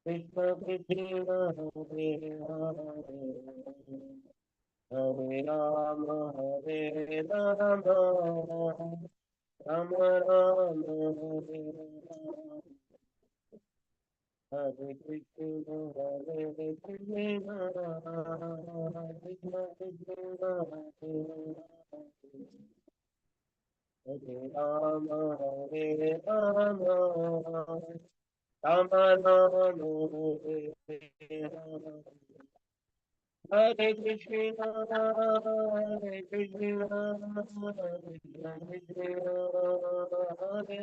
कृष्ण कृष्ण हरे हरे, हरे राम राम राम हरे राम, हरे कृष्ण हरे कृष्ण, कृष्ण कृष्ण हरे हरे, हरे राम राम राम हरे राम, हरे कृष्ण हरे कृष्ण, कृष्ण कृष्ण हरे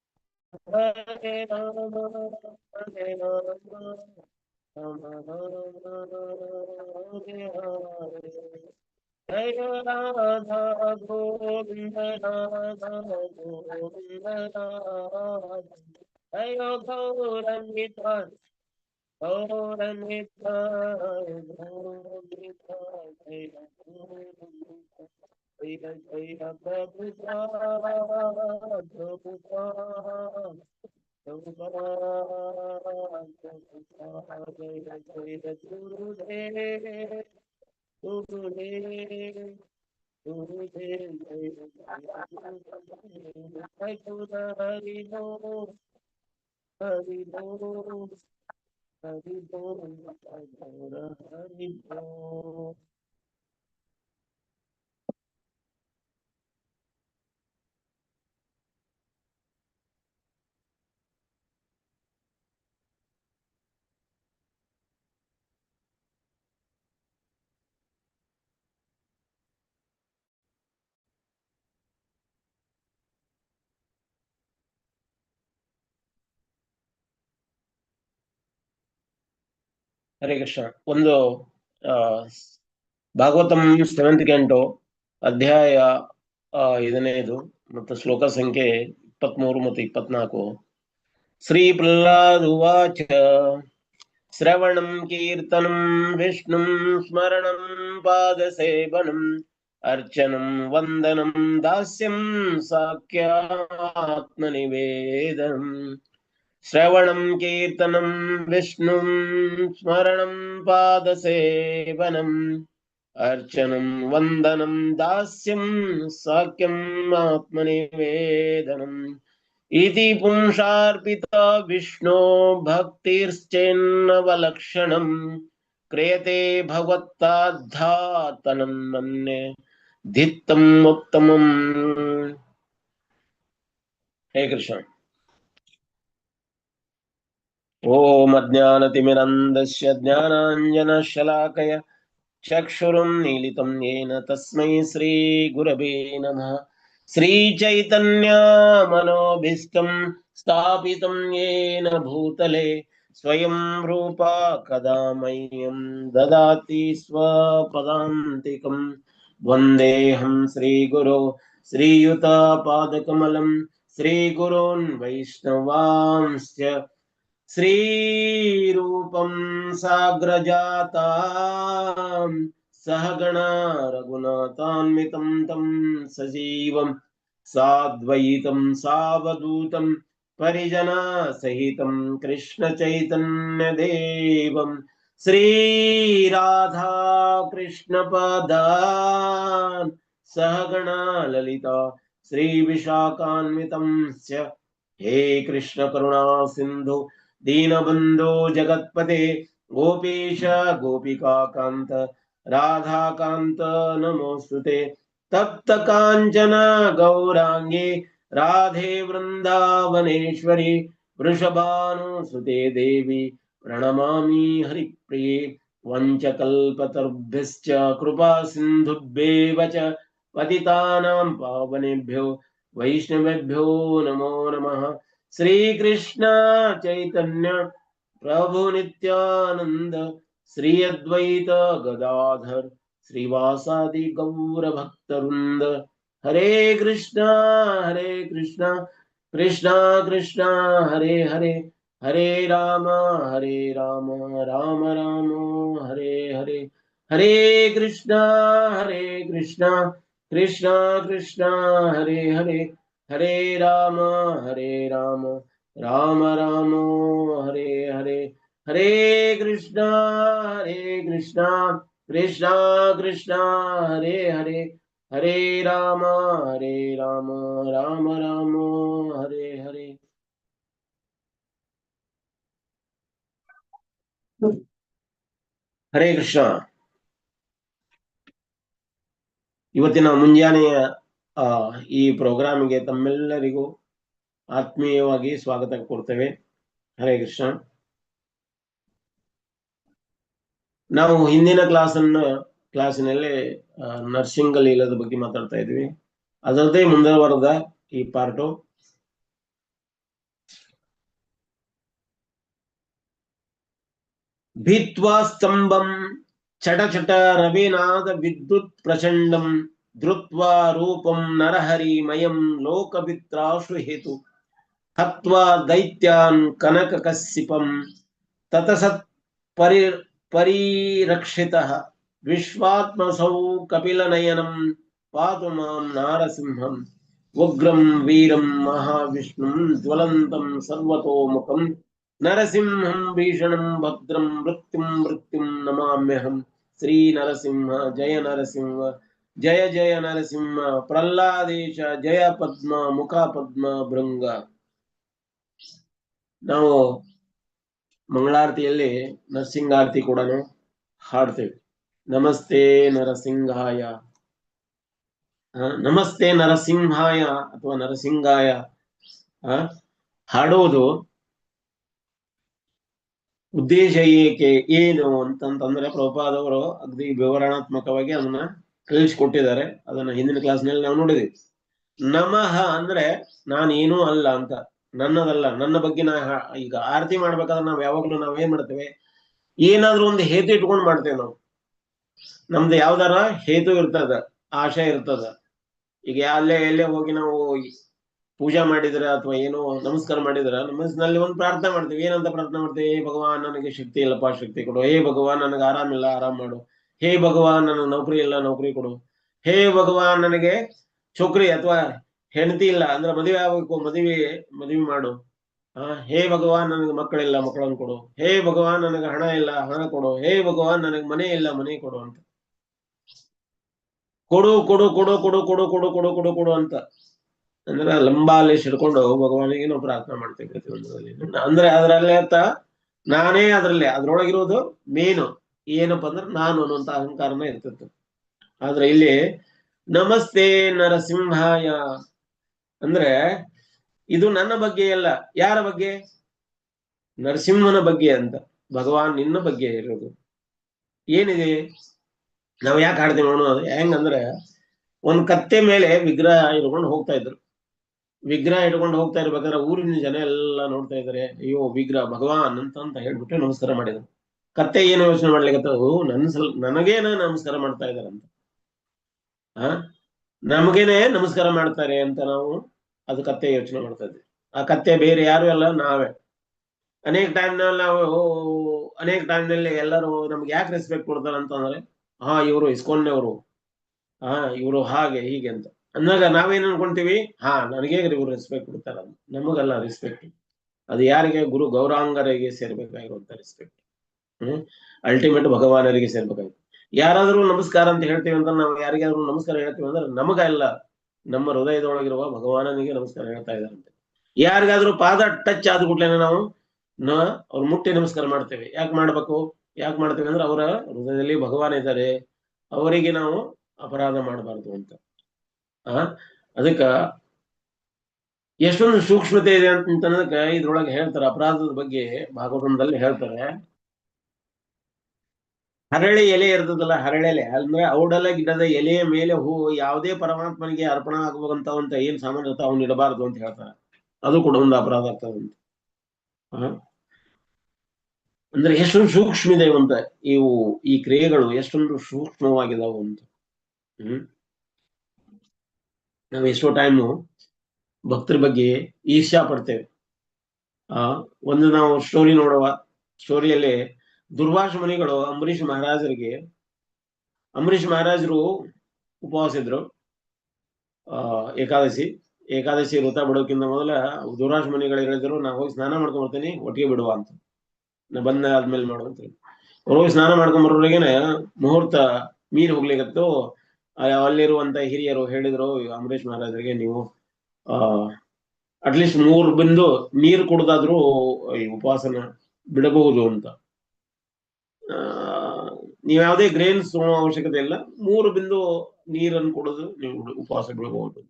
हरे, हरे राम हरे राम, राम राम हरे हरे, जय राधा गोविंद राधा गोविंद राधा, जय गौरंगिता गौरंगिता गौरंगिता, जय जय जय प्रभुपाद प्रभुपाद प्रभुपाद प्रभुपाद, जय जय गुरुदेव गुरुदेव गुरुदेव, जय हरि बोल हरि बोल हरि बोल हरि बोल। ಹರೇ ಕೃಷ್ಣ. ಒಂದು ಆ, ಭಾಗವತಂ 7th ಕ್ಯಾಂಟೋ ಅಧ್ಯಾಯ 5ನೇದು ಮತ್ತು ಶ್ಲೋಕ ಸಂಖ್ಯೆ 23 ಮತ್ತು 24. ಶ್ರೀ ಪ್ರಹ್ಲಾದ ಉವಾಚ ಶ್ರವಣಂ ಕೀರ್ತನಂ ವಿಷ್ಣುಂ ಸ್ಮರಣಂ ಪಾದಸೇವನಂ ಅರ್ಚನಂ ವಂದನಂ ದಾಸ್ಯಂ ಸಾಖ್ಯಾತ್ಮನಿವೇದನಂ. ಶ್ರವಣಂ ಕೀರ್ತನಂ ವಿಷ್ಣುಂ ಸ್ಮರಣಂ ಪಾದಸೇವನಂ अर्चनं वन्दनं दास्यं साख्यं आत्मनिवेदनम् इति पुंसार्पिता विष्णो भक्तिश्चेन्नवलक्षणं क्रियते भगवत्ताद्धा तन्मन्ये धित्तम् उत्तमम्. हे कृष्ण. ओम अज्ञानतिमिरन्धस्य ज्ञानाञ्जनशलाकया चक्षुरुन्मीलितं येन तस्मै श्रीगुरवे नमः. श्रीचैतन्यमनोभीष्टं स्थापितं येन भूतले स्वयं रूपा कदा मह्यं ददाति स्वपदान्तिकं. वन्देऽहं श्रीगुरो श्रीयुतापादकमलं श्रीगुरोन् वैष्णवांश्च श्रीरूपं साग्रजातां सहगणा रघुनाथान्वितं तं सजीवं साद्वैतं सावधूतं परिजनसहितं कृष्णचैतन्यदेवं श्रीराधा कृष्णपदान् सहगणा ललिता श्रीविशाखान्वितं च. हे कृष्ण करुणा सिन्धु दीनबन्धो जगत्पते गोपीश गोपिका कान्त राधाकान्त नमोस्तुते. तप्त काञ्चन गौरांगे राधे वृन्दावनेश्वरी वृषभानुसुते देवी प्रणमामि हरिप्रिये. वञ्चकल्पतरुभ्यश्च कृपा सिन्धुभ्येव च पतितानां पावनेभ्यो वैष्णवेभ्यो नमो नमः. श्री कृष्ण चैतन्य प्रभु नित्यानंद श्री अद्वैत गदाधर श्रीवासादि गौर भक्तवृंद. हरे कृष्णा कृष्णा कृष्णा हरे हरे, हरे राम राम राम हरे हरे. हरे कृष्णा कृष्णा कृष्णा हरे हरे, हरे राम राम राम ಹರೇ ಕೃಷ್ಣ ಹರೇ ಕೃಷ್ಣ ಕೃಷ್ಣ ಕೃಷ್ಣ ಹರೇ ಹರೇ ಹರೇ ರಾಮ ರಾಮ ರಾಮ ಹರೇ ಹರೇ. ಹರೇ ಕೃಷ್ಣ. ಇವತ್ತಿನ ಮುಂಜಾನೆಯ ಈ ಪ್ರೋಗ್ರಾಮಿಗೆ ತಮ್ಮೆಲ್ಲರಿಗೂ ಆತ್ಮೀಯವಾಗಿ ಸ್ವಾಗತ ಕೊಡ್ತೇವೆ. ಹರೇ ಕೃಷ್ಣ. ನಾವು ಹಿಂದಿನ ಕ್ಲಾಸಿನಲ್ಲಿ ನರ್ಸಿಂಗ್ ಲೀಲದ ಬಗ್ಗೆ ಮಾತಾಡ್ತಾ ಇದ್ವಿ. ಅದರದ್ದೇ ಮುಂದುವರೆದ ಈ ಪಾರ್ಟು. ಭಿತ್ವಾ ಸ್ತಂಭಂ ಚಟ ಚಟ ರವಿನಾದ ವಿದ್ಯುತ್ ಪ್ರಚಂಡಂ ಧೃತ್ವಾ ರೂಪಂ ನರಹರಿಮಯಂ ಲೋಕವಿತ್ರಾಶು ಹೇತು ಹತ್ವಾ ದೈತ್ಯಾನ್ ಕನಕ ಕಸ್ಸಿಪಂ ತತಸತ್ ಪರಿರಕ್ಷಿತಃ ವಿಶ್ವಾತ್ಮಸೌ ಕಪಿಲನಯನಂ ಪಾತು ಮಾಂ ನಾರಸಿಂಹಂ ಉಗ್ರಂ ವೀರಂ ಮಹಾವಿಷ್ಣುಂ ಜ್ವಲಂತಂ ಸರ್ವತೋಮುಖಂ ನರಸಿಂಹಂ ಭೀಷಣಂ ಭದ್ರಂ ಮೃತ್ಯುಂ ನಮಾಮ್ಯಹಂ. ಶ್ರೀ ನರಸಿಂಹ ಜಯ ನರಸಿಂಹ ಜಯ ಜಯ ನರಸಿಂಹ ಪ್ರಹ್ಲಾದೇಶ ಜಯ ಪದ್ಮ ಮುಖ ಪದ್ಮ ಭೃಂಗ. ನಾವು ಮಂಗಳಾರತಿಯಲ್ಲಿ ನರಸಿಂಗಾರತಿ ಕೂಡ ಹಾಡ್ತೇವೆ. ನಮಸ್ತೆ ನರಸಿಂಹಾಯ, ನಮಸ್ತೆ ನರಸಿಂಹಾಯ ಅಥವಾ ನರಸಿಂಗಾಯ ಹಾಡುವುದು ಉದ್ದೇಶ ಏನು ಅಂತಂತಂದ್ರೆ ಪ್ರಭುಪಾದವರು ಅಗ್ದಿ ವಿವರಣಾತ್ಮಕವಾಗಿ ಅದನ್ನ ಕಲಿಸಿಕೊಟ್ಟಿದ್ದಾರೆ. ಅದನ್ನ ಹಿಂದಿನ ಕ್ಲಾಸ್ನಲ್ಲಿ ನಾವು ನೋಡಿದ್ವಿ. ನಮಃ ಅಂದ್ರೆ ನಾನೇನೂ ಅಲ್ಲ ಅಂತ, ನನ್ನದಲ್ಲ, ನನ್ನ ಬಗ್ಗೆ ಈಗ ಆರತಿ ಮಾಡ್ಬೇಕಾದ್ರೆ ನಾವ್ ಯಾವಾಗ್ಲೂ ನಾವೇನ್ ಮಾಡ್ತೇವೆ, ಏನಾದ್ರೂ ಒಂದು ಹೇತು ಇಟ್ಕೊಂಡು ಮಾಡ್ತೇವೆ ನಾವು. ನಮ್ದು ಯಾವ್ದಾರ ಹೇತು ಇರ್ತದ, ಆಶಯ ಇರ್ತದ. ಈಗ ಎಲ್ಲೇ ಹೋಗಿ ನಾವು ಪೂಜಾ ಮಾಡಿದ್ರೆ ಅಥವಾ ಏನೋ ನಮಸ್ಕಾರ ಮಾಡಿದ್ರೆ ನಮ್ಮ ಮನಸ್ಸಿನಲ್ಲಿ ಒಂದು ಪ್ರಾರ್ಥನೆ ಮಾಡ್ತೀವಿ. ಏನಂತ ಪ್ರಾರ್ಥನೆ ಮಾಡ್ತೀವಿ? ಹೇ ಭಗವಾನ್ ನನಗೆ ಶಕ್ತಿ ಇಲ್ಲಪ್ಪ, ಶಕ್ತಿ ಕೊಡು. ಹೇ ಭಗವಾನ್ ನನಗೆ ಆರಾಮಿಲ್ಲ, ಆರಾಮ್ ಮಾಡು. ಹೇ ಭಗವಾನ್ ನನಗೆ ನೌಕರಿ ಇಲ್ಲ, ನೌಕರಿ ಕೊಡು. ಹೇ ಭಗವಾನ್ ನನಗೆ ಚೋಕ್ರಿ ಅಥವಾ ಹೆಂಡತಿ ಇಲ್ಲ ಅಂದ್ರೆ ಮದುವೆ ಆಗಬೇಕು, ಮದುವೆ ಮಾಡು. ಹೇ ಭಗವಾನ್ ನನಗೆ ಮಕ್ಕಳಿಲ್ಲ, ಮಕ್ಕಳನ್ನು ಕೊಡು. ಹೇ ಭಗವಾನ್ ನನಗೆ ಹಣ ಇಲ್ಲ, ಹಣ ಕೊಡು. ಹೇ ಭಗವಾನ್ ನನಗೆ ಮನೆ ಇಲ್ಲ, ಮನೆ ಕೊಡು ಅಂತ. ಕೊಡು ಕೊಡು ಕೊಡು ಕೊಡು ಕೊಡು ಕೊಡು ಕೊಡು ಕೊಡು ಕೊಡು ಅಂತ ಅಂದ್ರೆ ಲಂಬಾಲೇಶ್ ಹಿಡ್ಕೊಂಡು ಭಗವಾನಿಗೆ ನಾವು ಪ್ರಾರ್ಥನೆ ಮಾಡ್ತೇವೆ ಪ್ರತಿಯೊಂದರಲ್ಲಿ. ಅಂದ್ರೆ ಅದರಲ್ಲಿ ಅಂತ ನಾನೇ ಅದ್ರೊಳಗಿರೋದು ಮೇನು ಏನಪ್ಪ ಅಂದ್ರೆ ನಾನು ಅನ್ನುವಂತ ಅಹಂಕಾರನೇ ಇರ್ತಿತ್ತು. ಆದ್ರೆ ಇಲ್ಲಿ ನಮಸ್ತೆ ನರಸಿಂಹಾಯ ಅಂದ್ರೆ ಇದು ನನ್ನ ಬಗ್ಗೆ ಅಲ್ಲ. ಯಾರ ಬಗ್ಗೆ? ನರಸಿಂಹನ ಬಗ್ಗೆ ಅಂತ. ಭಗವಾನ್ ನಿನ್ನ ಬಗ್ಗೆ ಇರೋದು ಏನಿದೆ. ನಾವು ಯಾಕೆ ಹಾಡ್ತೀವಿ ನೋಡೋದು ಹೆಂಗಂದ್ರೆ, ಒಂದ್ ಕತ್ತೆ ಮೇಲೆ ವಿಗ್ರಹ ಇಟ್ಕೊಂಡು ಹೋಗ್ತಾ ಇದ್ರು. ವಿಗ್ರಹ ಇಟ್ಕೊಂಡು ಹೋಗ್ತಾ ಇರ್ಬೇಕಾದ್ರೆ ಊರಿನ ಜನ ಎಲ್ಲ ನೋಡ್ತಾ ಇದಾರೆ. ಅಯ್ಯೋ ವಿಗ್ರಹ ಭಗವಾನ್ ಅಂತ ಹೇಳ್ಬಿಟ್ಟು ನಮಸ್ಕಾರ ಮಾಡಿದ್ರು. ಕತ್ತೆ ಏನು ಯೋಚನೆ ಮಾಡ್ಲಿಕ್ಕೆ, ನನಗೇನ ನಮಸ್ಕಾರ ಮಾಡ್ತಾ ಇದಾರಂತ, ನಮಗೇನೆ ನಮಸ್ಕಾರ ಮಾಡ್ತಾರೆ ಅಂತ ನಾವು ಅದು ಕತ್ತೆ ಯೋಚನೆ ಮಾಡ್ತಾ ಇದ್ವಿ. ಆ ಕತ್ತೆ ಬೇರೆ ಯಾರು ಅಲ್ಲ, ನಾವೇ. ಅನೇಕ ಟೈಮ್ನಲ್ಲಿ ಎಲ್ಲರೂ ನಮ್ಗೆ ಯಾಕೆ ರೆಸ್ಪೆಕ್ಟ್ ಕೊಡ್ತಾರೆ ಅಂತಂದ್ರೆ, ಇವರು ಇಸ್ಕೊಂಡವರು, ಇವರು ಹಾಗೆ ಹೀಗೆ ಅಂತ ಅಂದಾಗ ನಾವೇನ್ ಅನ್ಕೊಂತೀವಿ, ನನಗೆ ಇವ್ರು ರೆಸ್ಪೆಕ್ಟ್ ಕೊಡ್ತಾರ. ನಮಗಲ್ಲ ರೆಸ್ಪೆಕ್ಟ್, ಅದು ಯಾರಿಗೆ? ಗುರು ಗೌರಾಂಗರಿಗೆ ಸೇರ್ಬೇಕಾಗಿರುವಂತ ರೆಸ್ಪೆಕ್ಟ್. ಅಲ್ಟಿಮೇಟ್ ಭಗವಾನರಿಗೆ ಸೇರ್ಬೇಕಾಗಿತ್ತು. ಯಾರಾದ್ರೂ ನಮಸ್ಕಾರ ಅಂತ ಹೇಳ್ತೀವಿ ಅಂತ ನಾವು ಯಾರಿಗಾದ್ರೂ ನಮಸ್ಕಾರ ಹೇಳ್ತೀವಿ ಅಂದ್ರೆ ನಮಗಲ್ಲ, ನಮ್ಮ ಹೃದಯದೊಳಗಿರುವ ಭಗವಾನನಿಗೆ ನಮಸ್ಕಾರ ಹೇಳ್ತಾ ಇದ್ದಾರಂತೆ. ಯಾರಿಗಾದ್ರೂ ಪಾದ ಟಚ್ ಆದ ಕೂಡ್ಲೇನೆ ನಾವು ಅವ್ರು ಮುಟ್ಟಿ ನಮಸ್ಕಾರ ಮಾಡ್ತೇವೆ. ಯಾಕೆ ಮಾಡ್ತೇವೆ ಅಂದ್ರೆ ಅವರ ಹೃದಯದಲ್ಲಿ ಭಗವಾನ್ ಇದ್ದಾರೆ, ಅವರಿಗೆ ನಾವು ಅಪರಾಧ ಮಾಡಬಾರ್ದು ಅಂತ. ಅದಕ್ಕ ಎಷ್ಟೊಂದು ಸೂಕ್ಷ್ಮತೆ ಇದೆ ಅಂತಂದಕ್ಕೆ ಇದ್ರೊಳಗೆ ಹೇಳ್ತಾರೆ. ಅಪರಾಧದ ಬಗ್ಗೆ ಭಾಗವತದಲ್ಲಿ ಹೇಳ್ತಾರೆ. ಹರಳೆ ಎಲೆ ಇರ್ತದಲ್ಲ, ಹರಳೆ ಎಲೆ ಅಂದ್ರೆ ಔಡಲ ಗಿಡದ ಎಲೆಯ ಮೇಲೆ ಯಾವುದೇ ಪರಮಾತ್ಮನಿಗೆ ಅರ್ಪಣ ಆಗುವಂತ ಏನ್ ಸಾಮಾನ್ಯ ಇರ್ತಾವ ಅವ್ನು ಇಡಬಾರ್ದು ಅಂತ ಹೇಳ್ತಾರೆ. ಅದು ಕೂಡ ಒಂದು ಅಪರಾಧ ಆಗ್ತದಂತ. ಅಂದ್ರೆ ಎಷ್ಟೊಂದು ಸೂಕ್ಷ್ಮ ಇದೆ ಅಂತ ಈ ಕ್ರಿಯೆಗಳು ಎಷ್ಟೊಂದು ಸೂಕ್ಷ್ಮವಾಗಿದಾವು ಅಂತ. ನಾವು ಎಷ್ಟೋ ಟೈಮು ಭಕ್ತರ ಬಗ್ಗೆ ಈರ್ಷ್ಯಾ ಪಡ್ತೇವೆ. ಒಂದು ನಾವು ಸ್ಟೋರಿ ನೋಡುವ, ಸ್ಟೋರಿಯಲ್ಲಿ ದುರ್ವಾಸ ಮುನಿಗಳು ಅಂಬರೀಷ್ ಮಹಾರಾಜರು ಉಪವಾಸ ಇದ್ರು. ಏಕಾದಶಿ ವ್ರತ ಬಿಡೋಕ್ಕಿಂತ ಮೊದಲ ದುರ್ವಾಸ ಮುನಿಗಳು ಹೇಳಿದ್ರು, ನಾ ಹೋಗಿ ಸ್ನಾನ ಮಾಡ್ಕೊಂಡ್ ಬರ್ತೀನಿ, ಒಟ್ಟಿಗೆ ಬಿಡುವ ಅಂತ. ನಾ ಬಂದ ಆದ್ಮೇಲೆ ಮಾಡು ಅಂತ ಹೇಳಿ ಅವ್ರು ಹೋಗಿ ಸ್ನಾನ ಮಾಡ್ಕೊಂಡ್ ಬರೋರಿಗೇನೆ ಮುಹೂರ್ತ ಮೀರಿ ಹೋಗ್ಲಿಕ್ಕತ್ತು. ಅಲ್ಲಿರುವಂತ ಹಿರಿಯರು ಹೇಳಿದ್ರು ಅಂಬರೀಷ್ ಮಹಾರಾಜರಿಗೆ, ನೀವು ಅಟ್ಲೀಸ್ಟ್ 3 ಬಿಂದು ನೀರು ಕುಡ್ದಾದ್ರೂ ಈ ಉಪವಾಸನ ಬಿಡಬಹುದು ಅಂತ. ನೀವ್ ಯಾವುದೇ ಗ್ರೇನ್ಸ್ ತಗೊಳ್ಳೋ ಅವಶ್ಯಕತೆ ಇಲ್ಲ, 3 ಬಿಂದು ನೀರನ್ನು ಕುಡಿದು ನೀವು ಉಪವಾಸ ಬಿಡಬಹುದು.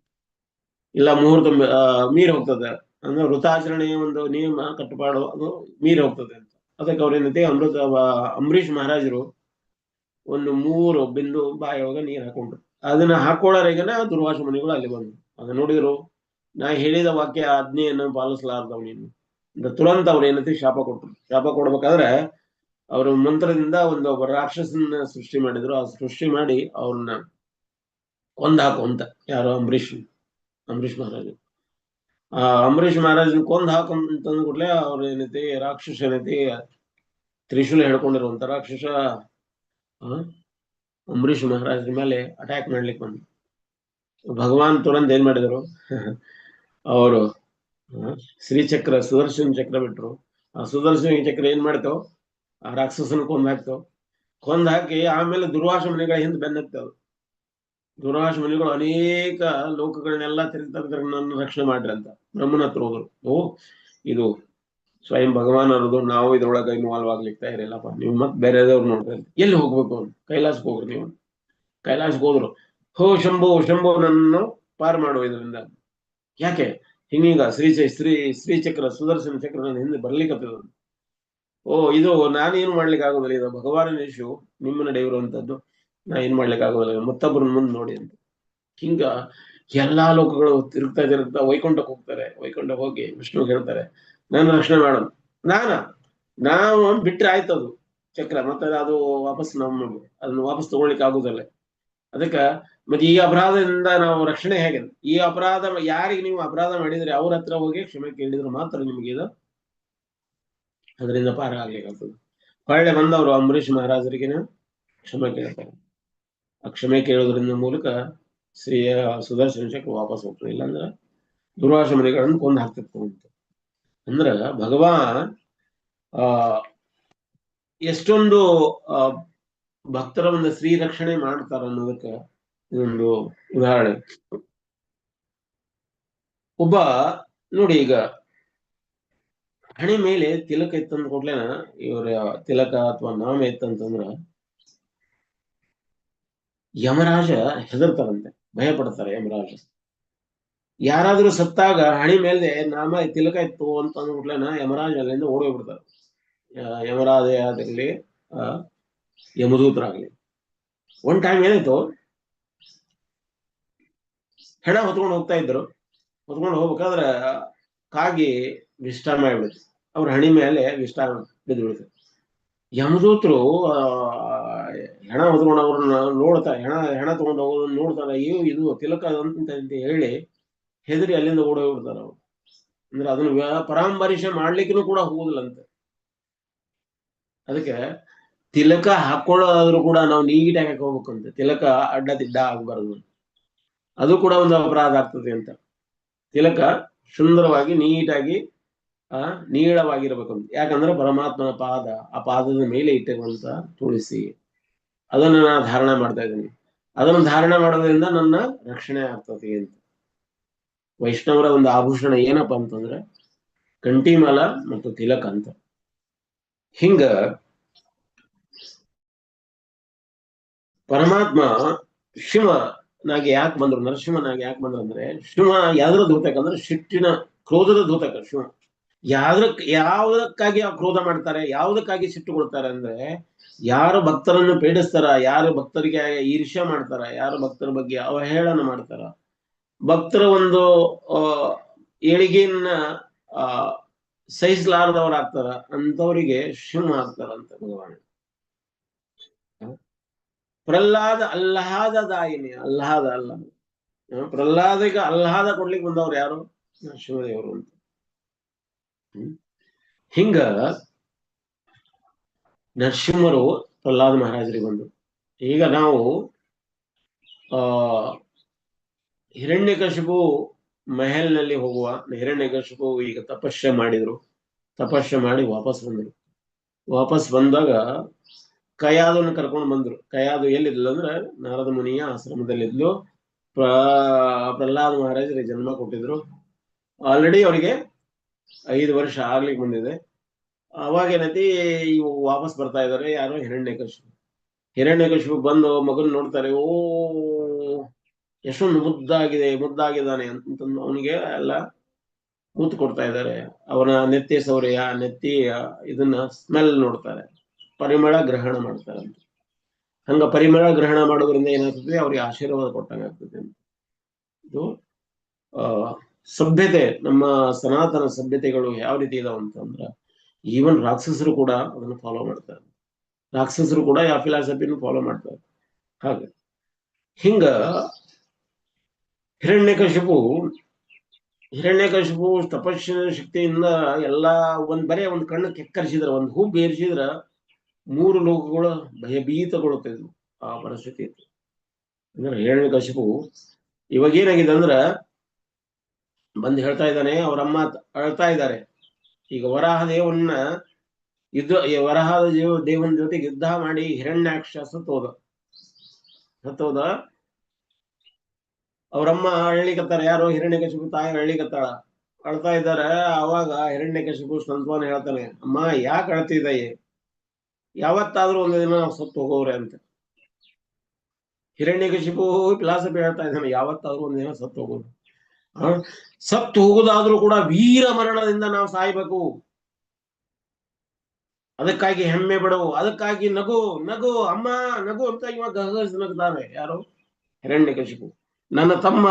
ಇಲ್ಲ ಮುಹೂರ್ತ ಮೀರಿ ಹೋಗ್ತದೆ ಅಂದ್ರೆ ವೃತಾಚರಣೆಯ ಒಂದು ನಿಯಮ ಕಟ್ಟುಪಾಡು ಅದು ಮೀರಿ ಹೋಗ್ತದೆ ಅಂತ. ಅದಕ್ಕೆ ಅವ್ರೇನೈತಿ ಅಂಬರೀಷ್ ಮಹಾರಾಜರು ಒಂದು 3 ಬಿಂದು ಬಾಯೊಳಗ ನೀರ್ ಹಾಕೊಂಡ್ರು. ಅದನ್ನ ಹಾಕೊಳ್ಳೋರೆಗನ ದುರ್ವಾಸ ಮುನಿಗಳು ಅಲ್ಲಿ ಬಂದ್ರು. ಅದನ್ನ ನೋಡಿದ್ರು, ನಾ ಹೇಳಿದ ವಾಕ್ಯ ಆಜ್ಞೆಯನ್ನು ಪಾಲಿಸಲಾರ್ದವ್ ನೀನು ಅಂತ ತುರಂತ ಅವ್ರು ಏನೈತಿ ಶಾಪ ಕೊಟ್ರು. ಶಾಪ ಕೊಡ್ಬೇಕಾದ್ರೆ ಅವರು ಮಂತ್ರದಿಂದ ಒಬ್ಬ ರಾಕ್ಷಸನ್ನ ಸೃಷ್ಟಿ ಮಾಡಿದ್ರು. ಆ ಸೃಷ್ಟಿ ಮಾಡಿ ಅವ್ರನ್ನ ಕೊಂದ್ ಹಾಕುವಂತ. ಯಾರು? ಅಂಬರೀಷ್ ಮಹಾರಾಜ. ಅಂಬರೀಷ್ ಮಹಾರಾಜನ್ ಕೊಂದ್ ಹಾಕಂತಂದ್ ಕೂಡ್ಲೆ ಅವ್ರ ಏನೈತಿ ರಾಕ್ಷಸ ಏನೈತಿ ತ್ರಿಶೂಲ ಹೇಳ್ಕೊಂಡಿರುವಂತ ರಾಕ್ಷಸ ಅಂಬರೀಷ್ ಮಹಾರಾಜರ ಮೇಲೆ ಅಟ್ಯಾಕ್ ಮಾಡ್ಲಿಕ್ಕೆ ಬಂದ್ರು. ಭಗವಾನ್ ತುರಂತ್ ಏನ್ ಮಾಡಿದ್ರು, ಅವರು ಶ್ರೀಚಕ್ರ ಸುದರ್ಶನ ಚಕ್ರ ಬಿಟ್ರು. ಆ ಸುದರ್ಶನ ಚಕ್ರ ಏನ್ ಮಾಡ್ತಾವ್, ಆ ರಾಕ್ಷಸನ ಕೊಂದ್ ಹಾಕ್ತಾವ್. ಕೊಂದ್ ಹಾಕಿ ಆಮೇಲೆ ದುರ್ವಾಸ ಮುನಿಗಳ ಹಿಂದ್ ಬೆನ್ನತ್ತವ್. ದುರ್ವಾಸ ಮುನಿಗಳು ಅನೇಕ ಲೋಕಗಳನ್ನೆಲ್ಲ ತಿರುಗ್ತಾರೆ, ನನ್ನ ರಕ್ಷಣೆ ಮಾಡ್ರಿ ಅಂತ ಬ್ರಹ್ಮನ ಹತ್ರ ಹೋದ್ರು. ಇದು ಸ್ವಯಂ ಭಗವಾನ್ ಅನ್ನೋದು, ನಾವು ಇದ್ರೊಳಗೆ ಇನ್ವಾಲ್ವ್ ಆಗ್ಲಿಕ್ಕೆ ತಯಾರಿಲ್ಲಪ್ಪ, ನೀವು ಮತ್ ಬೇರೆದವ್ರು ನೋಡ್ರಿ. ಎಲ್ಲಿ ಹೋಗ್ಬೇಕು? ಕೈಲಾಸಕ್ಕೆ ಹೋಗ್ರಿ. ನೀವು ಕೈಲಾಸಕ್ಕೆ ಹೋದ್ರು. ಶಂಭು ನನ್ನ ಪಾರ್ ಮಾಡುವ ಇದರಿಂದ. ಯಾಕೆ ಹಿಂಗೀಗ ಶ್ರೀಚಕ್ರ ಸುದರ್ಶನ ಚಕ್ರ ನನ್ನ ಹಿಂದೆ ಬರ್ಲಿಕ್ಕತ್ತದ. ಇದು ನಾನೇನು ಮಾಡ್ಲಿಕ್ಕೆ ಆಗೋದಿಲ್ಲ, ಇದು ಭಗವಾನ್ ಇಶ್ಯೂ, ನಿಮ್ಮ ನಡೆ ಇರುವಂತದ್ದು, ನಾ ಏನ್ ಮಾಡ್ಲಿಕ್ಕೆ ಆಗೋದಿಲ್ಲ, ಮತ್ತೊಬ್ಬರನ್ನ ಮುಂದೆ ನೋಡಿ ಅಂತ. ಹಿಂಗ ಎಲ್ಲಾ ಲೋಕಗಳು ತಿರುಗ್ತಾ ವೈಕುಂಠಕ್ಕೆ ಹೋಗ್ತಾರೆ. ವೈಕುಂಠ ಹೋಗಿ ವಿಷ್ಣುಗೆ ಹೇಳ್ತಾರೆ, ನಾನು ರಕ್ಷಣೆ ಮಾಡೋಣ. ನಾವು ಬಿಟ್ರೆ ಆಯ್ತದು ಚಕ್ರ, ಮತ್ತೆ ಅದು ವಾಪಸ್ ಅದನ್ನ ವಾಪಸ್ ತಗೊಳ್ಳಿಕ್ಕೆ ಆಗುದಿಲ್ಲ. ಅದಕ್ಕ ಮತ್ತೆ ಈ ಅಪರಾಧದಿಂದ ನಾವು ರಕ್ಷಣೆ ಹೇಗೆ? ಈ ಅಪರಾಧ ಯಾರಿಗೆ ನೀವು ಅಪರಾಧ ಮಾಡಿದ್ರೆ ಅವ್ರ ಹತ್ರ ಹೋಗಿ ಕ್ಷಮೆ ಕೇಳಿದ್ರೆ ಮಾತ್ರ ನಿಮ್ಗೆ ಇದು ಅದರಿಂದ ಪಾರ ಆಗ್ಲಿಕ್ಕಾಗ್ತದೆ. ಹೊಳ್ಳೆ ಬಂದವರು ಅಂಬರೀಷ್ ಮಹಾರಾಜರಿಗಿನ ಕ್ಷಮೆ ಕೇಳ್ತಾರೆ. ಆ ಕ್ಷಮೆ ಕೇಳೋದ್ರಿಂದ ಮೂಲಕ ಸುದರ್ಶನ ಚಕ್ರ ವಾಪಸ್ ಹೋಗ್ತದೆ. ಇಲ್ಲಾಂದ್ರೆ ದುರ್ವಾಸ ಮುನಿಗಳನ್ನು ಕೊಂದು ಹಾಕ್ತಿತ್ತು ಅಂತ. ಅಂದ್ರ ಭಗವಾನ್ ಎಷ್ಟೊಂದು ಭಕ್ತರ ಒಂದು ಶ್ರೀ ರಕ್ಷಣೆ ಮಾಡ್ತಾರ ಅನ್ನೋದಕ್ಕೆ ಇದೊಂದು ಉದಾಹರಣೆ. ಒಬ್ಬ ನೋಡಿ, ಈಗ ಹಣೆ ಮೇಲೆ ತಿಲಕ ಇತ್ತಂದ್ ಕೂಡ್ಲೇನ, ಇವ್ರ ತಿಲಕ ಅಥವಾ ನಾಮ ಇತ್ತಂತಂದ್ರ ಯಮರಾಜ ಹೆದರ್ತಾರಂತೆ, ಭಯ ಪಡ್ತಾರೆ ಯಮರಾಜ. ಯಾರಾದ್ರೂ ಸತ್ತಾಗ ಹಣಿ ಮೇಲೆ ನಾಮ ತಿಲಕ ಇತ್ತು ಅಂತ ಅಂದ್ಬಿಟ್ಲೇನ ಯಮರಾಜ ಅಲ್ಲಿಂದ ಓಡೋಗ್ಬಿಡ್ತಾರೆ. ಯಮರಾಜ ಆಗಿರ್ಲಿ ಯಮದೂತರಾಗ್ಲಿ. ಒಂದ್ ಟೈಮ್ ಏನಾಯ್ತು, ಹೆಣ ಹೊತ್ಕೊಂಡು ಹೋಗ್ತಾ ಇದ್ರು. ಹೊತ್ಕೊಂಡು ಹೋಗ್ಬೇಕಾದ್ರೆ ಕಾಗಿ ವಿಷ್ಠ ಮಾಡ್ಬಿಡುತ್ತೆ. ಅವ್ರ ಹಣಿ ಮೇಲೆ ವಿಷ್ಠ ಬಿದ್ದು ಬಿಡುತ್ತೆ. ಯಮದೂತರು ಹೆಣ ಹೊತ್ಕೊಂಡು ಅವ್ರನ್ನ ನೋಡ್ತಾರೆ, ಹೆಣ ತಗೊಂಡು ಹೋಗೋದನ್ನ ನೋಡ್ತಾರೆ. ಇದು ತಿಲಕ ಅಂತ ಹೇಳಿ ಹೆದರಿ ಅಲ್ಲಿಂದ ಓಡೋಗ್ಬಿಡ್ತಾರೆ ಅವ್ರು. ಅಂದ್ರೆ ಅದನ್ನ ಪರಾಂಬರಿಷ ಮಾಡ್ಲಿಕ್ಕೂ ಕೂಡ ಹೋಗುದಿಲ್ಲಂತೆ. ಅದಕ್ಕೆ ತಿಲಕ ಹಾಕೊಳ್ಳೋದಾದ್ರೂ ಕೂಡ ನಾವು ನೀಟಾಗಿ ಹೋಗ್ಬೇಕಂತೆ. ತಿಲಕ ಅಡ್ಡ ದಿಡ್ಡ ಆಗ್ಬಾರ್ದು, ಅದು ಕೂಡ ಒಂದು ಅಪರಾಧ ಆಗ್ತದೆ ಅಂತ. ತಿಲಕ ಸುಂದರವಾಗಿ ನೀಟಾಗಿ ನೀಳವಾಗಿರ್ಬೇಕಂತ. ಯಾಕಂದ್ರೆ ಪರಮಾತ್ಮನ ಪಾದ, ಆ ಪಾದದ ಮೇಲೆ ಇಟ್ಟಿರುವಂತ ತುಳಸಿ, ಅದನ್ನ ನಾನು ಧಾರಣೆ ಮಾಡ್ತಾ ಇದ್ದೀನಿ. ಅದನ್ನು ಧಾರಣೆ ಮಾಡೋದ್ರಿಂದ ನನ್ನ ರಕ್ಷಣೆ ಆಗ್ತದೆ ಅಂತ. ವೈಷ್ಣವರ ಒಂದು ಆಭೂಷಣ ಏನಪ್ಪಾ ಅಂತಂದ್ರೆ ಕಂಠಿಮಾಲ ಮತ್ತು ತಿಲಕ ಅಂತ. ಹಿಂಗ ಪರಮಾತ್ಮ ಶಿವನಾಗಿ ಯಾಕೆ ಬಂದ್ರು, ನರಸಿಂಹನಾಗಿ ಯಾಕೆ ಬಂದ್ರು ಅಂದ್ರೆ, ಶಿವ ಯಾವ್ದ್ರ ಧೂತಕಂದ್ರೆ ಸಿಟ್ಟಿನ ಕ್ರೋಧದ ಧೂತಕ ಶಿವ. ಯಾವುದಕ್ಕಾಗಿ ಆ ಕ್ರೋಧ ಮಾಡ್ತಾರೆ, ಯಾವುದಕ್ಕಾಗಿ ಸಿಟ್ಟುಕೊಳ್ತಾರೆ ಅಂದ್ರೆ, ಯಾರು ಭಕ್ತರನ್ನು ಪೀಡಿಸ್ತಾರ, ಯಾರು ಭಕ್ತರಿಗೆ ಈರ್ಷ್ಯ ಮಾಡ್ತಾರ, ಯಾರು ಭಕ್ತರ ಬಗ್ಗೆ ಅವಹೇಳನ ಮಾಡ್ತಾರ, ಭಕ್ತರ ಒಂದು ಏಳಿಗೆಯನ್ನ ಸಹಿಸಲಾರದವರಾಗ್ತಾರ, ಅಂತವರಿಗೆ ಶಿವ ಆಗ್ತಾರಂತ ಭಗವಾನ್. ಪ್ರಹ್ಲಾದ ಅಲ್ಲಾಹದಾಯಿನಿ, ಅಲ್ಲಾಹದ ಅಲ್ಲ, ಪ್ರಹ್ಲಾದಿಗೆ ಅಲ್ಲಾಹದ ಕೊಡ್ಲಿಕ್ಕೆ ಬಂದವ್ರು ಯಾರು? ಶಿವದೇವರು ಅಂತ. ಹಿಂಗ ನರಸಿಂಹರು ಪ್ರಹ್ಲಾದ ಮಹಾರಾಜರಿಗೆ ಬಂದು. ಈಗ ನಾವು ಹಿರಣ್ಯಕಶಿಪು ಮಹಲ್ನಲ್ಲಿ ಹೋಗುವ ಹಿರಣ್ಯಕಶಿಪು ಈಗ ತಪಸ್ಸೆ ಮಾಡಿದ್ರು, ತಪಸ್ಸೆ ಮಾಡಿ ವಾಪಸ್ ಬಂದರು. ವಾಪಸ್ ಬಂದಾಗ ಕಯಾದನ್ನು ಕರ್ಕೊಂಡು ಬಂದ್ರು. ಕಯಾದು ಎಲ್ಲಿದ್ಲು ಅಂದ್ರೆ ನಾರದ ಮುನಿಯ ಆಶ್ರಮದಲ್ಲಿದ್ಲು. ಪ್ರಹ್ಲಾದ ಮಹಾರಾಜರಿಗೆ ಜನ್ಮ ಕೊಟ್ಟಿದ್ರು. ಆಲ್ರೆಡಿ ಅವರಿಗೆ 5 ವರ್ಷ ಆಗ್ಲಿಕ್ಕೆ ಬಂದಿದೆ. ಅವಾಗೇನತಿ ಇವು ವಾಪಸ್ ಬರ್ತಾ ಇದಾರೆ. ಯಾರು? ಹಿರಣ್ಯಕಶಿಪು ಬಂದು ಮಗನ್ ನೋಡ್ತಾರೆ. ಓ, ಎಷ್ಟೊಂದು ಮುದ್ದಾಗಿದ್ದಾನೆ ಅಂತಂದು ಅವನಿಗೆ ಎಲ್ಲ ಮೂತು ಕೊಡ್ತಾ ಇದ್ದಾರೆ. ಅವನ ನೆತ್ತಿ ಸೌರ್ಯ, ನೆತ್ತಿ ಇದನ್ನ ಸ್ಮೆಲ್ ನೋಡ್ತಾರೆ, ಪರಿಮಳ ಗ್ರಹಣ ಮಾಡ್ತಾರೆ ಅಂತ. ಹಂಗ ಪರಿಮಳ ಗ್ರಹಣ ಮಾಡೋದ್ರಿಂದ ಏನಾಗ್ತದೆ? ಅವ್ರಿಗೆ ಆಶೀರ್ವಾದ ಕೊಟ್ಟಂಗ ಆಗ್ತದೆ. ಇದು ಸಭ್ಯತೆ, ನಮ್ಮ ಸನಾತನ ಸಭ್ಯತೆಗಳು ಯಾವ ರೀತಿ ಇದಾವ ಅಂತಂದ್ರ, ಈವನ್ ರಾಕ್ಷಸರು ಕೂಡ ಅದನ್ನು ಫಾಲೋ ಮಾಡ್ತಾರೆ. ರಾಕ್ಷಸರು ಕೂಡ ಯಾವ ಫಿಲಾಸಫಿನ ಫಾಲೋ ಮಾಡ್ತಾರೆ. ಹಾಗೆ ಹಿಂಗ ಹಿರಣ್ಯಕಶಿಪು ತಪಸ್ಸಿನ ಶಕ್ತಿಯಿಂದ ಎಲ್ಲಾ ಬರೇ ಒಂದ್ ಕಣ್ಣು ಕೆಕ್ಕರಿಸಿದ್ರ, ಒಂದ್ ಹೂ ಬೇರಿಸಿದ್ರ 3 ಲೋಕಗಳು ಭಯಭೀತಗೊಳ್ಳುತ್ತಿದ್ವು. ಆ ಪರಿಸ್ಥಿತಿ ಇತ್ತು. ಅಂದ್ರೆ ಹಿರಣ್ಯಕಶಿಪು ಇವಾಗ ಏನಾಗಿದೆ ಅಂದ್ರ, ಬಂದು ಹೇಳ್ತಾ ಇದ್ದಾನೆ, ಅವರಮ್ಮ ಅಳ್ತಾ ಇದ್ದಾರೆ. ಈಗ ವರಾಹ ದೇವನ್ನ ದೇವನ ಜೊತೆಗೆ ಯುದ್ಧ ಮಾಡಿ ಹಿರಣ್ಯಾಕ್ಷ ಸತ್ತೋದ. ಅವರಮ್ಮ ಅಳ್ಳಿಕತ್ತಾರ. ಯಾರು? ಹಿರಣ್ಯಕಶಿಪು ತಾಯಿ ಅಳ್ಳಿಕತ್ತಾಳ, ಅಳ್ತಾ ಇದ್ದಾರೆ. ಅವಾಗ ಹಿರಣ್ಯಕಶಿಪು ಸಂತಾನ ಹೇಳ್ತಾನೆ, ಅಮ್ಮ ಯಾಕೆ ಅಳ್ತಿದ್ದಾಯಿ? ಯಾವತ್ತಾದ್ರೂ ಒಂದು ದಿನ ನಾವು ಸತ್ತು ಹೋಗೋರೆ ಅಂತ. ಹಿರಣ್ಯಕಶಿಪು ಫಿಲಾಸಫಿ ಹೇಳ್ತಾ ಇದ್ದಾನೆ, ಯಾವತ್ತಾದ್ರೂ ಒಂದು ದಿನ ಸತ್ತು ಹೋಗೋದು. ಸತ್ತು ಹೋಗುದಾದ್ರೂ ಕೂಡ ವೀರ ಮರಣದಿಂದ ನಾವು ಸಾಯ್ಬೇಕು. ಅದಕ್ಕಾಗಿ ಹೆಮ್ಮೆ ಬಿಡು, ಅದಕ್ಕಾಗಿ ನಗು ನಗು ಅಮ್ಮ ನಗು ಅಂತ ಇವಾಗ ನಗ್ತಾನೆ. ಯಾರು? ಹಿರಣ್ಯಕಶಿಪು. ನನ್ನ ತಮ್ಮ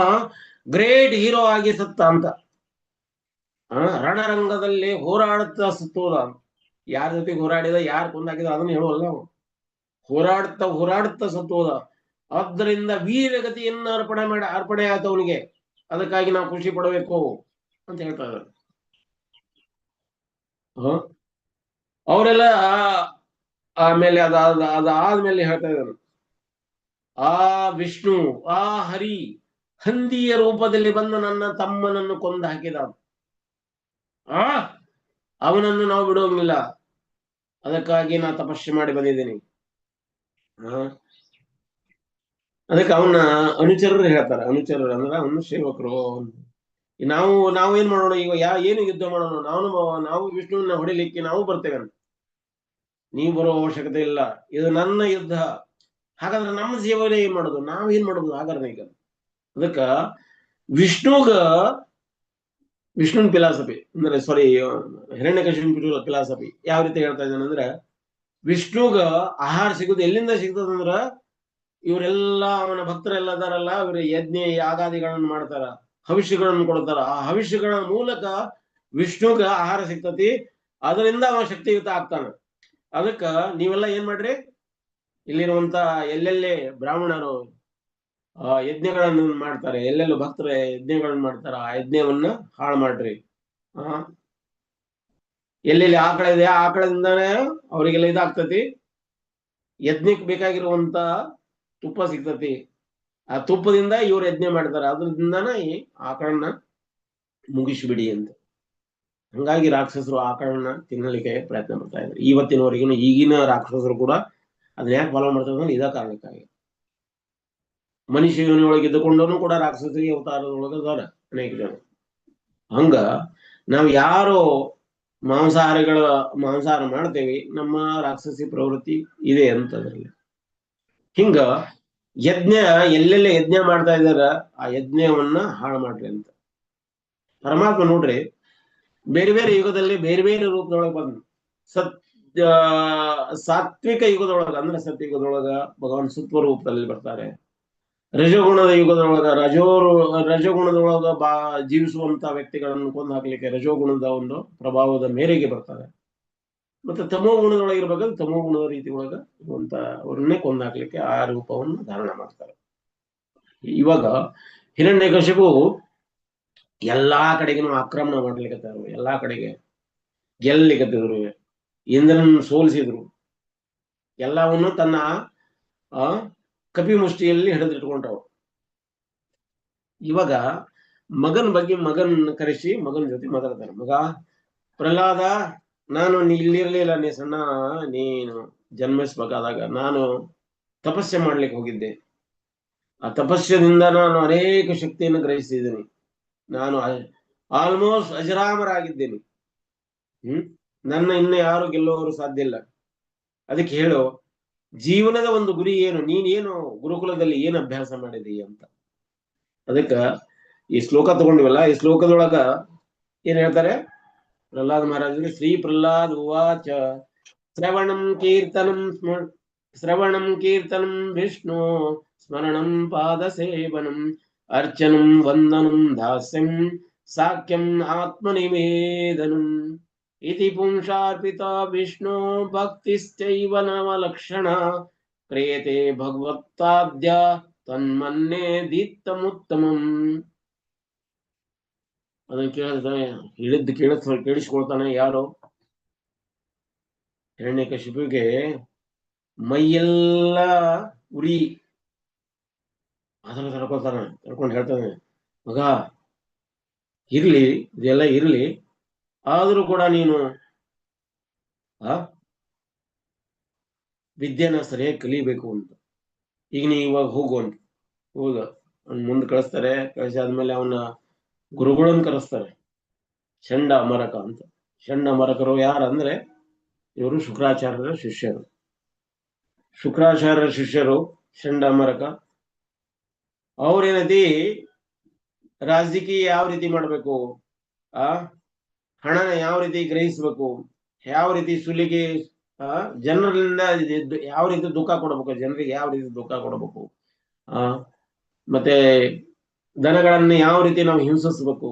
ಗ್ರೇಟ್ ಹೀರೋ ಆಗಿ ಸತ್ತ ಅಂತ. ರಣರಂಗದಲ್ಲಿ ಹೋರಾಡುತ್ತಾ ಸತ್ತೋದ. ಯಾರ ಜೊತೆಗೆ ಹೋರಾಡಿದ, ಯಾರು ಕೊಂದಾಕಿದ ಅದನ್ನ ಹೇಳುವಲ್ಲ ನಾವು. ಹೋರಾಡುತ್ತಾ ಸತ್ತೋದ. ಆದ್ದರಿಂದ ವೀರಗತಿಯನ್ನ ಅರ್ಪಣೆ ಆಯ್ತು ಅವನಿಗೆ. ಅದಕ್ಕಾಗಿ ನಾವು ಖುಷಿ ಪಡಬೇಕು ಅಂತ ಹೇಳ್ತಾ ಇದ್ದಾರೆ. ಅವರೆಲ್ಲ ಆಮೇಲೆ ಅದಾದ್ಮೇಲೆ ಹೇಳ್ತಾ ಇದ್ದಾರೆ, ಆ ವಿಷ್ಣು, ಆ ಹರಿ ಹಂದಿಯ ರೂಪದಲ್ಲಿ ಬಂದು ನನ್ನ ತಮ್ಮನನ್ನು ಕೊಂದು ಹಾಕಿದ. ಅವನನ್ನು ನಾವು ಬಿಡೋಂಗಿಲ್ಲ. ಅದಕ್ಕಾಗಿ ನಾ ತಪಸ್ಸೆ ಮಾಡಿ ಬಂದಿದ್ದೀನಿ. ಅದಕ್ಕೆ ಅವನ ಅನುಚರರು ಹೇಳ್ತಾರೆ. ಅನುಚರರು ಅಂದ್ರೆ ಅವನ ಸೇವಕರು. ನಾವು ಏನ್ ಮಾಡೋಣ ಈಗ? ಏನು ಯುದ್ಧ ಮಾಡೋಣ? ನಾವು ವಿಷ್ಣುವನ್ನ ಹೊಡಿಲಿಕ್ಕೆ ನಾವು ಬರ್ತೇವೆ ಅಂತ. ನೀವು ಬರೋ ಅವಶ್ಯಕತೆ ಇಲ್ಲ, ಇದು ನನ್ನ ಯುದ್ಧ. ಹಾಗಾದ್ರೆ ನಮ್ಮ ಸೇವನೆ ಏನ್ ಮಾಡೋದು? ನಾವೇನ್ ಮಾಡೋದು ಹಾಗಾದ್ರೆ ಈಗ? ಅದಕ್ಕ ವಿಷ್ಣುನ್ ಫಿಲಾಸಫಿ ಅಂದ್ರೆ ಹಿರಣ್ಯಕಶಿಪುನ ಫಿಲಾಸಫಿ ಯಾವ ರೀತಿ ಹೇಳ್ತಾ ಇದ್ದಾನೆ ಅಂದ್ರೆ, ವಿಷ್ಣುಗ ಆಹಾರ ಸಿಗುದು ಎಲ್ಲಿಂದ ಸಿಗ್ತದಂದ್ರ, ಇವರೆಲ್ಲ ಅವನ ಭಕ್ತರೆಲ್ಲ ಅದಾರಲ್ಲ, ಇವರು ಯಜ್ಞ ಯಾಗಾದಿಗಳನ್ನು ಮಾಡ್ತಾರ, ಭವಿಷ್ಯಗಳನ್ನು ಕೊಡ್ತಾರ. ಆ ಭವಿಷ್ಯಗಳ ಮೂಲಕ ವಿಷ್ಣುಗ ಆಹಾರ ಸಿಗ್ತತಿ. ಅದರಿಂದ ಅವನ ಶಕ್ತಿಯುತ ಆಗ್ತಾನ. ಅದಕ್ಕ ನೀವೆಲ್ಲ ಏನ್ ಮಾಡ್ರಿ, ಇಲ್ಲಿರುವಂತ ಎಲ್ಲೆಲ್ಲಿ ಬ್ರಾಹ್ಮಣರು ಯಜ್ಞಗಳನ್ನು ಮಾಡ್ತಾರೆ, ಎಲ್ಲೆಲ್ಲೂ ಭಕ್ತರ ಯಜ್ಞಗಳನ್ನು ಮಾಡ್ತಾರ, ಆ ಯಜ್ಞವನ್ನ ಹಾಳು ಮಾಡ್ರಿ. ಎಲ್ಲೆಲ್ಲಿ ಆಕಳ ಇದೆ, ಆಕಳದಿಂದಾನೇ ಅವರಿಗೆಲ್ಲ ಇದಾಗ್ತತಿ. ಯಜ್ಞಕ್ಕೆ ಬೇಕಾಗಿರುವಂತ ತುಪ್ಪ ಸಿಗ್ತತಿ. ಆ ತುಪ್ಪದಿಂದ ಇವ್ರು ಯಜ್ಞ ಮಾಡ್ತಾರೆ. ಅದ್ರದಿಂದಾನ ಈ ಆಕಳನ್ನ ಮುಗಿಸ್ಬಿಡಿ ಅಂತ. ಹಂಗಾಗಿ ರಾಕ್ಷಸರು ಆಕಳನ್ನ ತಿನ್ನಲಿಕ್ಕೆ ಪ್ರಯತ್ನ ಮಾಡ್ತಾ ಇದ್ದಾರೆ ಇವತ್ತಿನವರೆಗೂ. ಈಗಿನ ರಾಕ್ಷಸರು ಕೂಡ ಅದನ್ನ ಯಾಕೆ ಫಾಲೋ ಮಾಡ್ತಾರೆ ಅಂದ್ರೆ ಇದ ಕಾರಣಕ್ಕಾಗಿ. ಮನುಷ್ಯ ಯೋನಿಯೊಳಗೆ ಇದ್ದುಕೊಂಡನು ಕೂಡ ರಾಕ್ಷಸರಿಗೆ ಅವತಾರದೊಳಗದಾರ ಅನೇಕ ಜನ. ಹಂಗ ನಾವು ಯಾರು ಮಾಂಸಾಹಾರ ಮಾಡ್ತೇವಿ, ನಮ್ಮ ರಾಕ್ಷಸಿ ಪ್ರವೃತ್ತಿ ಇದೆ ಅಂತದ್ರಲ್ಲಿ. ಹಿಂಗ ಯಜ್ಞ ಎಲ್ಲೆಲ್ಲ ಯಜ್ಞ ಮಾಡ್ತಾ ಇದಾರ, ಆ ಯಜ್ಞವನ್ನ ಹಾಳು ಮಾಡ್ರಿ ಅಂತ ಪರಮಾತ್ಮ. ನೋಡ್ರಿ, ಬೇರೆ ಬೇರೆ ಯುಗದಲ್ಲಿ ಬೇರೆ ಬೇರೆ ರೂಪದೊಳಗೆ ಬಂದು ಸಾತ್ವಿಕ ಯುಗದೊಳಗ ಅಂದ್ರೆ ಸತ್ಯಯುಗದೊಳಗ ಭಗವಾನ್ ಸತ್ವ ರೂಪದಲ್ಲಿ ಬರ್ತಾರೆ. ರಜಗುಣದ ಯುಗದೊಳಗ ರಜಗುಣದೊಳಗ ಜೀವಿಸುವಂತ ವ್ಯಕ್ತಿಗಳನ್ನು ಕೊಂದು ಹಾಕ್ಲಿಕ್ಕೆ ರಜೋಗುಣದ ಒಂದು ಪ್ರಭಾವದ ಮೇರೆಗೆ ಬರ್ತಾರೆ. ಮತ್ತೆ ತಮೋ ಗುಣದೊಳಗಿರ್ಬೇಕಾದ್ರೆ ತಮೋ ಗುಣದ ರೀತಿ ಒಳಗ ಇರುವಂತ ಅವ್ರನ್ನೇ ಕೊಂದು ಹಾಕ್ಲಿಕ್ಕೆ ಆ ರೂಪವನ್ನು ಧಾರಣ ಮಾಡ್ತಾರೆ. ಇವಾಗ ಹಿರಣ್ಯಕಶಿಪು ಎಲ್ಲಾ ಕಡೆಗೂ ಆಕ್ರಮಣ ಮಾಡ್ಲಿಕ್ಕತ್ತಾರು. ಎಲ್ಲಾ ಕಡೆಗೆ ಗೆಲ್ಲಿಕತ್ತಿದ್ರು, ಇಂದ್ರನ್ ಸೋಲಿಸಿದ್ರು. ಎಲ್ಲವನ್ನು ತನ್ನ ಕಪಿ ಮುಷ್ಟಿಯಲ್ಲಿ ಹಿಡಿದಿಟ್ಕೊಂಡವು. ಇವಾಗ ಮಗನ್ ಕರೆಸಿ ಮಗನ ಜೊತೆ ಮಾತಾಡ್ತಾರೆ. ಮಗ ಪ್ರಹ್ಲಾದ, ನಾನು ಇಲ್ಲಿರ್ಲಿಲ್ಲ, ನೀ ಸಣ್ಣ, ನೀನು ಜನ್ಮಿಸ್ಬೇಕಾದಾಗ ನಾನು ತಪಸ್ಸೆ ಮಾಡ್ಲಿಕ್ಕೆ ಹೋಗಿದ್ದೆ. ಆ ತಪಸ್ಯದಿಂದ ನಾನು ಅನೇಕ ಶಕ್ತಿಯನ್ನು ಗ್ರಹಿಸಿದ್ದೀನಿ. ನಾನು ಆಲ್ಮೋಸ್ಟ್ ಅಜರಾಮರಾಗಿದ್ದೇನೆ. ನನ್ನ ಇನ್ನು ಯಾರು ಗೆಲ್ಲುವವರು ಸಾಧ್ಯ ಇಲ್ಲ. ಅದಕ್ಕೆ ಹೇಳು, ಜೀವನದ ಒಂದು ಗುರಿ ಏನು, ನೀನೇನು ಗುರುಕುಲದಲ್ಲಿ ಏನು ಅಭ್ಯಾಸ ಮಾಡಿದೀಯ ಅಂತ. ಅದಕ್ಕ ಈ ಶ್ಲೋಕ ತಗೊಂಡಿವಲ್ಲ, ಈ ಶ್ಲೋಕದೊಳಗ ಏನ್ ಹೇಳ್ತಾರೆ ಪ್ರಹ್ಲಾದ ಮಹಾರಾಜರು? ಶ್ರೀ ಪ್ರಹ್ಲಾದ್ ಉವಾಚ ಶ್ರವಣಂ ಕೀರ್ತನಂ ವಿಷ್ಣು ಸ್ಮರಣಂ ಪಾದ ಸೇವನಂ ಅರ್ಚನಂ ವಂದನಂ ದಾಸ್ಯಂ ಸಾಕ್ಯಂ ಆತ್ಮನಿವೇದನಂ ಇತಿ ಪುಂಸಾರ್ಪಿತ ವಿಷ್ಣು ಭಕ್ತಿಶ್ಚೈವ ನವಲಕ್ಷಣ ಕ್ರಿಯತೆ ಭಗವತ್ತಾದ್ಯ ತನ್ಮನ್ನೇ ದೀಪ್ತಮುತ್ತಮಂ. ಅದನ್ನ ಕೇಳಿಸ್ತಾನೆ, ಕೇಳಿಸ್ಕೊಳ್ತಾನೆ ಯಾರು? ಹಿರಣ್ಯಕಶಿಪುವಿಗೆ ಮೈಯೆಲ್ಲ ಉರಿ. ಅದನ್ನ ತಡ್ಕೊಂಡು ಹೇಳ್ತಾನೆ, ಮಗ ಇರ್ಲಿ, ಇದೆಲ್ಲ ಇರ್ಲಿ, ಆದ್ರೂ ಕೂಡ ನೀನು ವಿದ್ಯೆನ ಸರಿಯಾಗಿ ಕಲಿಬೇಕು ಅಂತ. ಈಗ ನೀ ಇವಾಗ ಹೋಗು ಅಂತ ಹೋಗ ಮುಂದೆ ಕಳಿಸ್ತಾರೆ. ಕಳಿಸಾದ್ಮೇಲೆ ಅವನ ಗುರುಗಳನ್ನು ಕರೆಸ್ತಾರೆ, ಷಂಡ ಅಮರಕ ಅಂತ. ಷಂಡ ಅಮರಕರು ಯಾರಂದ್ರೆ ಇವರು ಶುಕ್ರಾಚಾರ್ಯರ ಶಿಷ್ಯರು. ಶುಕ್ರಾಚಾರ್ಯರ ಶಿಷ್ಯರು ಷಂಡ ಅಮರಕ. ಅವ್ರೇನತಿ ರಾಜಕೀಯ ಯಾವ ರೀತಿ ಮಾಡ್ಬೇಕು, ಹಣನ ಯಾವ ರೀತಿ ಗ್ರಹಿಸ್ಬೇಕು, ಯಾವ ರೀತಿ ಸುಲಿಗೆ, ಜನರಿಂದ ಯಾವ ರೀತಿ ದುಃಖ ಕೊಡಬೇಕು, ಜನರಿಗೆ ಯಾವ ರೀತಿ ದುಃಖ ಕೊಡಬೇಕು, ಮತ್ತೆ ದನಗಳನ್ನ ಯಾವ ರೀತಿ ನಾವು ಹಿಂಸಿಸ್ಬೇಕು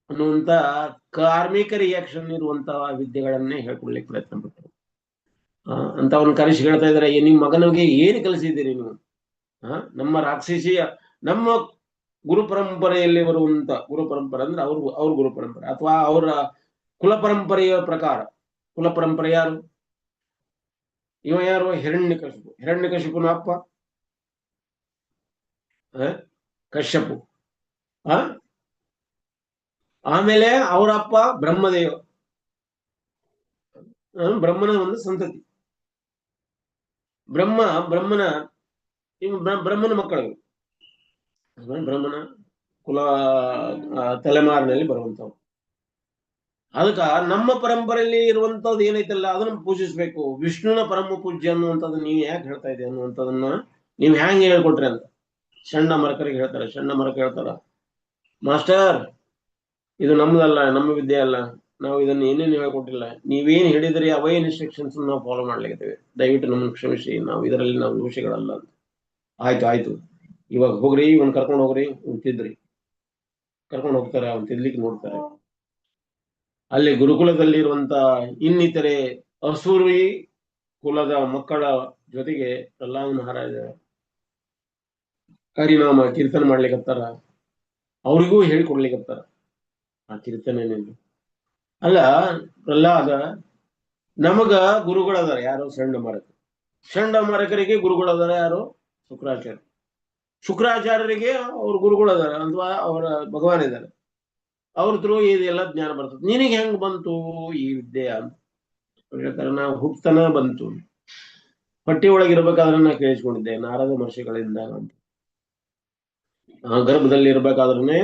ಅನ್ನುವಂತ ಕಾರ್ಮಿಕ ರಿಯಾಕ್ಷನ್ ಇರುವಂತಹ ವಿದ್ಯೆಗಳನ್ನೇ ಹೇಳ್ಕೊಡ್ಲಿಕ್ಕೆ ಪ್ರಯತ್ನ ಪಟ್ಟರು. ಅಂತ ಅವನು ಕರೆಸಿ ಹೇಳ್ತಾ ಇದಾರೆ, ನಿಮ್ ಮಗನಿಗೆ ಏನು ಕಲಿಸಿದ್ದೀರಿ ನೀವು? ನಮ್ಮ ರಾಕ್ಷಸೀಯ, ನಮ್ಮ ಗುರು ಪರಂಪರೆಯಲ್ಲಿ ಬರುವಂತ, ಗುರು ಪರಂಪರೆ ಅಂದ್ರೆ ಅವ್ರ ಗುರು ಪರಂಪರೆ ಅಥವಾ ಅವರ ಕುಲ ಪರಂಪರೆಯ ಪ್ರಕಾರ. ಕುಲ ಪರಂಪರೆ ಯಾರು? ಇವ ಯಾರು? ಹಿರಣ್ಯಕಶಿಪು. ಹಿರಣ್ಯಕಶಿಪುನ ಅಪ್ಪ ಕಶ್ಯಪು. ಆಮೇಲೆ ಅವರ ಅಪ್ಪ ಬ್ರಹ್ಮದೇವ, ಬ್ರಹ್ಮನ ಒಂದು ಸಂತತಿ. ಬ್ರಹ್ಮನ ಮಕ್ಕಳು, ಬ್ರಹ್ಮನ ಕುಲ ತಲೆಮಾರಿನಲ್ಲಿ ಬರುವಂತವ್ರು. ಅದಕ್ಕ ನಮ್ಮ ಪರಂಪರೆಯಲ್ಲಿ ಇರುವಂತದ್ದು ಏನೈತಲ್ಲ ಅದನ್ನ ಪೂಜಿಸ್ಬೇಕು. ವಿಷ್ಣುನ ಪರಮ ಪೂಜ್ಯ ಅನ್ನುವಂಥದ್ದು ನೀವು ಯಾಕೆ ಹೇಳ್ತಾ ಇದೆ ಅನ್ನುವಂಥದನ್ನ ನೀವು ಹ್ಯಾಂಗೆ ಹೇಳ್ಕೊಟ್ರಿ ಅಂತ ಷಂಡ ಮರಕರಿಗೆ ಹೇಳ್ತಾರೆ. ಷಂಡ ಮರಕ ಹೇಳ್ತಾರ, ಮಾಸ್ಟರ್ ಇದು ನಮ್ದಲ್ಲ, ನಮ್ಮ ವಿದ್ಯೆ ಅಲ್ಲ, ನಾವು ಇದನ್ನ ಏನೇನು ಹೇಳ್ಕೊಟ್ಟಿಲ್ಲ, ನೀವೇನ್ ಹೇಳಿದ್ರಿ ಅವೇ ಇನ್ಸ್ಟ್ರಕ್ಷನ್ಸ್ ನಾವು ಫಾಲೋ ಮಾಡ್ಲಿಕ್ಕೆ, ದಯವಿಟ್ಟು ನಮ್ಮನ್ನು ಕ್ಷಮಿಸಿ, ನಾವು ಇದರಲ್ಲಿ ನಾವು ದೋಷಿಗಳಲ್ಲ ಅಂತ. ಆಯ್ತು ಇವಾಗ ಹೋಗ್ರಿ, ಇವನ್ ಕರ್ಕೊಂಡು ಹೋಗ್ರಿ, ತಿದ್ರಿ. ಕರ್ಕೊಂಡು ಹೋಗ್ತಾರೆ, ಅವ್ನು ತಿದ್ಲಿಕ್ಕೆ ನೋಡ್ತಾರೆ. ಅಲ್ಲಿ ಗುರುಕುಲದಲ್ಲಿರುವಂತ ಇನ್ನಿತರೆ ಅಸೂರಿ ಕುಲದ ಮಕ್ಕಳ ಜೊತೆಗೆ ಪ್ರಹ್ಲಾದ ಮಹಾರಾಜ ಹರಿನಾಮ ಕೀರ್ತನೆ ಮಾಡ್ಲಿಕ್ಕತ್ತಾರ. ಅವ್ರಿಗೂ ಹೇಳಿಕೊಡ್ಲಿಕ್ಕತ್ತಾರ ಆ ಕೀರ್ತನೆಯನ್ನು. ಅಲ್ಲ ಪ್ರಹ್ಲಾದ, ನಮಗ ಗುರುಗಳದಾರ ಯಾರು? ಷಂಡ ಮರಕರಿಗೆ ಗುರುಗಳದಾರ ಯಾರು? ಶುಕ್ರಾಚಾರ್ಯರಿಗೆ ಅವ್ರ ಗುರುಗಳದಾರ ಅಥವಾ ಅವರ ಭಗವಾನ್ ಇದ್ದಾರೆ. ಅವ್ರ ಥ್ರೂ ಇದೆಲ್ಲ ಜ್ಞಾನ ಬರ್ತದೆ. ನಿನಗೆ ಹೆಂಗ್ ಬಂತು ಈ ವಿದ್ಯೆ ಅಂತ ಹೇಳ್ತಾರೆ. ನಾವು ಹುಟ್ಟತನ ಬಂತು, ಹೊಟ್ಟೆ ಒಳಗಿರ್ಬೇಕಾದ್ರೆ ನಾ ಕೇಳಿಸ್ಕೊಂಡಿದ್ದೆ ನಾರದ ಮಹರ್ಷಿಗಳಿಂದ ಅಂತ. ಗರ್ಭದಲ್ಲಿ ಇರ್ಬೇಕಾದ್ರನೆ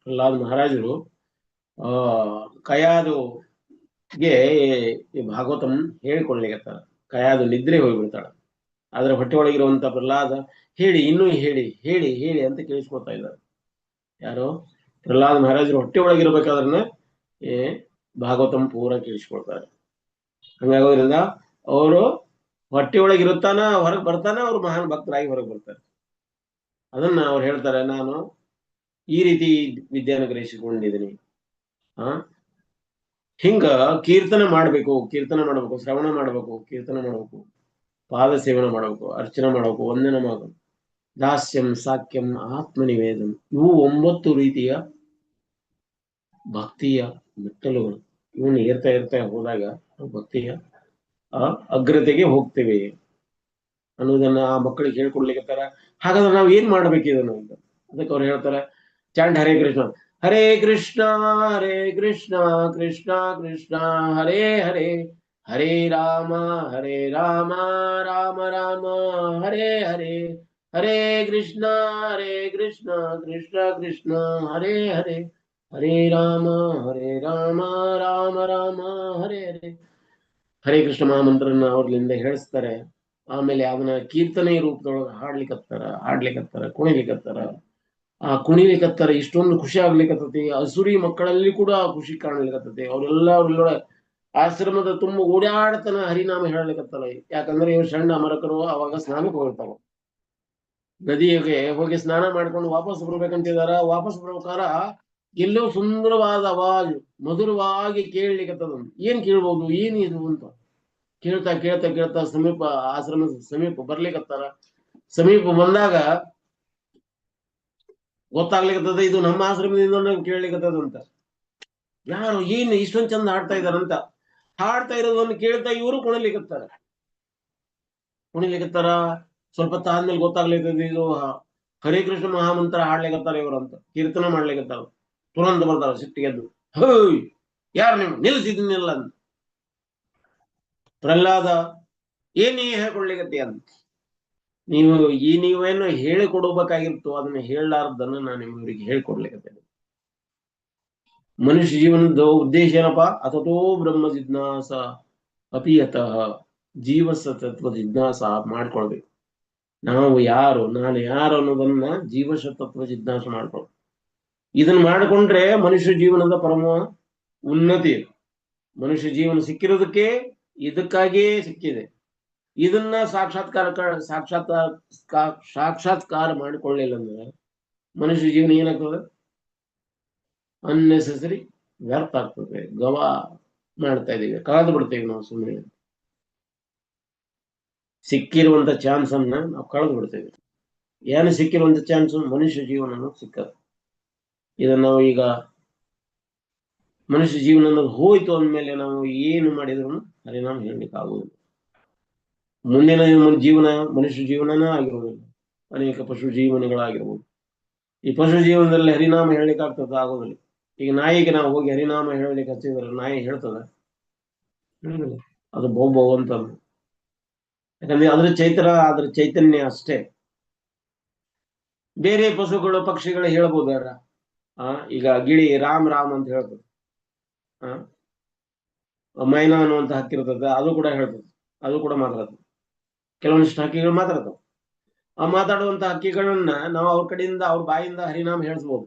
ಪ್ರಹ್ಲಾದ ಮಹಾರಾಜರು ಕಯಾದುಗೆ ಈ ಭಾಗವತಂ ಹೇಳಿಕೊಡ್ಲಿಕ್ಕತ್ತಾರ. ಕಯಾದು ನಿದ್ರೆ ಹೋಗ್ಬಿಡ್ತಾಳ, ಆದ್ರೆ ಹೊಟ್ಟೆ ಒಳಗಿರುವಂತ ಪ್ರಹ್ಲಾದ ಹೇಳಿ, ಇನ್ನೂ ಹೇಳಿ ಹೇಳಿ ಹೇಳಿ ಅಂತ ಕೇಳಿಸ್ಕೊಳ್ತಾ ಇದ್ದಾರೆ. ಯಾರು? ಪ್ರಹ್ಲಾದ ಮಹಾರಾಜರು ಹೊಟ್ಟೆ ಒಳಗಿರ್ಬೇಕಾದ್ರನ್ನ ಭಾಗವತಂ ಪೂರ ಕೇಳಿಸ್ಕೊಳ್ತಾರೆ. ಹಂಗಾಗೋದ್ರಿಂದ ಅವರು ಹೊಟ್ಟೆ ಒಳಗಿರುತ್ತಾನ, ಹೊರಗೆ ಬರ್ತಾನ, ಅವ್ರು ಮಹಾನ್ ಭಕ್ತರಾಗಿ ಹೊರಗೆ ಬರ್ತಾರೆ. ಅದನ್ನ ಅವ್ರು ಹೇಳ್ತಾರೆ, ನಾನು ಈ ರೀತಿ ವಿದ್ಯೆಯನ್ನು ಗ್ರಹಿಸಿಕೊಂಡಿದ್ದೀನಿ. ಹಿಂಗ ಕೀರ್ತನೆ ಮಾಡ್ಬೇಕು, ಶ್ರವಣ ಮಾಡ್ಬೇಕು, ಕೀರ್ತನೆ ಮಾಡ್ಬೇಕು, ಪಾದ ಸೇವನೆ ಮಾಡ್ಬೇಕು, ಅರ್ಚನೆ ಮಾಡ್ಬೇಕು, ವಂದನೆ ಮಾಡ್ಬೇಕು, ದಾಸ್ಯಂ ಸಾಕ್ಯಂ ಆತ್ಮನಿವೇದನ, ಇವು 9 ರೀತಿಯ ಭಕ್ತಿಯ ಮೆಟ್ಟಲುಗಳು. ಇವನ್ನ ಏರ್ತಾ ಹೋದಾಗ ಭಕ್ತಿಯ ಅಗ್ರತೆಗೆ ಹೋಗ್ತೇವೆ ಅನ್ನೋದನ್ನ ಆ ಮಕ್ಕಳಿಗೆ ಹೇಳ್ಕೊಡ್ಲಿಕ್ಕತ್ತಾರ. ಹಾಗಾದ್ರೆ ನಾವ್ ಏನ್ ಮಾಡ್ಬೇಕು ಇದನ್ನು ಅಂತ. ಅದಕ್ಕೆ ಅವ್ರು ಹೇಳ್ತಾರೆ, ಚಾಂಡ್ ಹರೇ ಕೃಷ್ಣ, ಹರೇ ಕೃಷ್ಣ ಹರೇ ಕೃಷ್ಣ ಕೃಷ್ಣ ಕೃಷ್ಣ ಹರೇ ಹರೇ ಹರೇ ರಾಮ ರಾಮ ರಾಮ ಹರೇ ಹರೇ ಹರೇ ಕೃಷ್ಣ ಕೃಷ್ಣ ಕೃಷ್ಣ ಹರೇ ಹರೇ ಹರೇ ರಾಮ ರಾಮ ರಾಮ ಹರೇ ಹರೇ. ಹರೇ ಕೃಷ್ಣ ಮಹಾಮಂತ್ರನ ಅವ್ರಲಿಂದ ಹೇಳಿಸ್ತಾರೆ. ಆಮೇಲೆ ಅದನ್ನ ಕೀರ್ತನೆ ರೂಪದೊಳಗೆ ಹಾಡ್ಲಿಕತ್ತಾರ ಕುಣಿಲಿಕತ್ತಾರ. ಆ ಕುಣಿಲಿಕತ್ತಾರ, ಇಷ್ಟೊಂದು ಖುಷಿ ಆಗ್ಲಿಕತ್ತತಿ. ಅಸುರಿ ಮಕ್ಕಳಲ್ಲಿ ಕೂಡ ಆ ಖುಷಿ ಕಾಣ್ಲಿಕತ್ತತಿ. ಅವರೆಲ್ಲ ಅವ್ರೊಳಗೆ ಆಶ್ರಮದ ತುಂಬ ಓಡಾಡತನ ಹರಿನಾಮ ಹೇಳಲಿಕತ್ತಾರ. ಯಾಕಂದ್ರೆ ಇವ್ರು ಸಣ್ಣ ಅಮರಕರು ಅವಾಗ ಸ್ನಾನಕ್ಕೆ ಹೋಗ್ತಾವ. ನದಿಗೆ ಹೋಗಿ ಸ್ನಾನ ಮಾಡ್ಕೊಂಡು ವಾಪಸ್ ಬರ್ಬೇಕಂತಿದಾರ. ವಾಪಸ್ ಬರ್ಬೇಕಾರ ಎಲ್ಲೋ ಸುಂದರವಾದ ಅವಾಜ್ ಮಧುರವಾಗಿ ಕೇಳಲಿಕತ್ತದ. ಏನ್ ಕೇಳ್ಬೋದು, ಏನ್ ಇದು ಅಂತ ಕೇಳ್ತಾ ಕೇಳ್ತಾ ಕೇಳ್ತಾ ಸಮೀಪ ಆಶ್ರಮದ ಸಮೀಪ ಬರ್ಲಿಕತ್ತಾರ. ಸಮೀಪ ಬಂದಾಗ ಗೊತ್ತಾಗ್ಲಿಕತ್ತದ ಇದು ನಮ್ಮ ಆಶ್ರಮದಿಂದ ಕೇಳಲಿಕತ್ತದ ಅಂತ. ಯಾರು ಏನ್ ಇಷ್ಟೊಂದ್ ಚಂದ ಹಾಡ್ತಾ ಇದಾರಂತ. ಹಾಡ್ತಾ ಇರೋದನ್ನು ಕೇಳ್ತಾ ಇವರು ಕುಣಿಲಿಕತ್ತಾರ. ಸ್ವಲ್ಪ ಆದ್ಮೇಲೆ ಗೊತ್ತಾಗ್ಲಿಕ್ಕದ ಇದು ಹರೇ ಕೃಷ್ಣ ಮಹಾಮಂತ್ರ ಹಾಡ್ಲಿಕತ್ತಾರ ಇವರು ಅಂತ. ಕೀರ್ತನ ಮಾಡ್ಲಿಕತ್ತಾರ. ತುರಂತ ಬರ್ತಾರ ಸಿಟ್ಟಿಗೆದ್ದು. ಹೋಯ್, ಯಾರು ನೀವು ನಿಲ್ಸಿದ್ನಿಲ್ಲ ಅಂತ. ಪ್ರಹ್ಲಾದ, ಏನ್ ನೀ ಹೇಳ್ಕೊಡ್ಲಿಕತ್ತಿ ಅಂತ. ನೀವೇನು ಹೇಳಿಕೊಡ್ಬೇಕಾಗಿತ್ತು, ಅದನ್ನ ಹೇಳಲಾರ್ದನ್ನ ನಾನು ನಿಮ್ಗೆ ಹೇಳ್ಕೊಡ್ಲಿಕತ್ತೇನೆ. ಮನುಷ್ಯ ಜೀವನದ ಉದ್ದೇಶ ಏನಪ್ಪಾ? ಅಥತೋ ಬ್ರಹ್ಮ ಜಿಜ್ಞಾಸ ಅಪಿಯತಃ, ಜೀವಸ ತತ್ವ ಜಿಜ್ಞಾಸ ಮಾಡ್ಕೊಳ್ಬೇಕು. ನಾನು ಯಾರು ಅನ್ನೋದನ್ನ ಜೀವಶ ತತ್ವ ಜಿಜ್ಞಾಸ ಮಾಡ್ಕೊಳ್ಬೇಕು. ಇದನ್ನ ಮಾಡಿಕೊಂಡ್ರೆ ಮನುಷ್ಯ ಜೀವನದ ಪರಮ ಉನ್ನತಿ. ಮನುಷ್ಯ ಜೀವನ ಸಿಕ್ಕಿರೋದಕ್ಕೆ ಇದಕ್ಕಾಗಿಯೇ ಸಿಕ್ಕಿದೆ. ಇದನ್ನ ಸಾಕ್ಷಾತ್ಕಾರ ಮಾಡಿಕೊಳ್ಳಿಲ್ಲ ಅಂದ್ರೆ ಮನುಷ್ಯ ಜೀವನ ಏನಾಗ್ತದೆ? ಅನ್ನೆಸೆಸರಿ ವ್ಯರ್ಥ ಆಗ್ತದೆ. ಗವಾ ಮಾಡ್ತಾ ಇದೀವಿ, ಕಳೆದು ಬಿಡ್ತೇವೆ ನಾವು. ಸುಮ್ಮನೆ ಸಿಕ್ಕಿರುವಂತ ಚಾನ್ಸ್ ಅನ್ನ ನಾವು ಕಳೆದು ಬಿಡ್ತೇವೆ. ಏನು ಸಿಕ್ಕಿರುವಂತ ಚಾನ್ಸ್? ಮನುಷ್ಯ ಜೀವನ ಸಿಕ್ಕದು. ಇದನ್ನ ನಾವು ಈಗ ಮನುಷ್ಯ ಜೀವನ ಅನ್ನೋದು ಹೋಯ್ತು ಅಂದ್ಮೇಲೆ ನಾವು ಏನು ಮಾಡಿದ್ರು ಹರಿನಾಮ ಹೇಳಲಿಕ್ಕೆ ಆಗುವುದಿಲ್ಲ. ಮುಂದಿನ ಜೀವನ ಮನುಷ್ಯ ಜೀವನನ ಆಗಿರುವುದಿಲ್ಲ, ಅನೇಕ ಪಶು ಜೀವನಗಳಾಗಿರ್ಬೋದು. ಈ ಪಶು ಜೀವನದಲ್ಲಿ ಹರಿನಾಮ ಹೇಳಲಿಕ್ಕೆ ಆಗ್ತದ? ಆಗೋದಿಲ್ಲ. ಈಗ ನಾಯಿಗೆ ನಾವು ಹೋಗಿ ಹರಿನಾಮ ಹೇಳಲಿಕ್ಕೆ ಹಚ್ಚಿದ್ರೆ ನಾಯಿ ಹೇಳ್ತದ? ಅದು ಬಹು ಅಂತ. ಯಾಕಂದ್ರೆ ಅದ್ರ ಚೈತನ್ಯ ಅಷ್ಟೇ. ಬೇರೆ ಪಶುಗಳು ಪಕ್ಷಿಗಳು ಹೇಳ್ಬೋದಾರ. ಈಗ ಗಿಳಿ ರಾಮ್ ಅಂತ ಹೇಳ್ತದೆ. ಮೈನಾ ಅನ್ನುವಂತ ಹಕ್ಕಿರ್ತದೆ, ಅದು ಕೂಡ ಹೇಳ್ತದೆ, ಅದು ಕೂಡ ಮಾತಾಡ್ತದೆ. ಕೆಲವೊಂದಿಷ್ಟು ಹಕ್ಕಿಗಳು ಮಾತಾಡ್ತಾವ. ಆ ಮಾತಾಡುವಂತ ಹಕ್ಕಿಗಳನ್ನ ನಾವು ಅವ್ರ ಕಡೆಯಿಂದ ಅವ್ರ ಬಾಯಿಂದ ಹರಿನಾಮ ಹೇಳಿಸ್ಬೋದು.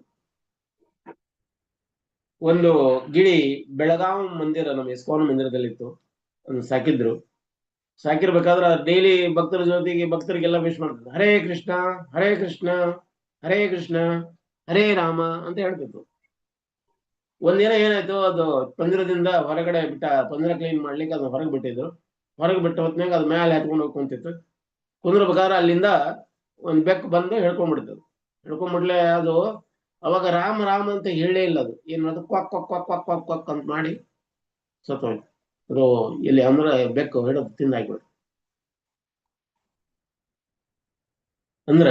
ಒಂದು ಗಿಳಿ ಬೆಳಗಾವಿ ಮಂದಿರ, ನಮ್ಮ ಇಸ್ಕಾನ್ ಮಂದಿರದಲ್ಲಿತ್ತು. ಸಾಕಿರ್ಬೇಕಾದ್ರೆ ಡೈಲಿ ಭಕ್ತರ ಜೊತೆಗೆ ಭಕ್ತರಿಗೆಲ್ಲ ವಿಶ್ ಮಾಡ್ತಿದ್ರು. ಹರೇ ಕೃಷ್ಣ ಹರೇ ಕೃಷ್ಣ ಹರೇ ಕೃಷ್ಣ ಹರೇ ರಾಮ ಅಂತ ಹೇಳ್ತಿತ್ತು. ಒಂದಿನ ಏನಾಯ್ತು, ಅದು ಪಂಜರದಿಂದ ಹೊರಗಡೆ ಪಂಜರ ಕ್ಲೀನ್ ಮಾಡ್ಲಿಕ್ಕೆ ಅದು ಹೊರಗೆ ಬಿಟ್ಟಿದ್ರು. ಹೊರಗೆ ಬಿಟ್ಟ ಹೊತ್ನಾಗ ಅದು ಮೇಲೆ ಹತ್ಕೊಂಡು ಹೋಗಿ ಕುಂತಿತ್ತು. ಕುಂದ್ರಬೇಕಾದ್ರೆ ಅಲ್ಲಿಂದ ಒಂದ್ ಬೆಕ್ಕು ಬಂದು ಹೇಳ್ಕೊಂಡ್ಬಿಡ್ತದೆ. ಹೇಳ್ಕೊಂಡ್ಬಿಡ್ಲೆ ಅದು ಅವಾಗ ರಾಮ ಅಂತ ಹೇಳೇ ಇಲ್ಲ. ಅದು ಏನ್ ಮಾಡೋದು, quack quack quack quack quack quack ಅಂತ ಮಾಡಿ ಸತ್ತೋಯ್ತು. ಅದು ಇಲ್ಲಿ ಅಂದ್ರೆ ಬೆಕ್ಕು ಹಿಡಿದು ತಿಂದಾಕ್ಬಿಡ್ತು. ಅಂದ್ರ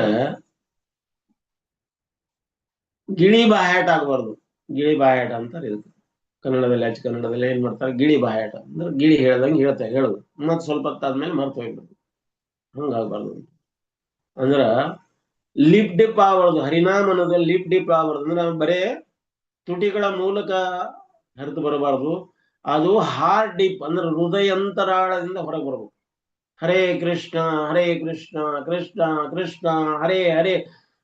ಗಿಳಿ ಬಾಯಾಟ ಆಗ್ಬಾರ್ದು. ಗಿಳಿ ಬಾಯಾಟ ಅಂತಾರೆ ಇದಕ್ಕೆ ಕನ್ನಡದಲ್ಲಿ. ಕನ್ನಡದಲ್ಲಿ ಏನ್ ಮಾಡ್ತಾರೆ, ಗಿಳಿ ಬಾಯಾಟ ಅಂದ್ರೆ ಗಿಳಿ ಹೇಳ್ದಂಗೆ ಹೇಳುದು, ಮತ್ ಸ್ವಲ್ಪ ಹೊತ್ತಾದ್ಮೇಲೆ ಮರ್ತು ಹೋಗ್ಬಿಡುದು. ಹಂಗಾಗ್ಬಾರ್ದು. ಅಂದ್ರ ಲಿಪ್ ಡಿಪ್ ಆಗ್ಬಾರ್ದು. ಹರಿನಾಮ ಅನ್ನೋದು ಲಿಪ್ ಡಿಪ್ ಆಗ್ಬಾರ್ದು. ಅಂದ್ರೆ ಬರೇ ತುಟಿಗಳ ಮೂಲಕ ಹರಿದು ಬರಬಾರ್ದು. ಅದು ಹಾರ್ಟ್ ಡಿಪ್ ಅಂದ್ರೆ ಹೃದಯಂತರಾಳದಿಂದ ಹೊರಗೆ ಬರಬೇಕು. ಹರೇ ಕೃಷ್ಣ ಕೃಷ್ಣ ಕೃಷ್ಣ ಹರೇ ಹರೇ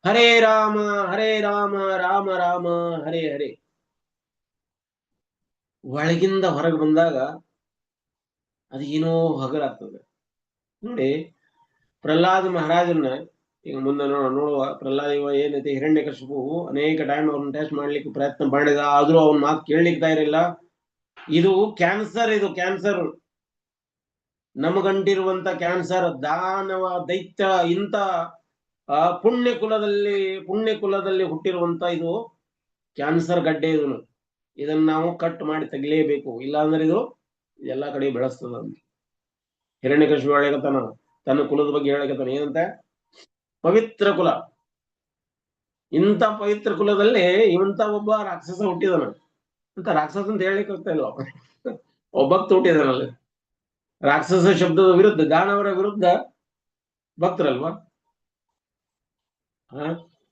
ಹರೇ ರಾಮ ರಾಮ ರಾಮ ಹರೇ ಹರೇ. ಒಳಗಿಂದ ಹೊರಗೆ ಬಂದಾಗ ಅದು ಏನೋ ಹಗರಾಗ್ತದೆ ನೋಡಿ. ಪ್ರಹ್ಲಾದ ಮಹಾರಾಜನ್ನ ಈಗ ಮುಂದೆ ನೋಡುವ. ಪ್ರಹ್ಲಾದ ಏನೈತೆ, ಹಿರಣ್ಯಕಶಿಪು ಅನೇಕ ಟೈಮ್ ಅವ್ರನ್ನ ಟೆಸ್ಟ್ ಮಾಡ್ಲಿಕ್ಕೆ ಪ್ರಯತ್ನ ಮಾಡಿದ, ಆದ್ರೂ ಅವ್ನ ಮಾತು ಕೇಳಲಿಕ್ಕೆ ಇರಲಿಲ್ಲ. ಇದು ಕ್ಯಾನ್ಸರ್ ನಮಗಂಟಿರುವಂತ ಕ್ಯಾನ್ಸರ್. ದಾನವ ದೈತ್ಯ ಇಂಥ ಪುಣ್ಯ ಕುಲದಲ್ಲಿ ಹುಟ್ಟಿರುವಂತ ಇದು ಕ್ಯಾನ್ಸರ್ ಗಡ್ಡೆ. ಇದನ್ನ ನಾವು ಕಟ್ ಮಾಡಿ ತೆಗಿಲೇಬೇಕು, ಇಲ್ಲಾಂದ್ರೆ ಇದು ಎಲ್ಲಾ ಕಡೆ ಬೆಳೆಸ್ತದ ಅಂತ ಹಿರಣ್ಯಕಶಿಪು ಹೇಳಕತ್ತಾನ. ತನ್ನ ಕುಲದ ಬಗ್ಗೆ ಹೇಳಕತ್ತಾನ. ಏನಂತ? ಪವಿತ್ರ ಕುಲ, ಇಂಥ ಪವಿತ್ರ ಕುಲದಲ್ಲಿ ಇಂಥ ಒಬ್ಬ ರಾಕ್ಷಸ ಹುಟ್ಟಿದನ ಅಂತ. ರಾಕ್ಷಸ ಅಂತ ಹೇಳಿಕ್ ಆಗ್ತಾ ಇಲ್ವ? ಒಬ್ಬ ಹುಟ್ಟಿದಾನಲ್ಲಿ ರಾಕ್ಷಸ ಶಬ್ದದ ವಿರುದ್ಧ, ದಾನವರ ವಿರುದ್ಧ ಭಕ್ತರಲ್ವಾ?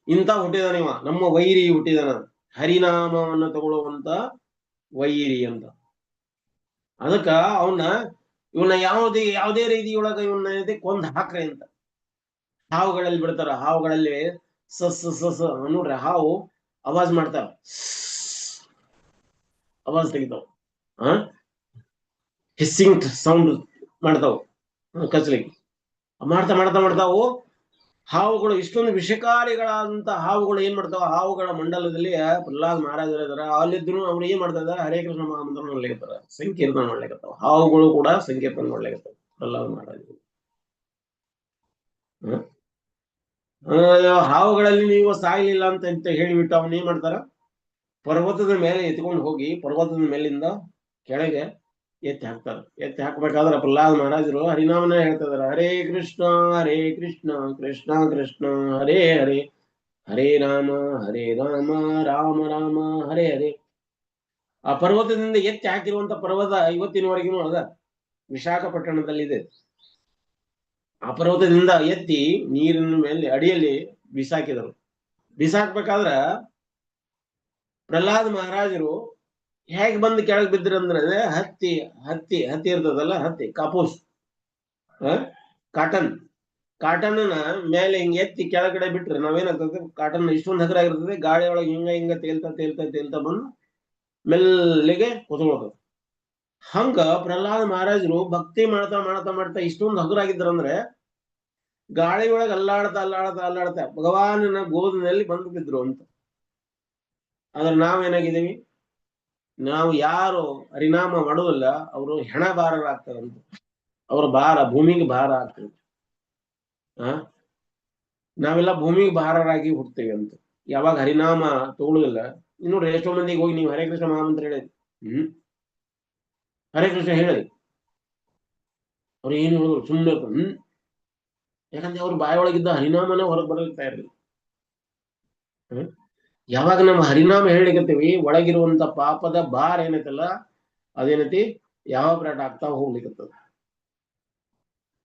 ಇಂಥ ಹುಟ್ಟಿದಾನಿವ, ನಮ್ಮ ವೈರಿ ಹುಟ್ಟಿದಾನ, ಹರಿನಾಮವನ್ನು ತಗೊಳ್ಳುವಂತ ವೈರಿ ಅಂತ. ಅದಕ್ಕ ಇವನ್ನ ಯಾವುದೇ ರೀತಿಯೊಳಗ ಇವನ್ನ ಕೊಂದ್ ಹಾಕ್ರಿ ಅಂತ. ಹಾವುಗಳಲ್ಲಿ ಬಿಡ್ತಾರ, ಹಾವುಗಳಲ್ಲಿ ಸಸ್ ನೋಡ್ರಿ, ಹಾವು ಅವಾಜ್ ಮಾಡ್ತಾವ, ಅವಾಜ್ ತೆಗಿತಾವ, ಹಿಸ್ಸಿಂಗ್ ಸೌಂಡ್ ಮಾಡ್ತಾವ ಕಚ್ಲಿಕ್ಕೆ. ಮಾಡ್ತಾ ಮಾಡ್ತಾ ಮಾಡ್ತಾವು ಹಾವುಗಳು, ಇಷ್ಟೊಂದು ವಿಷಕಾರಿಗಳಾದಂತ ಹಾವುಗಳು ಏನ್ ಮಾಡ್ತಾವ, ಹಾವುಗಳ ಮಂಡಲದಲ್ಲಿ ಪ್ರಹ್ಲಾದ್ ಮಹಾರಾಜರು ಇದಾರ. ಅಲ್ಲಿದ್ರು ಅವ್ರು ಏನ್ ಮಾಡ್ತಾ ಇದಾರೆ, ಹರೇ ಕೃಷ್ಣ ಮಹಾಮಂತ್ರ ನೋಡ್ಲಿಕತ್ತಾರ, ಸಂಕೀರ್ತನ ಮಾಡ್ಲಿಕತ್ತಾವ. ಹಾವುಗಳು ಕೂಡ ಸಂಕೀರ್ತನ ಮಾಡ್ಲಿಕತ್ತಾವ ಪ್ರಹ್ಲಾದ್ ಮಹಾರಾಜರು. ಹಾವುಗಳಲ್ಲಿ ನೀವು ಸಾಯ್ಲಿಲ್ಲ ಅಂತ ಹೇಳಿಬಿಟ್ಟು ಅವನ್ ಏನ್ ಮಾಡ್ತಾರ, ಪರ್ವತದ ಮೇಲೆ ಎತ್ಕೊಂಡು ಹೋಗಿ ಪರ್ವತದ ಮೇಲಿಂದ ಕೆಳಗೆ ಎತ್ತಿ ಹಾಕ್ತಾರ. ಎತ್ತಿ ಹಾಕ್ಬೇಕಾದ್ರೆ ಪ್ರಹ್ಲಾದ್ ಮಹಾರಾಜರು ಹರಿನಾಮನ ಹೇಳ್ತಾ ಇದಾರೆ, ಹರೇ ಕೃಷ್ಣ ಕೃಷ್ಣ ಕೃಷ್ಣ ಹರೇ ಹರೇ, ಹರೇ ರಾಮ ರಾಮ ರಾಮ ಹರೇ ಹರೇ. ಆ ಪರ್ವತದಿಂದ ಎತ್ತಿ ಹಾಕಿರುವಂತ ಪರ್ವತ ಇವತ್ತಿನವರೆಗೂ ಅದ, ವಿಶಾಖಪಟ್ಟಣದಲ್ಲಿದೆ. ಆ ಪರ್ವತದಿಂದ ಎತ್ತಿ ನೀರಿನ ಮೇಲೆ ಅಡಿಯಲ್ಲಿ ಬಿಸಾಕಿದರು. ಬಿಸಾಕ್ಬೇಕಾದ್ರ ಪ್ರಹ್ಲಾದ್ ಮಹಾರಾಜರು ಹೇಗೆ ಬಂದು ಕೆಳಗೆ ಬಿದ್ರಂದ್ರೆ, ಹತ್ತಿ ಹತ್ತಿ ಹತ್ತಿ ಇರ್ತದಲ್ಲ, ಹತ್ತಿ ಕಾಪೂಸ್, ಕಾಟನ್ ಮೇಲೆ ಹಿಂಗ ಎತ್ತಿ ಕೆಳಗಡೆ ಬಿಟ್ರೆ ನಾವೇನಾಗ್ತದೆ, ಕಾಟನ್ ಇಷ್ಟೊಂದು ಹಗರಾಗಿರ್ತದೆ, ಗಾಳಿ ಒಳಗೆ ಹಿಂಗ ತೇಲ್ತಾ ಬಂದು ಮೆಲ್ಲಿಗೆ ಕುತ್ಕೊಳ್ತದೆ. ಹಂಗ ಪ್ರಹ್ಲಾದ್ ಮಹಾರಾಜರು ಭಕ್ತಿ ಮಾಡ್ತಾ ಮಾಡ್ತಾ ಮಾಡ್ತಾ ಇಷ್ಟೊಂದು ಹಗುರಾಗಿದ್ರಂದ್ರೆ ಗಾಳಿ ಒಳಗೆ ಅಲ್ಲಾಡ್ತಾ ಭಗವಾನನ ಗೋದಿನಲ್ಲಿ ಬಂದು ಬಿದ್ರು ಅಂತ. ಆದ್ರೆ ನಾವೇನಾಗಿದ್ದೀವಿ, ನಾವು ಯಾರು ಹರಿನಾಮ ಮಾಡುವುದಿಲ್ಲ ಅವರು ಹೆಣ ಭಾರರಾಗ್ತಾರಂತ. ಅವ್ರ ಭಾರ ಭೂಮಿಗೆ ಭಾರ ಆಗ್ತದೆ. ನಾವೆಲ್ಲ ಭೂಮಿಗೆ ಭಾರರಾಗಿ ಹುಡ್ತೇವೆ ಅಂತ. ಯಾವಾಗ ಹರಿನಾಮ ತಗೊಳುದಿಲ್ಲ, ನೋಡ್ರಿ ಎಷ್ಟೋ ಮಂದಿಗೆ ಹೋಗಿ ನೀವು ಹರೇ ಕೃಷ್ಣ ಮಹಾಮಂತ್ರ ಹೇಳಿ, ಹರೇ ಕೃಷ್ಣ ಹೇಳಿ, ಅವ್ರು ಏನು ಹೇಳಿದ್ರು ಸುಮ್ಮನೆ ಯಾಕಂದ್ರೆ ಅವ್ರ ಬಾಯಿ ಒಳಗಿದ್ದ ಹರಿನಾಮನೇ ಹೊರಗೆ ಬರಲಿಕ್ತಾ ಇರಲಿಲ್ಲ. ಯಾವಾಗ ನಮ್ಮ ಹರಿನಾಮ ಹೇಳಿಕತ್ತೀವಿ, ಒಳಗಿರುವಂತ ಪಾಪದ ಭಾರ ಏನೈತಲ್ಲ ಅದೇನೈತಿ ಯಾವ ಪ್ರಾಟ ಆಗ್ತಾ ಹೋಗ್ಲಿಕ್ಕತ್ತದ.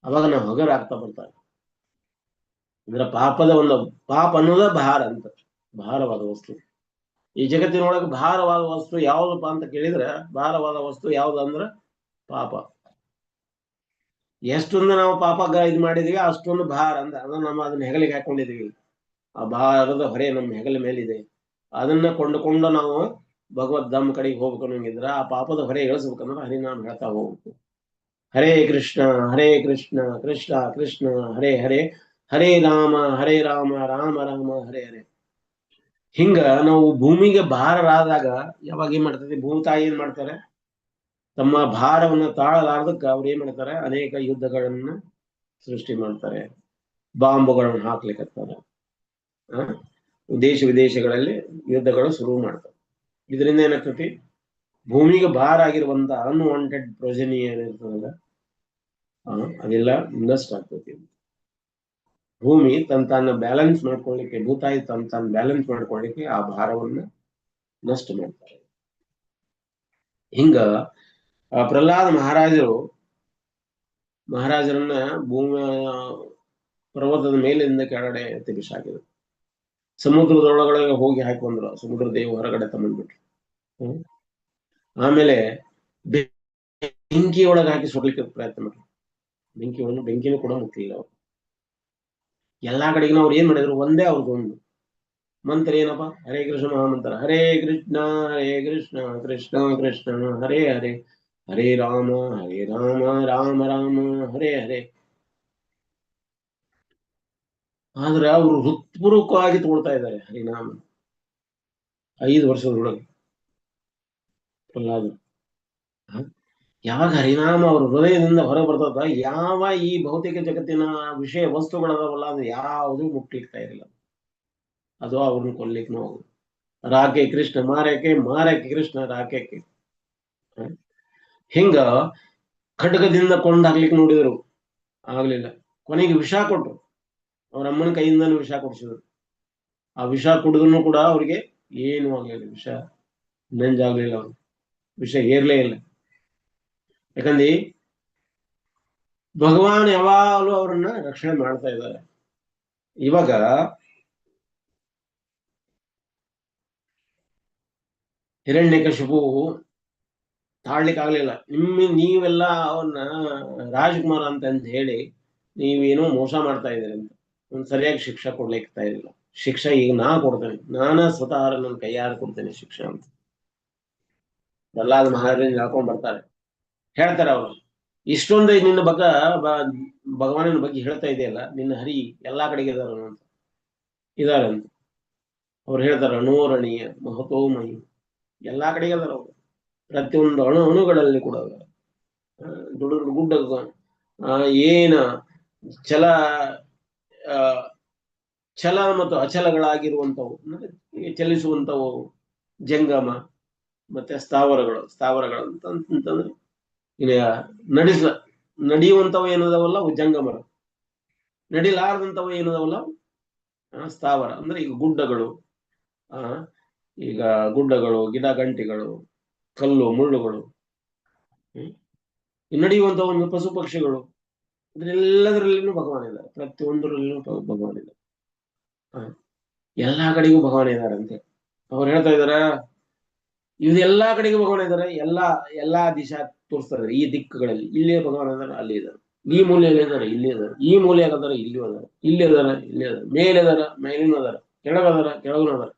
ಅವಾಗ ನಾವು ಹಗರ ಆಗ್ತಾ ಬರ್ತಾರೆ. ಅಂದ್ರೆ ಪಾಪದ ಪಾಪ ಅನ್ನೋದ ಭಾರ ಅಂತ, ಭಾರವಾದ ವಸ್ತು. ಈ ಜಗತ್ತಿನೊಳಗೆ ಭಾರವಾದ ವಸ್ತು ಯಾವ್ದಪ್ಪ ಅಂತ ಕೇಳಿದ್ರೆ, ಭಾರವಾದ ವಸ್ತು ಯಾವ್ದು ಅಂದ್ರ ಪಾಪ. ಎಷ್ಟೊಂದು ನಾವು ಪಾಪ ಇದು ಮಾಡಿದೀವಿ ಅಷ್ಟೊಂದು ಭಾರ ಅಂತ ನಮ್ಮ ಅದನ್ನ ಹೆಗಲಿಗೆ ಹಾಕೊಂಡಿದೀವಿ. ಆ ಭಾರದ ಹೊರೆ ನಮ್ಮ ಹೆಗಲ ಮೇಲಿದೆ. ಅದನ್ನ ಕೊಂಡುಕೊಂಡು ನಾವು ಭಗವದ್ ಧಾಮ ಕಡೆಗೆ ಹೋಗ್ಬೇಕು ಅನ್ನೋಂಗಿದ್ರ ಆ ಪಾಪದ ಹೊರೆ ಇಳಿಸ್ಬೇಕಂದ್ರೆ ಹರಿನಾಮ ಹೇಳ್ತಾ ಹೋಗ್ಬೇಕು. ಹರೇ ಕೃಷ್ಣ ಕೃಷ್ಣ ಕೃಷ್ಣ ಹರೇ ಹರೇ, ಹರೇ ರಾಮ ರಾಮ ರಾಮ ಹರೇ ಹರೇ. ಹಿಂಗ ನಾವು ಭೂಮಿಗೆ ಭಾರರಾದಾಗ ಯಾವಾಗ ಏನ್ ಮಾಡ್ತದೆ, ಭೂತಾಯಿ ಏನ್ ಮಾಡ್ತಾರೆ, ತಮ್ಮ ಭಾರವನ್ನು ತಾಳಲಾರ್ದಕ್ಕೆ ಅವ್ರು ಏನ್ ಮಾಡ್ತಾರೆ, ಅನೇಕ ಯುದ್ಧಗಳನ್ನ ಸೃಷ್ಟಿ ಮಾಡ್ತಾರೆ, ಬಾಂಬುಗಳನ್ನು ಹಾಕ್ಲಿಕ್ಕತ್ತಾರೆ, ದೇಶ ವಿದೇಶಗಳಲ್ಲಿ ಯುದ್ಧಗಳು ಶುರು ಮಾಡ್ತಾರೆ. ಇದರಿಂದ ಏನಾಗ್ತತಿ, ಭೂಮಿಗೆ ಭಾರ ಆಗಿರುವಂತ ಅನ್ವಾಂಟೆಡ್ ಪ್ರೊಜನಿ ಏನಿರ್ತದಲ್ಲ ಅದೆಲ್ಲ ನಷ್ಟ ಆಗ್ತತಿ. ಭೂಮಿ ತನ್ನ ಬ್ಯಾಲೆನ್ಸ್ ಮಾಡ್ಕೊಳ್ಳಿಕ್ಕೆ, ಭೂತಾಯಿ ತನ್ನ ಬ್ಯಾಲೆನ್ಸ್ ಮಾಡ್ಕೊಳ್ಳಿಕ್ಕೆ ಆ ಭಾರವನ್ನ ನಷ್ಟ ಮಾಡ್ತಾರೆ. ಹಿಂಗ ಪ್ರಹ್ಲಾದ ಮಹಾರಾಜರನ್ನ ಭೂಮಿ ಪರ್ವತದ ಮೇಲಿಂದ ಕೆಳಗಡೆ ಎತ್ತಿ ಬಿಸಾಕಿದ್ರು. ಸಮುದ್ರದೊಳಗಡೆ ಹೋಗಿ ಹಾಕಿ ಬಂದ್ರು, ಸಮುದ್ರ ದೇವ ಹೊರಗಡೆ ತಗೊಂಡ್ಬಿಟ್ರು. ಆಮೇಲೆ ಬೆಂಕಿ ಒಳಗೆ ಹಾಕಿ ಸುಡ್ಲಿಕ್ಕೆ ಪ್ರಯತ್ನ ಮಾಡ್ರು. ಬೆಂಕಿನೂ ಕೂಡ ಮುಟ್ಟಿಲ್ಲ ಅವ್ರು. ಎಲ್ಲಾ ಕಡೆಗಿನ ಅವ್ರು ಏನ್ ಮಾಡಿದ್ರು, ಒಂದೇ ಅವ್ರದ್ದೊಂದು ಮಂತ್ರ ಏನಪ್ಪ, ಹರೇ ಕೃಷ್ಣ ಮಹಾಮಂತ್ರ, ಹರೇ ಕೃಷ್ಣ ಕೃಷ್ಣ ಕೃಷ್ಣ ಹರೇ ಹರೇ, ಹರೇ ರಾಮ ರಾಮ ರಾಮ ಹರೇ ಹರೇ. ಆದ್ರೆ ಅವರು ಹೃತ್ಪೂರ್ವಕವಾಗಿ ತಗೊಳ್ತಾ ಇದ್ದಾರೆ ಹರಿನಾಮ 5 ವರ್ಷದೊಳಗೆ. ಪ್ರಹ್ಲಾದ ಯಾವಾಗ ಹರಿನಾಮ ಅವ್ರ ಹೃದಯದಿಂದ ಹೊರ ಬರ್ತದ, ಯಾವ ಈ ಭೌತಿಕ ಜಗತ್ತಿನ ವಿಷಯ ವಸ್ತುಗಳದವಲ್ಲ ಅದು ಯಾವುದು ಮುಟ್ಲಿಕ್ತಾ ಇರಲಿಲ್ಲ. ಅದು ಅವ್ರನ್ನ ಕೊಲ್ಲಿಕ್ ಹೋಗುದು. ರಾಕೆ ಕೃಷ್ಣ ಮಾರಕ್ಕೆ ಕೃಷ್ಣ ರಾಕೆಕ್ಕೆ. ಹಿಂಗ ಖಡ್ಗದಿಂದ ಕೊಂಡಾಗ್ಲಿಕ್ಕೆ ನೋಡಿದ್ರು, ಆಗ್ಲಿಲ್ಲ. ಕೊನೆಗೆ ವಿಷ ಕೊಟ್ರು, ಅವ್ರ ಅಮ್ಮನ ಕೈಯಿಂದನೂ ವಿಷ ಕೊಡಿಸಿದ್ರು. ಆ ವಿಷ ಕುಡಿದ್ರು ಕೂಡ ಅವ್ರಿಗೆ ಏನು ಆಗ್ಲಿಲ್ಲ, ವಿಷ ನಂಜಾಗ್ಲಿಲ್ಲ, ಅವ್ರು ವಿಷ ಏರ್ಲೇ ಇಲ್ಲ. ಯಾಕಂದ್ರೆ ಭಗವಾನ್ ಯಾವಾಗಲೂ ಅವ್ರನ್ನ ರಕ್ಷಣೆ ಮಾಡ್ತಾ ಇದ್ದಾರೆ. ಇವಾಗ ಹಿರಣ್ಯಕಶಿಪು ತಾಳ್ಲಿಕ್ಕೆ ಆಗ್ಲಿಲ್ಲ. ನೀವೆಲ್ಲ ಅವನ್ನ ರಾಜ್ಕುಮಾರ್ ಅಂತ ಹೇಳಿ ನೀವೇನೋ ಮೋಸ ಮಾಡ್ತಾ ಇದ್ದೀರಿ ಅಂತ ಒಂದು ಸರಿಯಾಗಿ ಶಿಕ್ಷೆ ಕೊಡ್ಲಿಕ್ಕೆ ಇರಲಿಲ್ಲ. ಶಿಕ್ಷೆ ಈಗ ನಾ ಕೊಡ್ತೇನೆ, ನಾನ ಸ್ವತಃ ನನ್ನ ಕೈಯಾರ ಕೊಡ್ತೇನೆ ಶಿಕ್ಷೆ ಅಂತ ಪ್ರಹ್ಲಾದ ಮಹಾರಾಜ್ ಹಾಕೊಂಡ್ ಬರ್ತಾರೆ. ಹೇಳ್ತಾರೆ ಅವರು, ಇಷ್ಟೊಂದು ನಿನ್ನ ಭಗವಾನನ ಬಗ್ಗೆ ಹೇಳ್ತಾ ಇದೆಯಲ್ಲ, ನಿನ್ನ ಹರಿ ಎಲ್ಲಾ ಕಡೆಗೆ ಇದಾರೆ ಅಂತ ಅವ್ರು ಹೇಳ್ತಾರೆ. ಅಣೋರಣೀಯ ಮಹತೋಮಯಿ ಎಲ್ಲಾ ಕಡೆಗೆ ಅದಾರ ಅವರು, ಪ್ರತಿಯೊಂದು ಅಣುಗಳಲ್ಲಿ ಕೂಡ ದೊಡ್ಡ ದೊಡ್ಡ ಗುಡ್ಡ, ಏನ ಛಲ ಛಲ ಮತ್ತು ಅಚಲಗಳಾಗಿರುವಂಥವು, ಚಲಿಸುವಂಥವು ಜಂಗಮ ಮತ್ತೆ ಸ್ಥಾವರಗಳು ಅಂತಂದ್ರೆ ನಡೆಯುವಂಥವು ಏನದವಲ್ಲ ಜಂಗಮರು, ನಡಿಲಾರದಂಥವು ಏನದವಲ್ಲ ಸ್ಥಾವರ. ಅಂದ್ರೆ ಈಗ ಗುಡ್ಡಗಳು, ಗಿಡ ಗಂಟಿಗಳು, ಕಲ್ಲು ಮುಳ್ಳುಗಳು, ನಡೆಯುವಂತಹ ಒಂದು ಪಶು ಪಕ್ಷಿಗಳು, ಅದ್ರೆಲ್ಲದರಲ್ಲಿನೂ ಭಗವಾನ್ ಇದ್ದಾರೆ, ಪ್ರತಿಯೊಂದರಲ್ಲಿನೂ ಭಗವಾನ್ ಇದ್ದಾರೆ. ಎಲ್ಲಾ ಕಡೆಗೂ ಭಗವಾನ್ ಇದ್ದಾರಂತೆ ಅವ್ರು ಹೇಳ್ತಾ ಇದಾರೆ. ಎಲ್ಲಾ ಕಡೆಗೂ ಭಗವಾನ್ ಇದ್ದಾರೆ, ಎಲ್ಲಾ ದಿಶಾ ತೋರಿಸ್ತಾರೆ. ಈ ದಿಕ್ಕುಗಳಲ್ಲಿ ಇಲ್ಲೇ ಭಗವಾನ್ ಇದ್ದಾರೆ, ಅಲ್ಲಿ ಇದ್ದಾರೆ. ಈ ಮೂಲೆಯಲ್ಲಿ ಇದ್ದಾರೆ, ಇಲ್ಲಿ ಇದ್ದಾರೆ. ಈ ಮೂಲೆಯಾಗದಾರೆ, ಇಲ್ಲಿ ಅದಾರೆ. ಇಲ್ಲಿ ಅದಾರ, ಇಲ್ಲಿ ಅದಾರ. ಮೇಲೆ ಅದಾರ, ಮೇಲಿನೂ ಅದಾರ. ಕೆಳಗದಾರ, ಕೆಳಗೂ ಅದಾರ.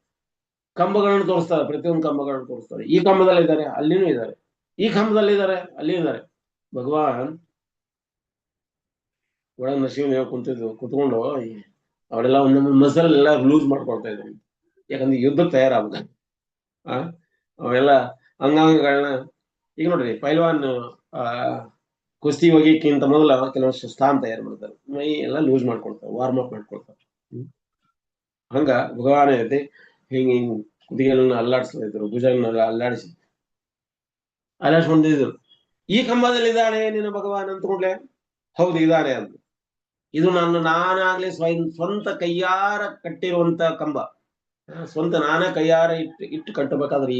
ಕಂಬಗಳನ್ನು ತೋರಿಸ್ತಾರೆ, ಪ್ರತಿಯೊಂದು ಕಂಬಗಳನ್ನು ತೋರಿಸ್ತಾರೆ. ಈ ಕಂಬದಲ್ಲಿ ಇದ್ದಾರೆ, ಅಲ್ಲಿನೂ ಇದ್ದಾರೆ. ಈ ಕಂಬದಲ್ಲಿ ಇದ್ದಾರೆ, ಅಲ್ಲಿ ಇದ್ದಾರೆ. ಭಗವಾನ್ ಒಳ ನರಸಿಂಹ ಕುತ್ಕೊಂಡು ಅವರೆಲ್ಲ ಒಂದೊಂದು ಮಸಲ್ ಎಲ್ಲ ಲೂಸ್ ಮಾಡ್ಕೊಳ್ತಾ ಇದ್ದಾರೆ. ಯಾಕಂದ್ರೆ ಯುದ್ಧ ತಯಾರಾಗ ಅವೆಲ್ಲ ಅಂಗಾಂಗಗಳನ್ನ ಈಗ ನೋಡ್ರಿ, ಪೈಲ್ವಾನ್ ಕುಸ್ತಿ ಹೋಗಿಕ್ಕಿಂತ ಮೊದಲ ಕೆಲವಷ್ಟು ಸ್ಥಾನ ತಯಾರು ಮಾಡ್ತಾರೆ, ಮೈ ಎಲ್ಲ ಲೂಸ್ ಮಾಡ್ಕೊಳ್ತಾರೆ, ವಾರ್ಮ್ ಅಪ್ ಮಾಡ್ಕೊಳ್ತಾರೆ. ಹಂಗ ಭಗವಾನ್ ಐತಿ ಹಿಂಗ ಕುದಿಗೆಗಳನ್ನ ಅಲ್ಲಾಡಿಸ್ತಾ ಇದ್ರು, ಭುಜಗಳನ್ನೆಲ್ಲ ಅಲ್ಲಾಡಿಸ್ಕೊಂಡಿದ್ರು. ಈ ಕಂಬದಲ್ಲಿ ಇದ್ದಾನೆ ನಿನ್ನ ಭಗವಾನ್ ಅಂತಕೊಂಡ್ಲೆ, ಹೌದು ಇದ್ದಾನೆ ಅಂತ. ಇದು ನಾನಾಗ್ಲಿ ಸ್ವಂತ ಕೈಯಾರ ಕಟ್ಟಿರುವಂತ ಕಂಬ, ಸ್ವಂತ ನಾನೇ ಕೈಯಾರ ಇಟ್ಟು ಕಟ್ಟಬೇಕಾದ್ರೆ,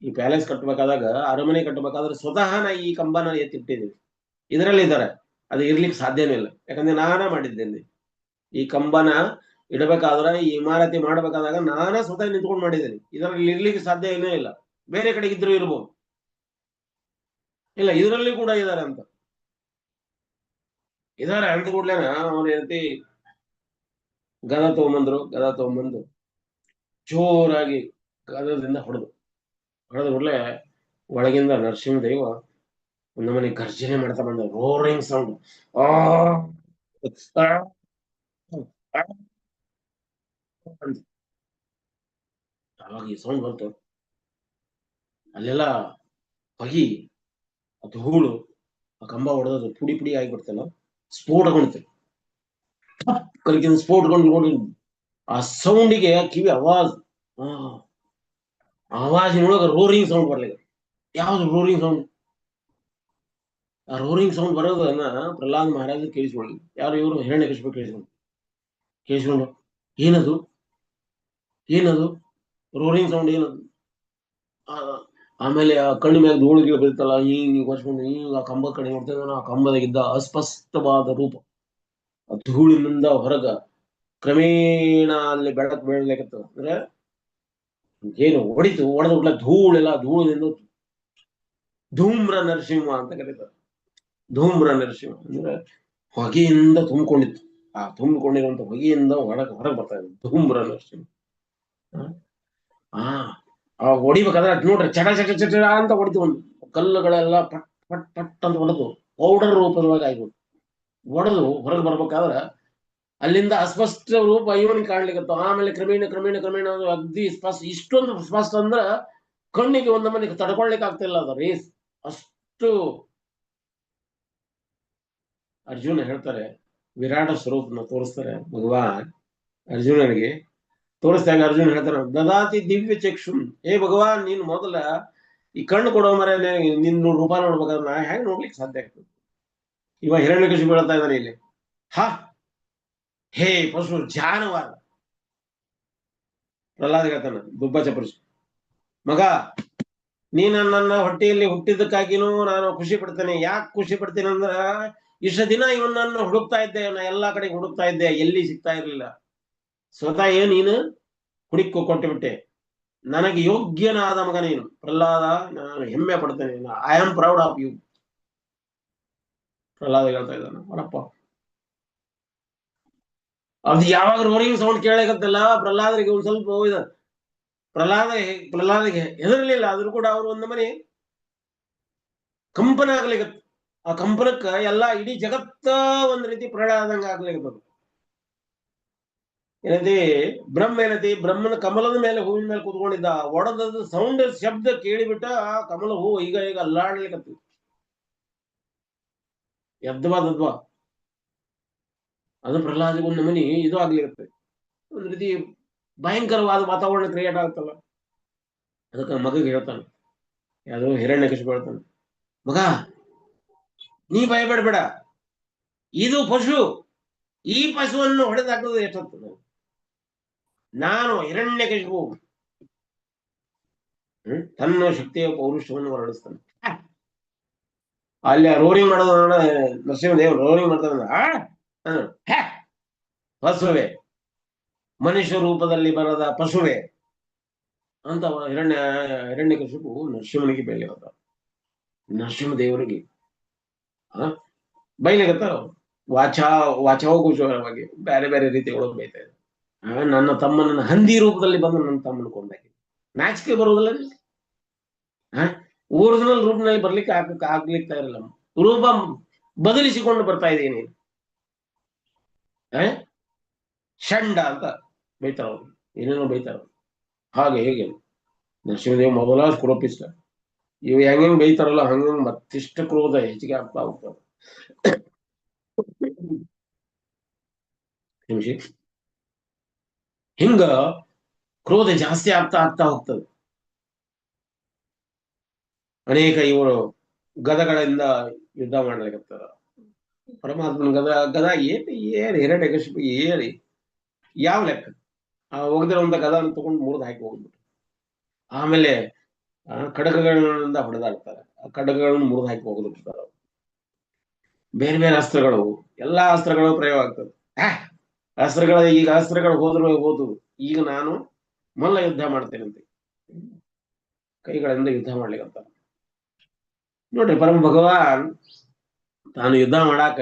ಈ ಪ್ಯಾಲೇಸ್ ಕಟ್ಟಬೇಕಾದಾಗ, ಅರಮನೆ ಕಟ್ಟಬೇಕಾದ್ರೆ ಸ್ವತಃ ನಾ ಈ ಕಂಬನ ಎತ್ತಿಟ್ಟಿದ್ದೀನಿ. ಇದರಲ್ಲಿ ಇದ್ದಾರೆ, ಅದು ಇರ್ಲಿಕ್ಕೆ ಸಾಧ್ಯನೇ ಇಲ್ಲ. ಯಾಕಂದ್ರೆ ನಾನೇ ಮಾಡಿದ್ದೇನೆ. ಈ ಕಂಬನ ಇಡಬೇಕಾದ್ರೆ, ಈ ಇಮಾರತಿ ಮಾಡ್ಬೇಕಾದಾಗ ನಾನೇ ಸ್ವತಃ ನಿಂತ್ಕೊಂಡು ಮಾಡಿದ್ದೇನೆ. ಇದರಲ್ಲಿ ಇರ್ಲಿಕ್ಕೆ ಸಾಧ್ಯ ಏನೇ ಇಲ್ಲ. ಬೇರೆ ಕಡೆಗೆ ಇದ್ರೂ ಇರ್ಬೋದು, ಇಲ್ಲ ಇದರಲ್ಲಿ ಕೂಡ ಇದ್ದಾರೆ ಅಂತ. ಇದಾರೆ ಅಂತ ಕೂಡ್ಲೇನ ಅವ್ರ ರೀತಿ ಗದ ತಗೊಂಬಂದು ಜೋರಾಗಿ ಗದದಿಂದ ಹೊಡೆದು ಕೂಡಲೇ ಒಳಗಿಂದ ನರಸಿಂಹ ದೈವ ಒಂದು ಮನೆ ಗರ್ಜನೆ ಮಾಡ್ತಾ ಬಂದ, ರೋರಿಂಗ್ ಸೌಂಡ್. ಅವಾಗ ಈ ಸೌಂಡ್ ಬಂತು, ಅಲ್ಲೆಲ್ಲ ಹೊಗಿ, ಅದು ಹೂಳು, ಆ ಕಂಬ ಹೊಡೆದದು ಪುಡಿ ಪುಡಿ ಆಗಿಬಿಡ್ತಲ್ಲ, ಸ್ಫೋಟಗೊಂಡಿತು. ಸ್ಫೋಟಗೊಂಡು ಆ ಸೌಂಡಿಗೆ ಕಿವಿ ಆವಾಜಿನೊಳಗ ರೋರಿಂಗ್ ಸೌಂಡ್ ಬರ್ಲಿಲ್ಲ. ಯಾವ್ದು ರೋರಿಂಗ್ ಸೌಂಡ್? ಆ ರೋರಿಂಗ್ ಸೌಂಡ್ ಬರೋದನ್ನ ಪ್ರಹ್ಲಾದ್ ಮಹಾರಾಜ್ ಕೇಳಿಸ್ಕೊಳ್ಳಿ. ಯಾರು ಇವರು? ಹಿರಣ್ಯಕಶಿಪು ಕೇಳಿಸ್ಕೊಂಡು ಏನದು ರೋರಿಂಗ್ ಸೌಂಡ್ ಏನದು? ಆಮೇಲೆ ಆ ಕಣ್ಣು ಮೇಲೆ ಧೂಳುಗಳು ಬೀಳ್ತಲ್ಲ, ಹಿಂಗ್ ಹೊಚ್ಕೊಂಡು ಆ ಕಂಬ ಕಡೆ ನೋಡ್ತಾ ಆ ಕಂಬದಾಗಿದ್ದ ಅಸ್ಪಷ್ಟವಾದ ರೂಪ ಧೂಳಿನಿಂದ ಹೊರಗ ಕ್ರಮೇಣ ಅಲ್ಲಿ ಬೆಳಕು ಬೀಳಲಿಕ್ಕತ್ತ. ಅಂದ್ರೆ ಏನು ಹೊಡಿತು, ಹೊಡೆದ ಬಿಟ್ಲ ಧೂಳಿನಿಂದ ಧೂಮ್ರ ನರಸಿಂಹ ಅಂತ ಕರೀತಾರೆ. ಧೂಮ್ರ ನರಸಿಂಹ ಅಂದ್ರೆ ಹೊಗೆಯಿಂದ ತುಂಬಿಕೊಂಡಿತ್ತು. ಆ ತುಂಬಿಕೊಂಡಿರುವಂತ ಹೊಗೆಯಿಂದ ಹೊರಗೆ ಬರ್ತಾ ಇದೆ ಧೂಮ್ರ ನರಸಿಂಹ. ಆ ಹೊಡಿಬೇಕಾದ್ರೆ ನೋಡ್ರಿ, ಚಟ ಚಟ ಚಟ ಅಂತ ಹೊಡಿತು. ಒಂದು ಕಲ್ಲುಗಳೆಲ್ಲ ಪಟ್ ಪಟ್ ಪಟ್ ಅಂತ ಹೊಡೆದು ಪೌಡರ್ ರೂಪದವಾಗಿ ಆಗ್ಬಿಟ್ಟು ಹೊಡೆದು ಹೊರಗೆ ಬರ್ಬೇಕಾದ್ರ ಅಲ್ಲಿಂದ ಅಸ್ಪಷ್ಟ ರೂಪ ಇವನಿಗೆ ಕಾಣ್ಲಿಕ್ಕೆ. ಆಮೇಲೆ ಕ್ರಮೇಣ ಅಗ್ದಿ ಸ್ಪಷ್ಟ, ಇಷ್ಟೊಂದು ಸ್ಪಷ್ಟ ಅಂದ್ರ ಕಣ್ಣಿಗೆ ಒಂದು ಮನೆಗೆ ತಡ್ಕೊಳ್ಲಿಕ್ಕೆ ಆಗ್ತಿಲ್ಲ ಅದ ರೇಸ್ ಅಷ್ಟು. ಅರ್ಜುನ ಹೇಳ್ತಾರೆ, ವಿರಾಟ ಸ್ವರೂಪನ ತೋರಿಸ್ತಾರೆ ಭಗವಾನ್ ಅರ್ಜುನನಿಗೆ. ತೋರಿಸ್ದಾಗ ಅರ್ಜುನ್ ಹೇಳ್ತಾರ, ದದಾತಿ ದಿವ್ಯ ಚಕ್ಷುಂ. ಹೇ ಭಗವಾನ್, ನೀನ್ ಮೊದಲ ಈ ಕಣ್ಣು ಕೊಡೋ ಮರ ನಿನ್ ರೂಪ ನೋಡ್ಬೇಕಾದ್ರೆ ನಾ ಹೆಂಗ್ ನೋಡ್ಲಿಕ್ಕೆ ಸಾಧ್ಯ ಆಗ್ತದೆ? ಇವ ಹಿರಣ್ಯಕಶಿಪು ಹೇಳ್ತಾ ಇದ್ದಾನೆ ಇಲ್ಲಿ, ಹೇ ಪಶು ಜಾನವಾರ, ಪ್ರಹ್ಲಾದ ಹೇಳ್ತಾನ ದುಬ್ಬ ಚಪರಿಸಿ, ಮಗ ನೀ ನನ್ನ ಹೊಟ್ಟೆಯಲ್ಲಿ ಹುಟ್ಟಿದ್ದಕ್ಕಾಗಿನೂ ನಾನು ಖುಷಿ ಪಡ್ತೇನೆ. ಯಾಕೆ ಖುಷಿ ಪಡ್ತೇನೆ ಅಂದ್ರ ಇಷ್ಟ ದಿನ ಇವನನ್ನು ಹುಡುಕ್ತಾ ಇದ್ದೆ, ನಾ ಎಲ್ಲಾ ಕಡೆಗೆ ಹುಡುಕ್ತಾ ಇದ್ದೆ, ಎಲ್ಲಿ ಸಿಗ್ತಾ ಇರ್ಲಿಲ್ಲ. ಸ್ವತಃ ನೀನು ಹುಡುಕಿ ಕೊಟ್ಟು ಬಿಟ್ಟೆ. ನನಗೆ ಯೋಗ್ಯನಾದ ಮಗ ನೀನು ಪ್ರಹ್ಲಾದ, ನಾನು ಹೆಮ್ಮೆ ಪಡ್ತೇನೆ. I am proud of you. Prahlada ಹೇಳ್ತಾ ಇದ್ದಾನ. ಅವರಪ್ಪ ಅದು ಯಾವಾಗ ರೋರಿಂಗ್ ಸೌಂಡ್ ಕೇಳಕತ್ತಲ್ಲ ಪ್ರಹ್ಲಾದರಿಗೆ ಒಂದ್ ಸ್ವಲ್ಪ ಹೋಯ್ದ. ಪ್ರಹ್ಲಾದಗೆ ಹೆದರ್ಲಿಲ್ಲ, ಆದ್ರೂ ಕೂಡ ಅವ್ರು ಒಂದ್ ಮನೆ ಕಂಪನ ಆಗ್ಲಿಕತ್ತ. ಆ ಕಂಪನಕ್ಕ ಎಲ್ಲಾ ಇಡೀ ಜಗತ್ತ ಒಂದ್ ರೀತಿ ಪ್ರಳಯದಂಗ ಆಗ್ಲಿಕತ್ತದ. ಏನೈತಿ ಬ್ರಹ್ಮ ಏನೈತಿ, ಬ್ರಹ್ಮನ ಕಮಲದ ಮೇಲೆ ಹೂವಿನ ಮೇಲೆ ಕೂತ್ಕೊಂಡಿದ್ದ. ಒಡದದ ಸೌಂಡ್ ಶಬ್ದ ಕೇಳಿಬಿಟ್ಟ ಆ ಕಮಲ ಹೂ ಈಗ ಅಲ್ಲಾಡ್ಲಿಕತ್ತ. ಎದ್ವಾ ಅದು ಪ್ರಹ್ಲಾದಿಗೆ ಒಂದು ಮನಿ ಇದು ಆಗ್ಲಿರುತ್ತೆ, ಒಂದ್ ರೀತಿ ಭಯಂಕರವಾದ ವಾತಾವರಣ ಕ್ರಿಯೇಟ್ ಆಗುತ್ತಲ್ಲ. ಅದಕ್ಕೆ ಮಗಗೆ ಹೇಳ್ತಾನೆ, ಯಾವುದು ಹಿರಣ್ಯಕಶಿಪು ಹೇಳ್ತಾನೆ, ಮಗ ನೀ ಭಯಪಡಬೇಡ, ಇದು ಪಶು, ಈ ಪಶುವನ್ನು ಹೊಡೆದಾಕೋದು ಎಷ್ಟೊತ್ತು. ನಾನು ಹಿರಣ್ಯಕಶಿಪು ತನ್ನ ಶಕ್ತಿಯ ಪೌರುಷವನ್ನು ಹೊರಡಿಸ್ತಾನೆ. ಅಲ್ಲಿ ರೋರಿಂಗ್ ಮಾಡೋದು ನರಸಿಂಹದೇವ್ ರೋರಿಂಗ್ ಮಾಡ್ತಾನೆ. ಪಶುವೆ, ಮನುಷ್ಯ ರೂಪದಲ್ಲಿ ಬರದ ಪಶುವೆ ಅಂತ ಹಿರಣ್ಯಕಶಿಪು ನರಸಿಂಹನಿಗೆ ಬೈಲಿಗತ್ತ. ನರಸಿಂಹದೇವರಿಗೆ ಬೈಲಿಗತ್ತ. ವಾಚಾವಗೋಚರವಾಗಿ ಬೇರೆ ಬೇರೆ ರೀತಿ ಒಳಗೆ ಬೈತಾ ಇದೆ. ನನ್ನ ತಮ್ಮನನ್ನ ಹಂದಿ ರೂಪದಲ್ಲಿ ಬಂದು ನನ್ನ ತಮ್ಮನ ಕೊಂದಾಕಿ. ನಾಚಿಕೆ ಬರುವುದಿಲ್ಲ. ಒರಿಜಿನಲ್ ರೂಪದಲ್ಲಿ ಬರ್ಲಿಕ್ಕೆ ಆಗ್ಲಿಕ್ತಾ ಇರಲ್ಲ, ರೂಪ ಬದಲಿಸಿಕೊಂಡು ಬರ್ತಾ ಇದ್ದೀನಿ. ಷಂಡ ಅಂತ ಬೈತಾರ ಅವ್ರು, ಏನೇನೋ ಬೈತಾರ. ಹಾಗೆ ಹೇಗೆ ನರಸಿಂಹದೇವ್ ಮೊದಲ ಕ್ರೋಪಿಸ್ತ. ಇವ್ ಹೆಂಗ್ ಬೈತಾರಲ್ಲ ಹಂಗ ಮತ್ತಿಷ್ಟ ಕ್ರೋಧ ಹೆಚ್ಚಿಗೆ ಆಗ್ತಾ ಹೋಗ್ತದೆ. ಹಿಂಗ ಕ್ರೋಧ ಜಾಸ್ತಿ ಆಗ್ತಾ ಆಗ್ತಾ ಹೋಗ್ತದೆ. ಅನೇಕ ಇವರು ಗದಗಳಿಂದ ಯುದ್ಧ ಮಾಡ್ಲಿಕ್ಕತ್ತಾರ. ಪರಮಾತ್ಮನ ಗದ ಏನ್ ಹಿರಣ್ಯಕಶಿಪು ಏರಿ ಯಾವ ಲೆಕ್ಕ ಹೋಗದಿರುವಂತ ಗದವನ್ನು ತಗೊಂಡು ಮುರಿದು ಹಾಕಿ ಹೋಗ್ಬಿಟ್ಟು, ಆಮೇಲೆ ಖಡ್ಗಗಳಿಂದ ಹೊಡೆದಾಡ್ತಾರೆ. ಆ ಖಡ್ಗಗಳನ್ನು ಮುರಿದು ಹಾಕಿ ಹೋಗ್ಬಿಡ್ತಾರೆ. ಬೇರೆ ಬೇರೆ ಅಸ್ತ್ರಗಳು, ಎಲ್ಲಾ ಅಸ್ತ್ರಗಳು ಪ್ರಯೋಗ ಆಗ್ತದೆ. ಈಗ ಅಸ್ತ್ರಗಳು ಹೋದ್ರು, ಈಗ ನಾನು ಮಲ್ಲ ಯುದ್ಧ ಮಾಡ್ತೇನಂತೆ ಕೈಗಳಿಂದ ಯುದ್ಧ ಮಾಡ್ಲಿಕ್ಕಂತ. ನೋಡ್ರಿ, ಪರಮ ಭಗವಾನ್ ತಾನು ಯುದ್ಧ ಮಾಡಾಕ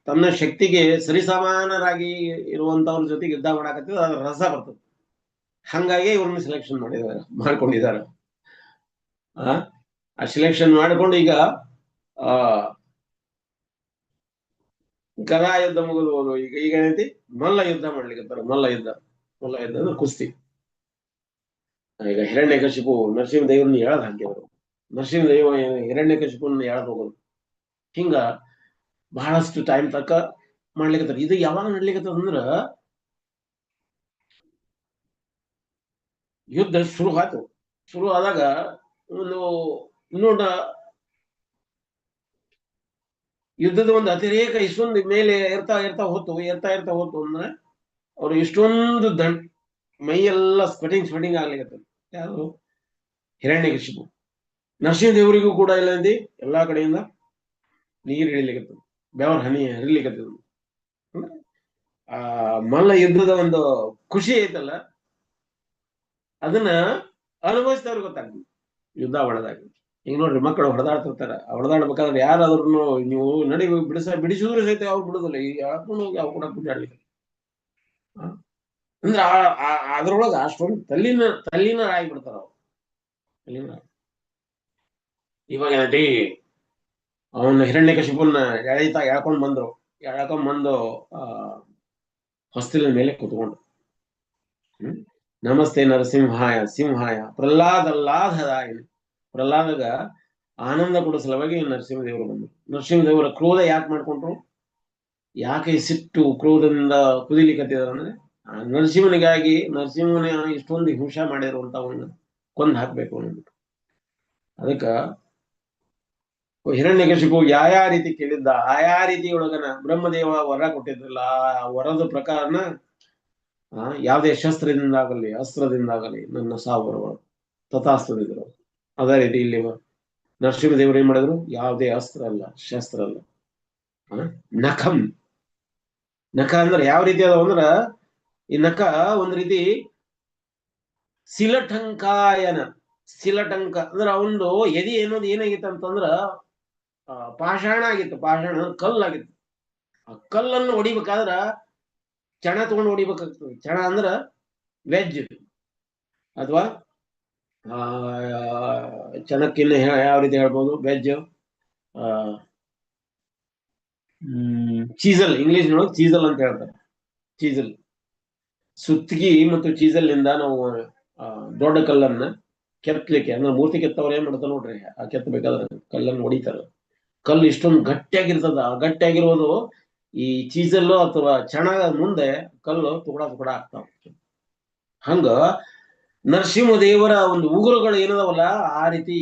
ತನ್ನ ಶಕ್ತಿಗೆ ಸರಿಸಮಾನರಾಗಿ ಇರುವಂತವ್ರ ಜೊತೆಗೆ ಯುದ್ಧ ಮಾಡಾಕತ್ತಿದ, ಅದ್ರ ರಸ ಬರ್ತದೆ. ಹಂಗಾಗಿ ಇವ್ರನ್ನ ಸೆಲೆಕ್ಷನ್ ಮಾಡ್ಕೊಂಡಿದ್ದಾರೆ. ಆ ಸೆಲೆಕ್ಷನ್ ಮಾಡಿಕೊಂಡು ಈಗ ಗದಾ ಯುದ್ಧ ಮುಗಿದು ಈಗ ಏನೈತಿ ಮಲ್ಲ ಯುದ್ಧ ಮಾಡ್ಲಿಕ್ಕೆ. ಮಲ್ಲ ಯುದ್ಧ ಅಂದ್ರೆ ಕುಸ್ತಿ. ಈಗ ಹಿರಣ್ಯಕಶಿಪು ನರಸಿಂಹದೇವ್ರನ್ನ ಹೇಳದ್ ಹಾಕಿದ್ರು. ನರಸಿಂಹದೇವ ಹಿರಣ್ಯಕಶಿಪುನ ಹೇಳದ್ ಹೋಗೋದು. ಹಿಂಗ ಬಹಳಷ್ಟು ಟೈಮ್ ತನಕ ಮಾಡ್ಲಿಕ್ಕತ್ತಾರ. ಇದು ಯಾವಾಗ ನಡ್ಲಿಕ್ಕತ್ತದ ಅಂದ್ರ ಯುದ್ಧ ಶುರು ಆಯ್ತು. ಶುರು ಆದಾಗ ಒಂದು ನೋಡ ಯುದ್ಧದ ಒಂದು ಅತಿರೇಕ ಇಷ್ಟೊಂದು ಮೇಲೆ ಇರ್ತಾ ಹೋತು ಅಂದ್ರೆ ಅವ್ರು ಇಷ್ಟೊಂದು ಮೈಯೆಲ್ಲ ಸ್ವೆಟಿಂಗ್ ಆಗ್ಲಿಕ್ಕತ್ತದ. ಯಾರು ಹಿರಣ್ಯಕಶಿಪು. ನರಸಿಂಹದೇವರಿಗೂ ಕೂಡ ಇಲ್ಲಂದಿ ಎಲ್ಲಾ ಕಡೆಯಿಂದ ನೀರು ಇಳಿಲಿಕ್ಕತ್ತದ, ಬೆವರ ಹನಿ ಹರಿಲಿಕ್ಕತ್ತದ. ಆ ಮಲ್ಲ ಯುದ್ಧದ ಒಂದು ಖುಷಿ ಐತಲ್ಲ, ಅದನ್ನ ಅನುಭವಿಸಿದವ್ರಿಗೆ ಗೊತ್ತಾಗ್ತದೆ ಯುದ್ಧ ಹೊಡೆದಾಗ. ಈಗ ನೋಡ್ರಿ, ಮಕ್ಕಳು ಹೊಡೆದಾಡ್ತಿರ್ತಾರ. ಹೊಡೆದಾಡ್ಬೇಕಾದ್ರೆ ಯಾರಾದ್ರೂ ನೀವು ನಡಿ ಬಿಡಿಸಿದ್ರು ಸಹಿತ ಅವ್ರು ಬಿಡುದಿಲ್ಲ. ಈಗ ಹೇಳ್ಕೊಂಡು ಹೋಗಿ ಅವ್ರು ಕೂಡ ಕುಟ್ಟಾಡ್ಲಿಕ್ಕೆ ಅಂದ್ರೆ ಅದ್ರೊಳಗ ಅಷ್ಟೊಂದು ತಲ್ಲಿನ ಆಗಿಬಿಡ್ತಾರ ಅವ್ರು. ಇವಾಗ ಏನೈತಿ, ಅವನ ಹಿರಣ್ಯಕಶಿಪುನ ಎಳ್ಕೊಂಡ್ ಬಂದು ಹೊಸ್ತಿಲ ಮೇಲೆ ಕೂತ್ಕೊಂಡು ನಮಸ್ತೆ ನರಸಿಂಹಾಯ ಸಿಂಹಾಯ ಪ್ರಹ್ಲಾದಲ್ಲಾಧದಾಯ. ಪ್ರಹ್ಲಾದಗ ಆನಂದ ಕೊಡೋ ಸಲುವಾಗಿ ನರಸಿಂಹದೇವರು ಬಂದರು. ನರಸಿಂಹದೇವರ ಕ್ರೋಧ ಯಾಕೆ ಮಾಡ್ಕೊಂಡ್ರು, ಯಾಕೆ ಸಿಟ್ಟು ಕ್ರೋಧದಿಂದ ಕುದಿಲಿಕ್ಕತ್ತಿದಾರ ಅಂದ್ರೆ ನರಸಿಂಹನಿಗಾಗಿ, ನರಸಿಂಹನ ಇಷ್ಟೊಂದು ಹಿಂಸೆ ಮಾಡಿರುವಂತವನ್ನ ಕೊಂದು ಹಾಕ್ಬೇಕು ಅಂದ್ಬಿಟ್ಟು. ಅದಕ್ಕ ಹಿರಣ್ಯಕಶಿಪು ಯಾವ ರೀತಿ ಕೇಳಿದ್ದ ಆಯಾ ರೀತಿ ಒಳಗನ ಬ್ರಹ್ಮದೇವ ವರ ಕೊಟ್ಟಿದ್ರಲ್ಲ, ಆ ವರದ ಪ್ರಕಾರನ ಯಾವುದೇ ಶಸ್ತ್ರದಿಂದಾಗಲಿ ಅಸ್ತ್ರದಿಂದಾಗಲಿ ನನ್ನ ಸಾವು ಬರಬಾರದು, ತಥಾಸ್ತದಿದ್ರು. ಅದೇ ರೀತಿ ಇಲ್ಲಿ ನರಸಿಂಹದೇವರು ಏನ್ ಮಾಡಿದ್ರು, ಯಾವುದೇ ಅಸ್ತ್ರ ಅಲ್ಲ, ಶಸ್ತ್ರ ಅಲ್ಲ, ನಖಂ. ನಖ ಅಂದ್ರೆ ಯಾವ ರೀತಿ ಅದ ಅಂದ್ರ, ಈ ನಖ ಒಂದ್ ರೀತಿ ಶಿಲಟಂಕಾಯನ. ಶಿಲಟಂಕ ಅಂದ್ರೆ ಅವನು ಎದಿ ಏನೋದು ಏನಾಗಿತ್ತು ಅಂತಂದ್ರ ಪಾಷಾಣ ಆಗಿತ್ತು, ಪಾಷಾಣ ಕಲ್ಲಾಗಿತ್ತು. ಆ ಕಲ್ಲನ್ನು ಹೊಡಿಬೇಕಾದ್ರ ಚಣ ತಗೊಂಡು ಹೊಡಿಬೇಕಾಗ್ತದೆ. ಚಣ ಅಂದ್ರ ವೆಜ್, ಅಥವಾ ಚಣಕ್ಕಿನ್ನ ಯಾವ ರೀತಿ ಹೇಳ್ಬೋದು, ವೆಜ್, ಚೀಸಲ್, ಇಂಗ್ಲಿಷ್ ನೊಳಗೆ ಚೀಸಲ್ ಅಂತ ಹೇಳ್ತಾರೆ. ಚೀಸಲ್, ಸುತ್ತಿಗೆ ಮತ್ತು ಚೀಸಲ್ ನಿಂದ ನಾವು ದೊಡ್ಡ ಕಲ್ಲನ್ನ ಕೆತ್ತಲಿಕ್ಕೆ, ಅಂದ್ರೆ ಮೂರ್ತಿ ಕೆತ್ತವ್ರು ಏನ್ ಮಾಡ್ತಾರೆ ನೋಡ್ರಿ, ಆ ಕೆತ್ತಬೇಕಾದ್ರೆ ಕಲ್ಲನ್ನು ಹೊಡಿತಾರ. ಕಲ್ಲು ಇಷ್ಟೊಂದು ಗಟ್ಟಿಯಾಗಿರ್ತದ. ಆ ಗಟ್ಟಿಯಾಗಿರೋದು ಈ ಚೀಸಲ್ಲು ಅಥವಾ ಚಣ ಮುಂದೆ ಕಲ್ಲು ತುಕಡ ತುಕಡ ಆಗ್ತಾವ. ಹಂಗ ನರಸಿಂಹದೇವರ ಒಂದು ಉಗುರುಗಳು ಏನದವಲ್ಲ, ಆ ರೀತಿ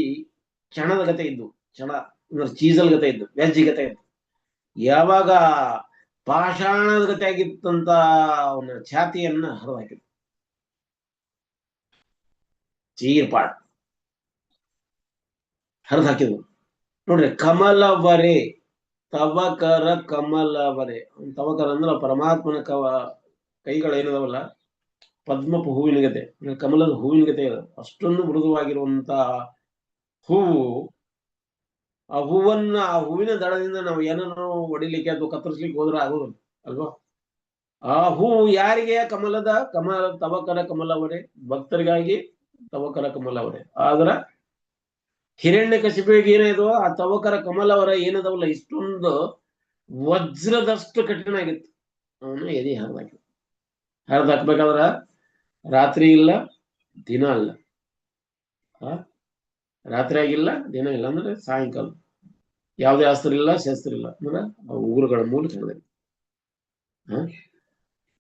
ಚಣದ ಗತೆ ಇದ್ದು, ಚಣ ಅಂದ್ರೆ ಚೀಸಲ್ ಗತೆ ಇದ್ದು, ವೆಜ್ ಗತೆ ಇದ್ದು. ಯಾವಾಗ ಪಾಷಾಣದ ಗತೆ ಆಗಿತ್ತಂತ ಅವನ ಛಾತಿಯನ್ನ ಹರಿದು ಹಾಕಿದ್ರು, ಚೀರ್ಪಾಡ್ ಹರಿದು ಹಾಕಿದ್ರು. ನೋಡ್ರಿ, ಕಮಲವರೆ, ತವಕರ ಕಮಲವರೆ. ತವಕರ ಅಂದ್ರೆ ಪರಮಾತ್ಮನ ಕೈಗಳೇನದವಲ್ಲ, ಪದ್ಮ ಹೂವಿನ ಗತೆ, ಕಮಲದ ಹೂವಿನ ಗತೆ ಇದೆ. ಅಷ್ಟೊಂದು ಮೃದುವಾಗಿರುವಂತ ಹೂವು. ಆ ಹೂವನ್ನ, ಆ ಹೂವಿನ ದಳದಿಂದ ನಾವು ಏನನ್ನು ಹೊಡಿಲಿಕ್ಕೆ ಅಥವಾ ಕತ್ತರಿಸ್ಲಿಕ್ಕೆ ಹೋದ್ರೆ ಆಗೋದಿಲ್ಲ ಅಲ್ವಾ. ಆ ಹೂವು ಯಾರಿಗೆ? ತವಕರ ಕಮಲವರೆ, ಭಕ್ತರಿಗಾಗಿ ತವಕರ ಕಮಲವರೆ. ಆದ್ರ ಹಿರಣ್ಯಕಶಿಪುವಿಗೆ ಏನಾಯ್ತು, ಆ ತವಕರ ಕಮಲವರ ಏನದವಲ್ಲ ಇಷ್ಟೊಂದು ವಜ್ರದಷ್ಟು ಕಠಿಣ ಆಗಿತ್ತು. ಅವನು ಎದೆ ಹರಿದಾಕಿ. ಹರಿದಾಕ್ಬೇಕಾದ್ರ ರಾತ್ರಿ ಇಲ್ಲ, ದಿನ ಅಲ್ಲ, ರಾತ್ರಿ ಆಗಿಲ್ಲ, ದಿನ ಇಲ್ಲ, ಅಂದ್ರೆ ಸಾಯಂಕಾಲ. ಯಾವುದೇ ಅಸ್ತ್ರ ಇಲ್ಲ, ಶಸ್ತ್ರ ಇಲ್ಲ, ಅಂದ್ರೆ ಉಗುರುಗಳ ಮೂಲಕ ಹೇಳಿದೆ.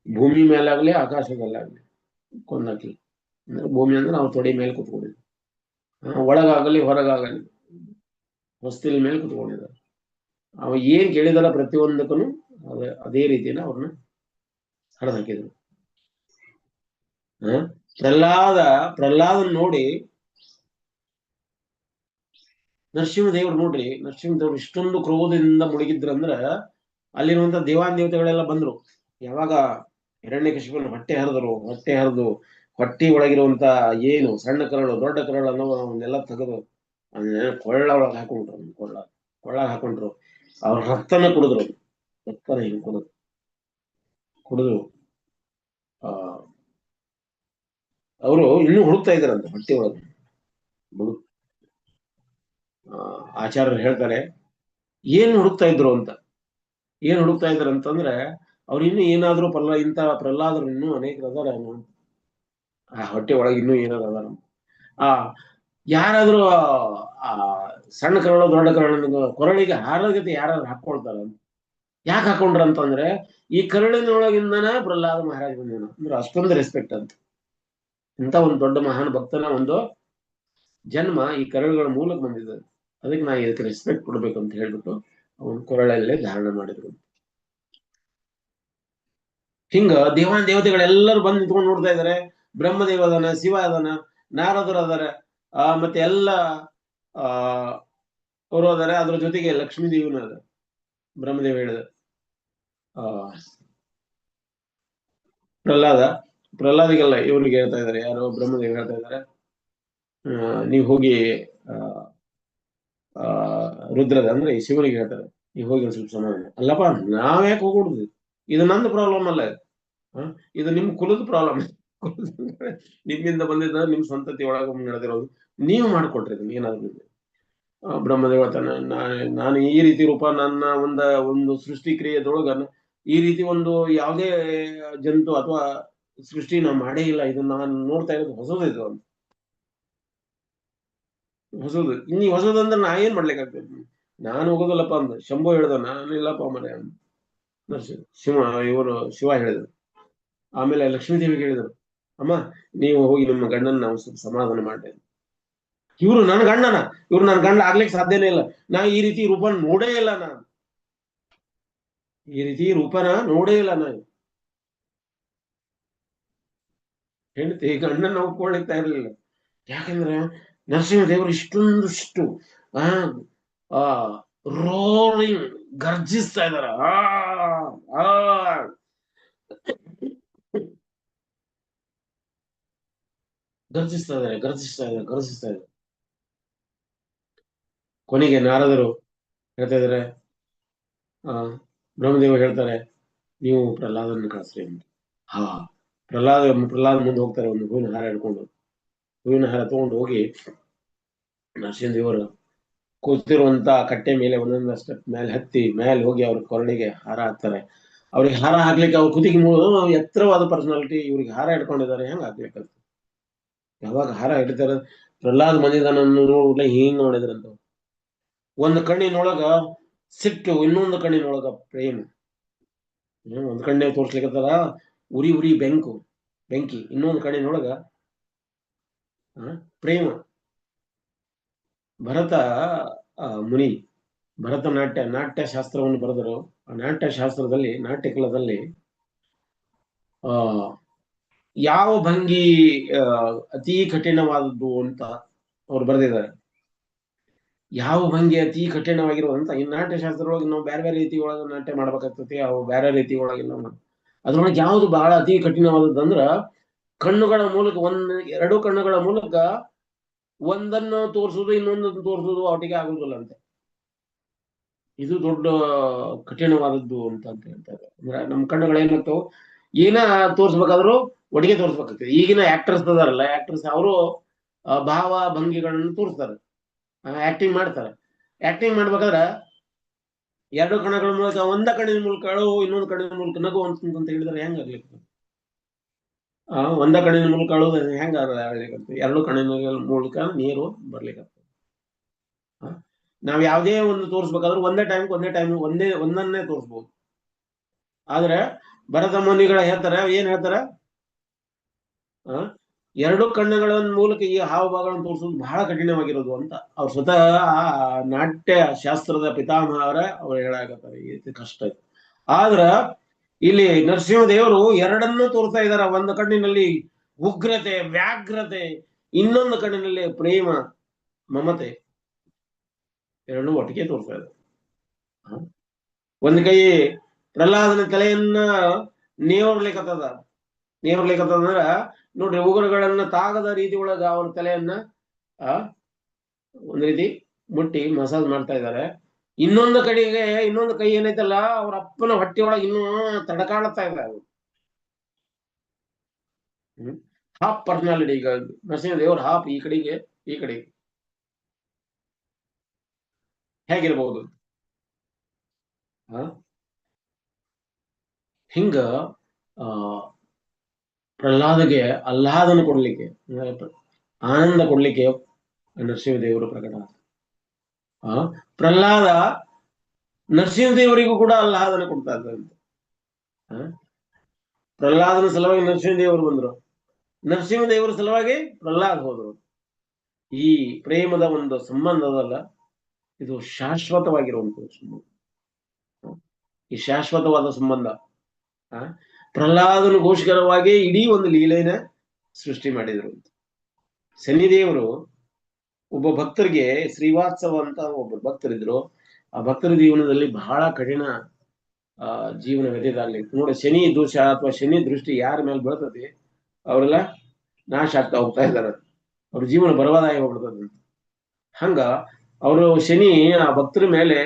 ಭೂಮಿ ಮೇಲಾಗ್ಲಿ ಆಕಾಶದಲ್ಲಾಗ್ಲಿ ಕೊಂದಾಕಿ. ಅಂದ್ರೆ ಭೂಮಿ ಅಂದ್ರೆ ನಾವು ತೊಡೆ ಮೇಲೆ ಕುತ್ಕೊಂಡಿದ್ವಿ, ಒಳಗಾಗಲಿ ಹೊರಗಾಗಲಿ ಹೊಸ್ತಿಲ್ ಮೇಲೆ ಕುತ್ಕೊಂಡಿದ್ದಾರೆ. ಅವ ಏನ್ ಕೇಳಿದಾರ ಪ್ರತಿಯೊಂದಕ್ಕೂ ಅದೇ ರೀತಿನ ಅವ್ರನ್ನ ಹರಿದು ಹಾಕಿದ್ರು. ಪ್ರಹ್ಲಾದನ್ ನೋಡಿ ನರಸಿಂಹದೇವ್ರು ನೋಡ್ರಿ, ನರಸಿಂಹದೇವ್ರು ಇಷ್ಟೊಂದು ಕ್ರೋಧದಿಂದ ಮುಳುಗಿದ್ರಂದ್ರ ಅಲ್ಲಿರುವಂತ ದೇವಾನ್ ದೇವತೆಗಳೆಲ್ಲ ಬಂದ್ರು. ಯಾವಾಗ ಹಿರಣ್ಯಕಶಿಪುನ ಹೊಟ್ಟೆ ಹರಿದು ಹೊಟ್ಟೆ ಒಳಗಿರುವಂತ ಏನು ಸಣ್ಣ ಕರಳು, ದೊಡ್ಡ ಕರಳು ಅವನ್ನೆಲ್ಲ ತೆಗೆದು ಕೊಳ್ಳ ಒಳಗೆ ಹಾಕೊಂಡ್ರು, ಕೊಳ್ಳ ಹಾಕೊಂಡ್ರು. ಅವ್ರ ರಕ್ತನ ಕುಡಿದ್ರು, ರಕ್ತನ ಹಿಂಗ್ ಕುಡಿದ್ರು. ಅವರು ಇನ್ನೂ ಹುಡುಕ್ತಾ ಇದಾರಂತ ಹೊಟ್ಟೆ ಒಳಗೆ. ಆಚಾರ್ಯರು ಹೇಳ್ತಾರೆ, ಏನ್ ಹುಡುಕ್ತಾ ಇದ್ರು ಅಂತ. ಏನ್ ಹುಡುಕ್ತಾ ಇದ್ರು ಅಂತಂದ್ರೆ, ಅವ್ರು ಇನ್ನೂ ಏನಾದ್ರು ಇಂಥ ಪ್ರಹ್ಲಾದರು ಇನ್ನೂ ಅನೇಕರು ಅದಾರ ಆ ಹೊಟ್ಟೆ ಒಳಗೆ, ಇನ್ನೂ ಏನಾದ್ರು ಅದಾರ. ಯಾರಾದ್ರೂ ಆ ಸಣ್ಣ ಕರಳು ದೊಡ್ಡ ಕರಳು ಕೊರಳಿಗೆ ಹಾರಗತೆ ಯಾರಾದ್ರೂ ಹಾಕೊಳ್ತಾರ. ಯಾಕೆ ಹಾಕೊಂಡ್ರ ಅಂತಂದ್ರೆ, ಈ ಕರಳಿನೊಳಗಿಂದನ ಪ್ರಹ್ಲಾದ ಮಹಾರಾಜ್ ಬಂದೇನ, ಅಂದ್ರೆ ಅಷ್ಟೊಂದು ರೆಸ್ಪೆಕ್ಟ್ ಅಂತ. ಇಂಥ ಒಂದು ದೊಡ್ಡ ಮಹಾನ್ ಭಕ್ತನ ಒಂದು ಜನ್ಮ ಈ ಕರಳುಗಳ ಮೂಲಕ ಬಂದಿದೆ, ಅದಕ್ಕೆ ನಾ ಇದಕ್ಕೆ ರೆಸ್ಪೆಕ್ಟ್ ಕೊಡ್ಬೇಕು ಅಂತ ಹೇಳ್ಬಿಟ್ಟು ಅವನು ಕೊರಳಲ್ಲೇ ಧಾರಣ ಮಾಡಿದ್ರು. ಹಿಂಗ ದೇವಾನ್ ದೇವತೆಗಳೆಲ್ಲರೂ ಬಂದು ನಿಂತ್ಕೊಂಡು ನೋಡ್ತಾ ಇದಾರೆ. ಬ್ರಹ್ಮದೇವ ಅದಾನ, ಶಿವ ಅದಾನ, ನಾರದರು ಅದಾರ, ಮತ್ತೆ ಎಲ್ಲ ಅವರು ಅದಾರೆ. ಅದ್ರ ಜೊತೆಗೆ ಲಕ್ಷ್ಮೀ ದೇವಿನ ಅದ. ಬ್ರಹ್ಮದೇವ ಹೇಳಿದ ಪ್ರಹ್ಲಾದಿಗೆಲ್ಲ ಇವ್ರಿಗೆ ಹೇಳ್ತಾ ಇದಾರೆ, ಯಾರೋ ಬ್ರಹ್ಮದೇವ ಹೇಳ್ತಾ ಇದಾರೆ, ನೀವು ಹೋಗಿ ರುದ್ರದ ಅಂದ್ರೆ ಶಿವನಿಗೆ ಹೇಳ್ತಾರೆ, ನೀವು ಹೋಗಿ ಒಂದು ಸ್ವಲ್ಪ ಸಮಾಧಾನ. ಅಲ್ಲಪ್ಪ, ನಾವ್ಯಾಕೆ ಹೋಗ್ಬಿಡುದು, ಇದು ನಂದು ಪ್ರಾಬ್ಲಮ್ ಅಲ್ಲ, ಇದು ನಿಮ್ ಕುಲದ ಪ್ರಾಬ್ಲಮ್. ನಿಮ್ಮಿಂದ ಬಂದಿದ್ದ ನಿಮ್ ಸಂತತಿ ಒಳಗ ನಡೆದಿರೋದು, ನೀವು ಮಾಡ್ಕೊಟ್ರಿ ಇದನ್ನ ಏನಾದ್ರು. ಬ್ರಹ್ಮದೇವ ನಾನು ಈ ರೀತಿ ರೂಪ, ನನ್ನ ಒಂದು ಸೃಷ್ಟಿ ಕ್ರಿಯೆದೊಳಗ ಈ ರೀತಿ ಒಂದು ಯಾವುದೇ ಜಂತು ಅಥವಾ ಸೃಷ್ಟಿ ನಾ ಮಾಡೇ ಇಲ್ಲ, ಇದನ್ನ ನಾನು ನೋಡ್ತಾ ಇರೋದು ಹೊಸದಿದು ಅಂತ. ಹೊಸದು, ಇನ್ನೀ ಹೊಸದಂದ್ರೆ ನಾ ಏನ್ ಮಾಡ್ಲಿಕ್ಕಾಗ್ತದೆ, ನಾನು ಹೋಗೋದಿಲ್ಲಪ್ಪ ಅಂದ. ಶಂಭು ಹೇಳ್ದ, ನಾನು ಇಲ್ಲಪ್ಪ ಮನೆ ಶಿವ ಹೇಳಿದ್ರು. ಆಮೇಲೆ ಲಕ್ಷ್ಮೀದೇವಿಗೆ ಹೇಳಿದ್ರು, ಅಮ್ಮ ನೀವು ಹೋಗಿ ನಿಮ್ಮ ಗಂಡನ ನಾವು ಸಮಾಧಾನ ಮಾಡ್ತೇವೆ. ಇವ್ರು ನನ್ನ ಗಂಡ ಆಗ್ಲಿಕ್ಕೆ ಸಾಧ್ಯನೇ ಇಲ್ಲ, ನಾ ಈ ರೀತಿ ರೂಪ ನೋಡೇ ಇಲ್ಲ, ಈ ರೀತಿ ರೂಪನ ನೋಡೇ ಇಲ್ಲ ನಾನು. ಹೆಂಡತಿ ಗಂಡನ ಒಪ್ಕೊಳ್ಳಿಕ್ತಾ ಇರ್ಲಿಲ್ಲ. ಯಾಕಂದ್ರೆ ನರಸಿಂಹದೇವರು ಇಷ್ಟೊಂದಿಷ್ಟು ಆ ಆ ರೋರಿಂಗ್ ಗರ್ಜಿಸ್ತಾ ಇದಾರ. ಆ ಗರ್ಜಿಸ್ತಾ ಇದಾರೆ, ಗರ್ಜಿಸ್ತಾ ಇದಾರೆ, ಗರ್ಜಿಸ್ತಾ ಇದಾರೆ. ಕೊನೆಗೆ ನಾರದರು ಹೇಳ್ತಾ ಇದಾರೆ, ಆ ಬ್ರಹ್ಮದೇವರು ಹೇಳ್ತಾರೆ, ನೀವು ಪ್ರಹ್ಲಾದನ ಕಳಿಸ್ರಿ ಅಂತ. ಹಾ, ಪ್ರಹ್ಲಾದ ಮುಂದೆ ಹೋಗ್ತಾರೆ, ಒಂದು ಹೂವಿನ ಹಾರ ಹಿಡ್ಕೊಂಡು. ಹೂವಿನ ಹಾರ ತಗೊಂಡು ಹೋಗಿ ನರಸಿಂಹದೇವರು ಕೂತಿರುವಂತ ಕಟ್ಟೆ ಮೇಲೆ ಒಂದೊಂದು ಸ್ಟೆಪ್ ಮೇಲೆ ಹತ್ತಿ ಮೇಲೆ ಹೋಗಿ ಅವ್ರ ಕೊರಳಿಗೆ ಹಾರ ಹಾಕ್ತಾರೆ. ಅವ್ರಿಗೆ ಹಾರ ಹಾಕ್ಲಿಕ್ಕೆ ಅವ್ರ ಕುತ್ತಿಗೆ ಎತ್ತರವಾದ ಪರ್ಸನಾಲಿಟಿ, ಇವ್ರಿಗೆ ಹಾರ ಹಿಡ್ಕೊಂಡಿದ್ದಾರೆ, ಹೆಂಗ್ ಹಾಕ್ಲಿಕ್ಕೆ? ಯಾವಾಗ ಹಾರ ಹಿಡಿತಾರ, ಪ್ರಹ್ಲಾದ್ ಬಂದಿದ್ದಾನನ್ನು ನೋಡ್ಬಿಟ್ಲೆ ಹಿಂಗ್ ನೋಡಿದ್ರಂತ. ಒಂದು ಕಣ್ಣಿನೊಳಗ ಸಿಟ್ಟು, ಇನ್ನೊಂದು ಕಣ್ಣಿನೊಳಗ ಪ್ರೇಮ. ಒಂದ್ ಕಣ್ಣಿನಾಗ ತೋರ್ಸ್ಲಿಕ್ಕತ್ತಾರ ಉರಿ ಉರಿ ಬೆಂಕಿ, ಇನ್ನೊಂದು ಕಣ್ಣಿನೊಳಗ ಪ್ರೇಮ. ಭರತ ಮುನಿ ನಾಟ್ಯ ಶಾಸ್ತ್ರವನ್ನು ಬರೆದರು. ಆ ನಾಟ್ಯ ಶಾಸ್ತ್ರದಲ್ಲಿ, ನಾಟ್ಯಕಲದಲ್ಲಿ ಆ ಯಾವ ಭಂಗಿ ಅತಿ ಕಠಿಣವಾದದ್ದು ಅಂತ ಅವ್ರು ಬರೆದಿದ್ದಾರೆ. ಯಾವ ಭಂಗಿ ಅತಿ ಕಠಿಣವಾಗಿರುವಂತ ಈ ನಾಟ್ಯ ಶಾಸ್ತ್ರದೊಳಗೆ ನಾವು ಬೇರೆ ಬೇರೆ ರೀತಿ ಒಳಗೆ ನಾಟ್ಯ ಮಾಡ್ಬೇಕಾಗ್ತತಿ. ಅವು ಬೇರೆ ರೀತಿ ಒಳಗೆ ಅದ್ರೊಳಗೆ ಯಾವ್ದು ಬಹಳ ಅತಿ ಕಠಿಣವಾದದ್ದಂದ್ರ ಕಣ್ಣುಗಳ ಮೂಲಕ, ಎರಡು ಕಣ್ಣುಗಳ ಮೂಲಕ ಒಂದನ್ನು ತೋರಿಸುದು ಇನ್ನೊಂದನ್ನು ತೋರಿಸುದು ಅವಟಿಗೆ ಆಗುದಿಲ್ಲ ಅಂತೆ. ಇದು ದೊಡ್ಡ ಕಠಿಣವಾದದ್ದು ಅಂತ ಹೇಳ್ತಾರೆ. ಅಂದ್ರೆ ನಮ್ಮ ಕಣ್ಣುಗಳೇನಾಗ್ತಾವ, ಏನ ತೋರ್ಸ್ಬೇಕಾದ್ರು ಒಟ್ಟಿಗೆ ತೋರ್ಸ್ಬೇಕಾಗ್ತದೆ. ಈಗಿನ ಆಕ್ಟರ್ಸ್ ಅದಾರಲ್ಲ, ಆಕ್ಟರ್ಸ್ ಅವರು ಭಾವ ಭಂಗಿಗಳನ್ನು ತೋರಿಸ್ತಾರೆ, ಆಕ್ಟಿಂಗ್ ಮಾಡ್ತಾರೆ. ಆಕ್ಟಿಂಗ್ ಮಾಡ್ಬೇಕಾದ್ರೆ ಎರಡು ಕಣ್ಣುಗಳ ಮೂಲಕ, ಒಂದ ಕಣ್ಣಿನ ಮೂಲಕ ಅಳು, ಇನ್ನೊಂದು ಕಣ್ಣಿನ ಮೂಲಕ ನಗು ಅಂತ ಹೇಳಿದ್ರೆ ಹೆಂಗಾಗ್ಲಿಕ್ಕೆ? ಒಂದ ಕಣ್ಣಿನ ಮೂಲಕ ಅಳುದು ಹೆಂಗ ಆಗ್ಲಿಕ್ಕೆ? ಎರಡು ಕಣ್ಣಿನ ಮೂಲಕ ನೀರು ಬರ್ಲಿಕ್ಕೆ. ನಾವ್ ಯಾವ್ದೇ ಒಂದು ತೋರಿಸ್ಬೇಕಾದ್ರೂ ಒಂದನ್ನೇ ತೋರಿಸ್ಬೋದು. ಆದ್ರೆ ಭರತ ಮುನಿಗಳ ಹೇಳ್ತಾರೆ, ಏನ್ ಹೇಳ್ತಾರ, ಎರಡು ಕಣ್ಣುಗಳ ಮೂಲಕ ಈ ಹಾವಭಾವಗಳನ್ನು ತೋರಿಸೋದು ಬಹಳ ಕಠಿಣವಾಗಿರೋದು ಅಂತ ಅವ್ರು ಸ್ವತಃ ನಾಟ್ಯ ಶಾಸ್ತ್ರದ ಪಿತಾಮಹರ ಅವ್ರು ಹೇಳಾಕತ್ತಾರೆ. ಇದು ಕಷ್ಟ ಇದೆ. ಆದ್ರ ಇಲ್ಲಿ ನರಸಿಂಹದೇವರು ಎರಡನ್ನೂ ತೋರ್ತಾ ಇದಾರ. ಒಂದು ಕಣ್ಣಿನಲ್ಲಿ ಉಗ್ರತೆ, ವ್ಯಾಘ್ರತೆ, ಇನ್ನೊಂದು ಕಣ್ಣಿನಲ್ಲಿ ಪ್ರೇಮ, ಮಮತೆ, ಎರಡನ್ನೂ ಒಟ್ಟಿಗೆ ತೋರ್ತಾ ಇದ್ದಾರೆ. ಒಂದ್ ಕೈ ಪ್ರಹ್ಲಾದನ ತಲೆಯನ್ನ ನೇವರ್ಲಿಕ್ಕತ್ತದ ಅಂದ್ರ ನೋಡ್ರಿ, ಉಗುರುಗಳನ್ನ ತಾಗದ ರೀತಿ ಒಳಗ ಅವ್ರ ತಲೆಯನ್ನ ಒಂದ್ ರೀತಿ ಮುಟ್ಟಿ ಮಸಾಜ್ ಮಾಡ್ತಾ ಇದ್ದಾರೆ. ಇನ್ನೊಂದು ಕೈ ಏನೈತಲ್ಲ, ಅವ್ರ ಅಪ್ಪನ ಹೊಟ್ಟೆ ಒಳಗೆ ಇನ್ನೂ ತಡಕಾಡ್ತಾ ಇದೆ. ಅವರು ಹಾಫ್ ಪರ್ಸನಾಲಿಟಿ. ಈಗ ನರಸಿಂಹದೇವ್ರ ಹಾಫ್ ಈ ಕಡೆಗೆ ಹೇಗಿರ್ಬಹುದು. ಹಿಂಗ ಪ್ರಹ್ಲಾದಗೆ ಆಹ್ಲಾದನ ಕೊಡ್ಲಿಕ್ಕೆ, ಆನಂದ ಕೊಡ್ಲಿಕ್ಕೆ ನರಸಿಂಹದೇವರು ಪ್ರಕಟ. ಪ್ರಹ್ಲಾದ ನರಸಿಂಹದೇವರಿಗೂ ಕೂಡ ಆಹ್ಲಾದನ ಕೊಡ್ತಾ ಇದ್ದಂತೆ. ಪ್ರಹ್ಲಾದನ ಸಲುವಾಗಿ ನರಸಿಂಹದೇವರು ಬಂದ್ರು, ನರಸಿಂಹದೇವರ ಸಲುವಾಗಿ ಪ್ರಹ್ಲಾದ್ ಹೋದ್ರು. ಈ ಪ್ರೇಮದ ಒಂದು ಸಂಬಂಧದಲ್ಲ, ಇದು ಶಾಶ್ವತವಾಗಿರುವಂತಹ ಸಂಬಂಧ. ಈ ಶಾಶ್ವತವಾದ ಸಂಬಂಧ ಪ್ರಹ್ಲಾದನಿಗೋಸ್ಕರವಾಗಿ ಇಡೀ ಒಂದು ಲೀಲೆನ ಸೃಷ್ಟಿ ಮಾಡಿದ್ರು. ಶನಿದೇವರು ಒಬ್ಬ ಭಕ್ತರಿಗೆ, ಶ್ರೀವಾತ್ಸವ ಅಂತ ಒಬ್ಬರು ಭಕ್ತರಿದ್ರು. ಆ ಭಕ್ತರ ಜೀವನದಲ್ಲಿ ಬಹಳ ಕಠಿಣ ಜೀವನ ವ್ಯತೀತ ಆಗ್ಲಿಕ್ಕೆ ನೋಡಿ, ಶನಿ ದೋಷ ಅಥವಾ ಶನಿ ದೃಷ್ಟಿ ಯಾರ ಮೇಲೆ ಬೀಳ್ತದೆ ಅವರೆಲ್ಲ ನಾಶ ಆಗ್ತಾ ಹೋಗ್ತಾ ಇದ್ದಾರೆ. ಅವ್ರ ಜೀವನ ಬರವಾದಾಗಿ ಹೋಗ್ಬಿಡ್ತದೆ. ಹಂಗ ಅವರು ಶನಿ ಆ ಭಕ್ತರ ಮೇಲೆ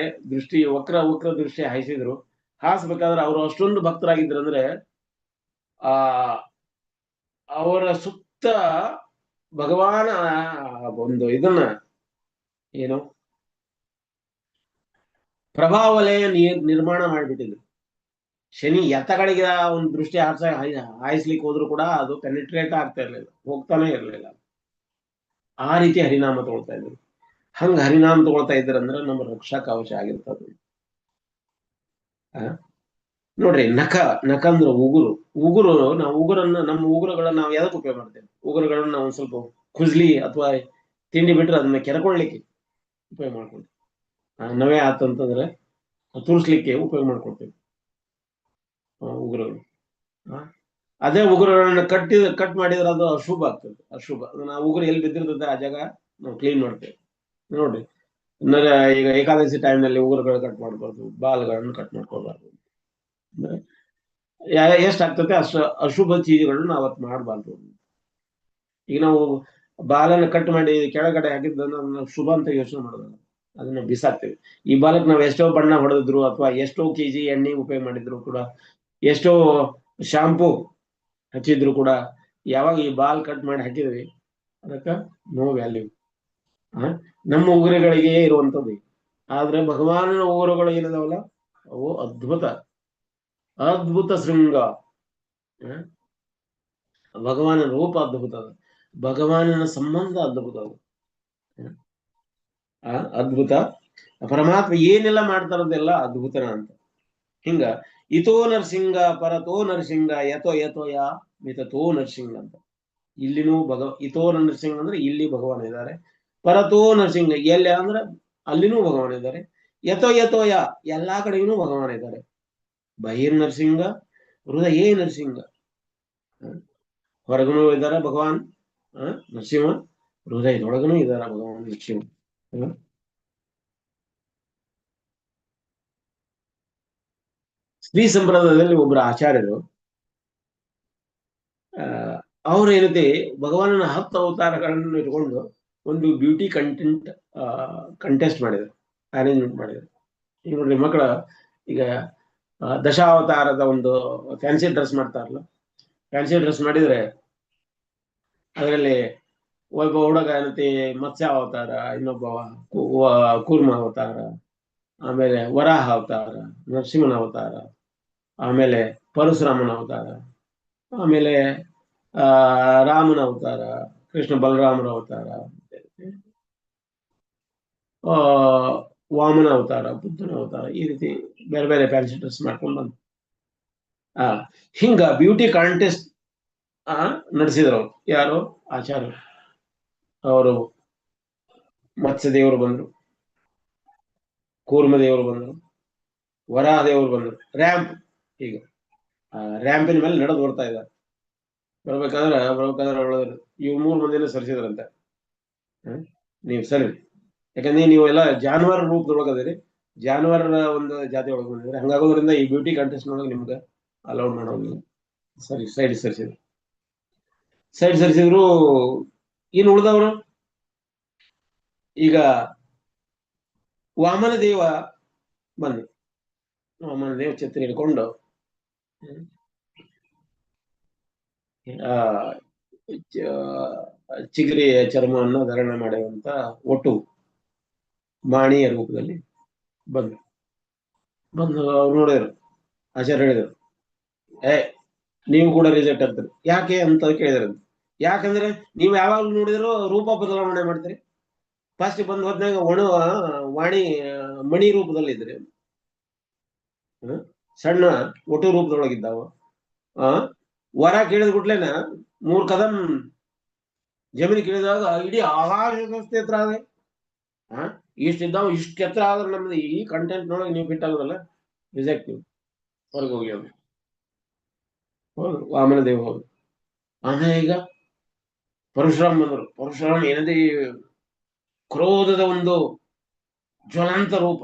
ವಕ್ರ ದೃಷ್ಟಿ ಹಾಯಿಸಿದ್ರು. ಹಾಸ್ಬೇಕಾದ್ರೆ ಅವರು ಅಷ್ಟೊಂದು ಭಕ್ತರಾಗಿದ್ರಂದ್ರೆ ಅವರ ಸುತ್ತ ಭಗವಾನ ಒಂದು ಇದನ್ನ ಏನು ಪ್ರಭಾವಲಯ ನಿರ್ಮಾಣ ಮಾಡಿಬಿಟ್ಟಿದ್ರು. ಶನಿ ಎತ್ತಗಳಿಗೆ ಒಂದು ದೃಷ್ಟಿ ಹಾಯಿಸ್ಲಿಕ್ಕೆ ಹೋದ್ರು ಕೂಡ ಅದು ಪೆನಿಟ್ರೇಟ್ ಆಗ್ತಾ ಇರ್ಲಿಲ್ಲ, ಹೋಗ್ತಾನೆ ಇರ್ಲಿಲ್ಲ. ಆ ರೀತಿ ಹರಿನಾಮ ತಗೊಳ್ತಾ ಇದ್ರು. ಹಂಗ ಹರಿನಾಮ ತಗೊಳ್ತಾ ಇದ್ರಂದ್ರೆ ನಮ್ಮ ರಕ್ಷಾ ಕವಚ ಆಗಿರ್ತದೆ. ನೋಡ್ರಿ, ನಖ ಅಂದ್ರೆ ಉಗುರು. ನಾವು ನಮ್ಮ ಉಗುರುಗಳನ್ನ ನಾವು ಯಾವ್ದಕ್ಕೆ ಉಪಯೋಗ ಮಾಡ್ತೇವೆ? ಉಗುರುಗಳನ್ನ ನಾವು ಸ್ವಲ್ಪ ಕುಜ್ಲಿ ಅಥವಾ ತಿಂಡಿ ಬಿಟ್ರೆ ಅದನ್ನ ಕೆರ್ಕೊಳ್ಳಿಕ್ಕೆ ಉಪಯೋಗ ಮಾಡ್ಕೊಳ್ತೇವೆ. ನವೆ ಆತಂತಂದ್ರೆ ತುರ್ಸ್ಲಿಕ್ಕೆ ಉಪಯೋಗ ಮಾಡ್ಕೊಳ್ತೇವೆ ಉಗುರುಗಳು. ಅದೇ ಉಗುರುಗಳನ್ನ ಕಟ್ ಮಾಡಿದ್ರೆ ಅದು ಅಶುಭ ಆಗ್ತದೆ, ಅಶುಭ. ನಾವು ಉಗುರು ಎಲ್ಲಿ ಬಿದ್ದಿರ್ತದೆ ಆ ಜಾಗ ನಾವು ಕ್ಲೀನ್ ಮಾಡ್ತೇವೆ. ನೋಡ್ರಿ, ಈಗ ಏಕಾದಶಿ ಟೈಮ್ನಲ್ಲಿ ಉಗುರುಗಳು ಕಟ್ ಮಾಡ್ಬಾರ್ದು, ಬಾಲ್ಗಳನ್ನು ಕಟ್ ಮಾಡ್ಕೊಳ್ಬಾರ್ದು. ಅಂದ್ರೆ ಎಷ್ಟಾಗ್ತದೆ ಅಷ್ಟು ಅಶುಭ ಚೀಜುಗಳನ್ನ ನಾವು ಅವತ್ತು ಮಾಡಬಾರ್ದು. ಈಗ ನಾವು ಬಾಲನ್ನ ಕಟ್ ಮಾಡಿ ಕೆಳಗಡೆ ಹಾಕಿದ್ದನ್ನು ನಾವು ಶುಭ ಅಂತ ಯೋಚನೆ ಮಾಡೋದಲ್ಲ, ಅದನ್ನ ಬಿಸಾಕ್ತೇವೆ. ಈ ಬಾಲಕ್ಕೆ ನಾವು ಎಷ್ಟೋ ಬಣ್ಣ ಹೊಡೆದಿದ್ರು ಅಥವಾ ಎಷ್ಟೋ ಕೆಜಿ ಎಣ್ಣೆ ಉಪಯೋಗ ಮಾಡಿದ್ರು ಕೂಡ, ಎಷ್ಟೋ ಶಾಂಪೂ ಹಚ್ಚಿದ್ರು ಕೂಡ, ಯಾವಾಗ ಈ ಬಾಲ್ ಕಟ್ ಮಾಡಿ ಹಾಕಿದ್ವಿ ಅದಕ್ಕ ನೋ ವ್ಯಾಲ್ಯೂ. ನಮ್ಮ ಉಗುರುಗಳಿಗೆ ಇರುವಂತದ್ದು. ಆದ್ರೆ ಭಗವಾನನ ಉಗುರುಗಳು ಏನಿದಾವಲ್ಲ ಅವು ಅದ್ಭುತ, ಅದ್ಭುತ ಶೃಂಗ. ಭಗವಾನನ ರೂಪ ಅದ್ಭುತ, ಭಗವಾನನ ಸಂಬಂಧ ಅದ್ಭುತ. ಅದ್ಭುತ. ಪರಮಾತ್ಮ ಏನೆಲ್ಲ ಮಾಡ್ತಾರದೆಲ್ಲ ಅದ್ಭುತನ ಅಂತ. ಹಿಂಗ ಇತೋ ನರಸಿಂಗ ಪರತೋ ನರಸಿಂಗ ಯಥೋ ಯಥೋ ಯಾ ಮಿತತೋ ನರಸಿಂಗ ಅಂತ. ಇಲ್ಲಿನೂ ಇತೋ ನರಸಿಂಗ ಅಂದ್ರೆ ಇಲ್ಲಿ ಭಗವಾನ್ ಇದ್ದಾರೆ, ಪರತೋ ನರಸಿಂಗ ಎಲ್ಲಿ ಅಂದ್ರೆ ಅಲ್ಲಿನೂ ಭಗವಾನ್ ಇದ್ದಾರೆ, ಯಥೋ ಯಥೋ ಯಾ ಎಲ್ಲಾ ಕಡೆಗೂ ಭಗವಾನ್ ಇದ್ದಾರೆ. ಬಹಿರ್ ನರಸಿಂಗ ಹೃದಯೇ ನರಸಿಂಗ. ಹೊರಗನೂ ಇದ್ದಾರ ಭಗವಾನ್ ನರಸಿಂಹ, ಹೃದಯದೊಳಗನೂ ಇದ್ದಾರ ಭಗವಾನ್ ನರಸಿಂಹ. ಶ್ರೀ ಸಂಪ್ರದಾಯದಲ್ಲಿ ಒಬ್ಬರು ಆಚಾರ್ಯರು ಅವ್ರು ಏನಂತೆ ಭಗವಾನನ 10 ಅವತಾರಗಳನ್ನು ಇಟ್ಕೊಂಡು ಒಂದು ಬ್ಯೂಟಿ ಕಂಟೆಸ್ಟ್ ಮಾಡಿದ್ರು, ಅರೇಂಜ್ಮೆಂಟ್ ಮಾಡಿದ್ರು. ಈಗ ನೋಡ್ರಿ ಮಕ್ಕಳ, ಈಗ ದಶಾವತಾರದ ಒಂದು ಫ್ಯಾನ್ಸಿ ಡ್ರೆಸ್ ಮಾಡ್ತಾರಲ್ಲ, ಫ್ಯಾನ್ಸಿ ಡ್ರೆಸ್ ಮಾಡಿದ್ರೆ ಅದರಲ್ಲಿ ಒಬ್ಬ ಹುಡುಗ ಏನಂತೆ ಮತ್ಸ್ಯ ಅವತಾರ, ಇನ್ನೊಬ್ಬ ಕೂರ್ಮ ಅವತಾರ, ಆಮೇಲೆ ವರಾಹ ಅವತಾರ, ನರಸಿಂಹನ ಅವತಾರ, ಆಮೇಲೆ ಪರಶುರಾಮನ ಅವತಾರ, ಆಮೇಲೆ ರಾಮನ ಅವತಾರ, ಕೃಷ್ಣ ಬಲರಾಮನ ಅವತಾರ, ವಾಮನ ಅವತಾರ, ಬುದ್ಧನ ಅವತಾರ, ಈ ರೀತಿ ಬೇರೆ ಬೇರೆ ಫ್ಯಾನ್ಸಿ ಡ್ರೆಸ್ ಮಾಡ್ಕೊಂಡು ಬಂದು ಹಿಂಗ ಬ್ಯೂಟಿ ಕಾಂಟೆಸ್ಟ್ ನಡೆಸಿದ್ರು. ಯಾರು ಆಚಾರ್ಯ ಅವರು. ಮತ್ಸ್ಯ ದೇವರು ಬಂದ್ರು, ಕೂರ್ಮ ದೇವರು ಬಂದರು, ವರಾಹ ದೇವರು ಬಂದರು. ರ್ಯಾಂಪ್, ಈಗ ರ್ಯಾಂಪಿನ ಮೇಲೆ ನಡೆದು ಬರ್ತಾ ಇದ್ದಾರೆ. ಬರ್ಬೇಕಾದ್ರೆ ಇವ್ 3 ಮಂದಿನ ಸರಿಸಿದ್ರಂತೆ. ನೀವು ಸರಿ, ಯಾಕಂದ್ರೆ ನೀವು ಎಲ್ಲ ಜಾನುವಾರು ರೂಪದೊಳಗದಿರಿ, ಜಾನುವಾರರ ಒಂದು ಜಾತಿ ಒಳಗೆ ಬಂದಿದ್ರೆ, ಹಂಗಾಗೋದ್ರಿಂದ ಈ ಬ್ಯೂಟಿ ಕಾಂಟೆಸ್ಟ್ ನೊಳಗೆ ನಿಮ್ಗೆ ಅಲೌಡ್ ಮಾಡೋದಿಲ್ಲ. ಸರಿ, ಸೈಡ್ ಸರಿಸಿದ್ರು. ಇನ್ನು ಉಳಿದವರು ಈಗ ವಾಮನ ದೇವ ಬಂದು, ವಾಮನ ದೇವ ಛತ್ರಿ ಹಿಡ್ಕೊಂಡು ಚಿಗರಿಯ ಚರ್ಮವನ್ನು ಧಾರಣೆ ಮಾಡುವಂತ ಒಟ್ಟು ಮಾಣಿಯ ರೂಪದಲ್ಲಿ ಬಂದು ಅವ್ರು ನೋಡಿದ್ರು. ಆಚಾರ್ಯ ಹೇಳಿದರು, ನೀವು ಕೂಡ ರಿಜೆಕ್ಟ್ ಆಗ್ತೀರಿ. ಯಾಕೆ ಅಂತ ಕೇಳಿದ್ರು. ಯಾಕಂದ್ರೆ ನೀವು ಯಾವಾಗ್ಲೂ ನೋಡಿದ್ರು ರೂಪ ಬದಲಾವಣೆ ಮಾಡ್ತೀರಿ. ಫಸ್ಟ್ ಬಂದ್ ಹೋದ್ನಾಗ ವಾಣಿ ಮಣಿ ರೂಪದಲ್ಲಿ ಇದ್ರಿ, ಸಣ್ಣ ಒಟ್ಟು ರೂಪದೊಳಗಿದ್ದಾವ. ವರ ಕೇಳಿದ ಗುಟ್ಲೇನ 3 ಕದಂ ಜಮೀನು ಕೇಳಿದಾಗ ಇಡೀ ಆಕಾಶದಷ್ಟು ಎತ್ತರ ಆದ್ರೆ ಇಷ್ಟಿದ್ದಾವ, ಇಷ್ಟು ಎತ್ತರ ಆದ್ರೆ ನಮ್ದು ಈ ಕಂಟೆಂಟ್ ನೊಳಗೆ ನೀವು ಫಿಟ್ ಆಗೋದಲ್ಲ, ರಿಜೆಕ್ಟ್. ನೀವು ಹೊರಗೆ ಹೋಗಿ ಅವ್ರು. ಹೌದು, ವಾಮನ ದೇವ ಹೌದು. ಆಮೇಲೆ ಈಗ ಪರಶುರಾಮ್ ಬಂದರು. ಪರಶುರಾಮ್ ಏನದೇ ಕ್ರೋಧದ ಒಂದು ಜ್ವಲಂತ ರೂಪ.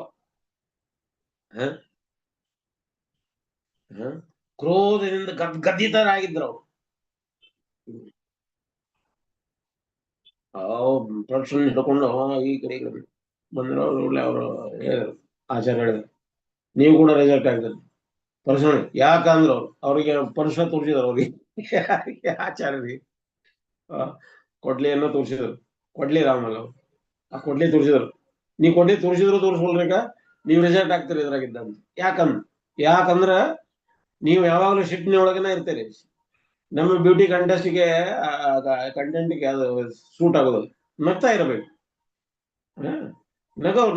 ಕ್ರೋಧದಿಂದ ಗದ್ದಿತರಾಗಿದ್ರು ಅವ್ರು. ಪರಶುರಾಮ್ ಹಿಡ್ಕೊಂಡು ಈ ಕಡೆ ಬಂದ್ರು. ಅವರು ಹೇಳಿದ್ರು, ಆಚಾರ್ಯ ಹೇಳಿದ್ರು, ನೀವು ಕೂಡ ರಿಜೆಕ್ಟ್ ಆಗಿದ್ರು. ಪರಶುರಾಮ್ ಯಾಕಂದ್ರು ಅವ್ರಿಗೆ ಪರಶ ತೋರಿಸಿದ್ರು, ಅವ್ರಿಗೆ ಆಚಾರ್ಯರಿಗೆ ಕೊಡ್ಲಿಯನ್ನು ತೋರಿಸಿದ್ರು. ಕೊಡ್ಲಿ ರಾಮಲ್ಲ, ಆ ಕೊಡ್ಲಿ ತೋರಿಸಿದ್ರು. ನೀವು ಕೊಡ್ಲಿ ತೋರಿಸಿದ್ರು ತೋರಿಸ್ಕೊಳ್ರಿಕ, ನೀವು ರಿಜೆಕ್ಟ್ ಆಗ್ತೀರಿ ಇದ್ರಾಗಿದ್ದಂತ. ಯಾಕಂದ್ರ ನೀವು ಯಾವಾಗಲೂ ಶಿಟ್ನಿ ಒಳಗನ ಇರ್ತೀರಿ. ನಮ್ಮ ಬ್ಯೂಟಿ ಕಂಟೆಂಟ್ಗೆ ಅದು ಸೂಟ್ ಆಗೋದಿಲ್ಲ. ನಗ್ತಾ ಇರಬೇಕು,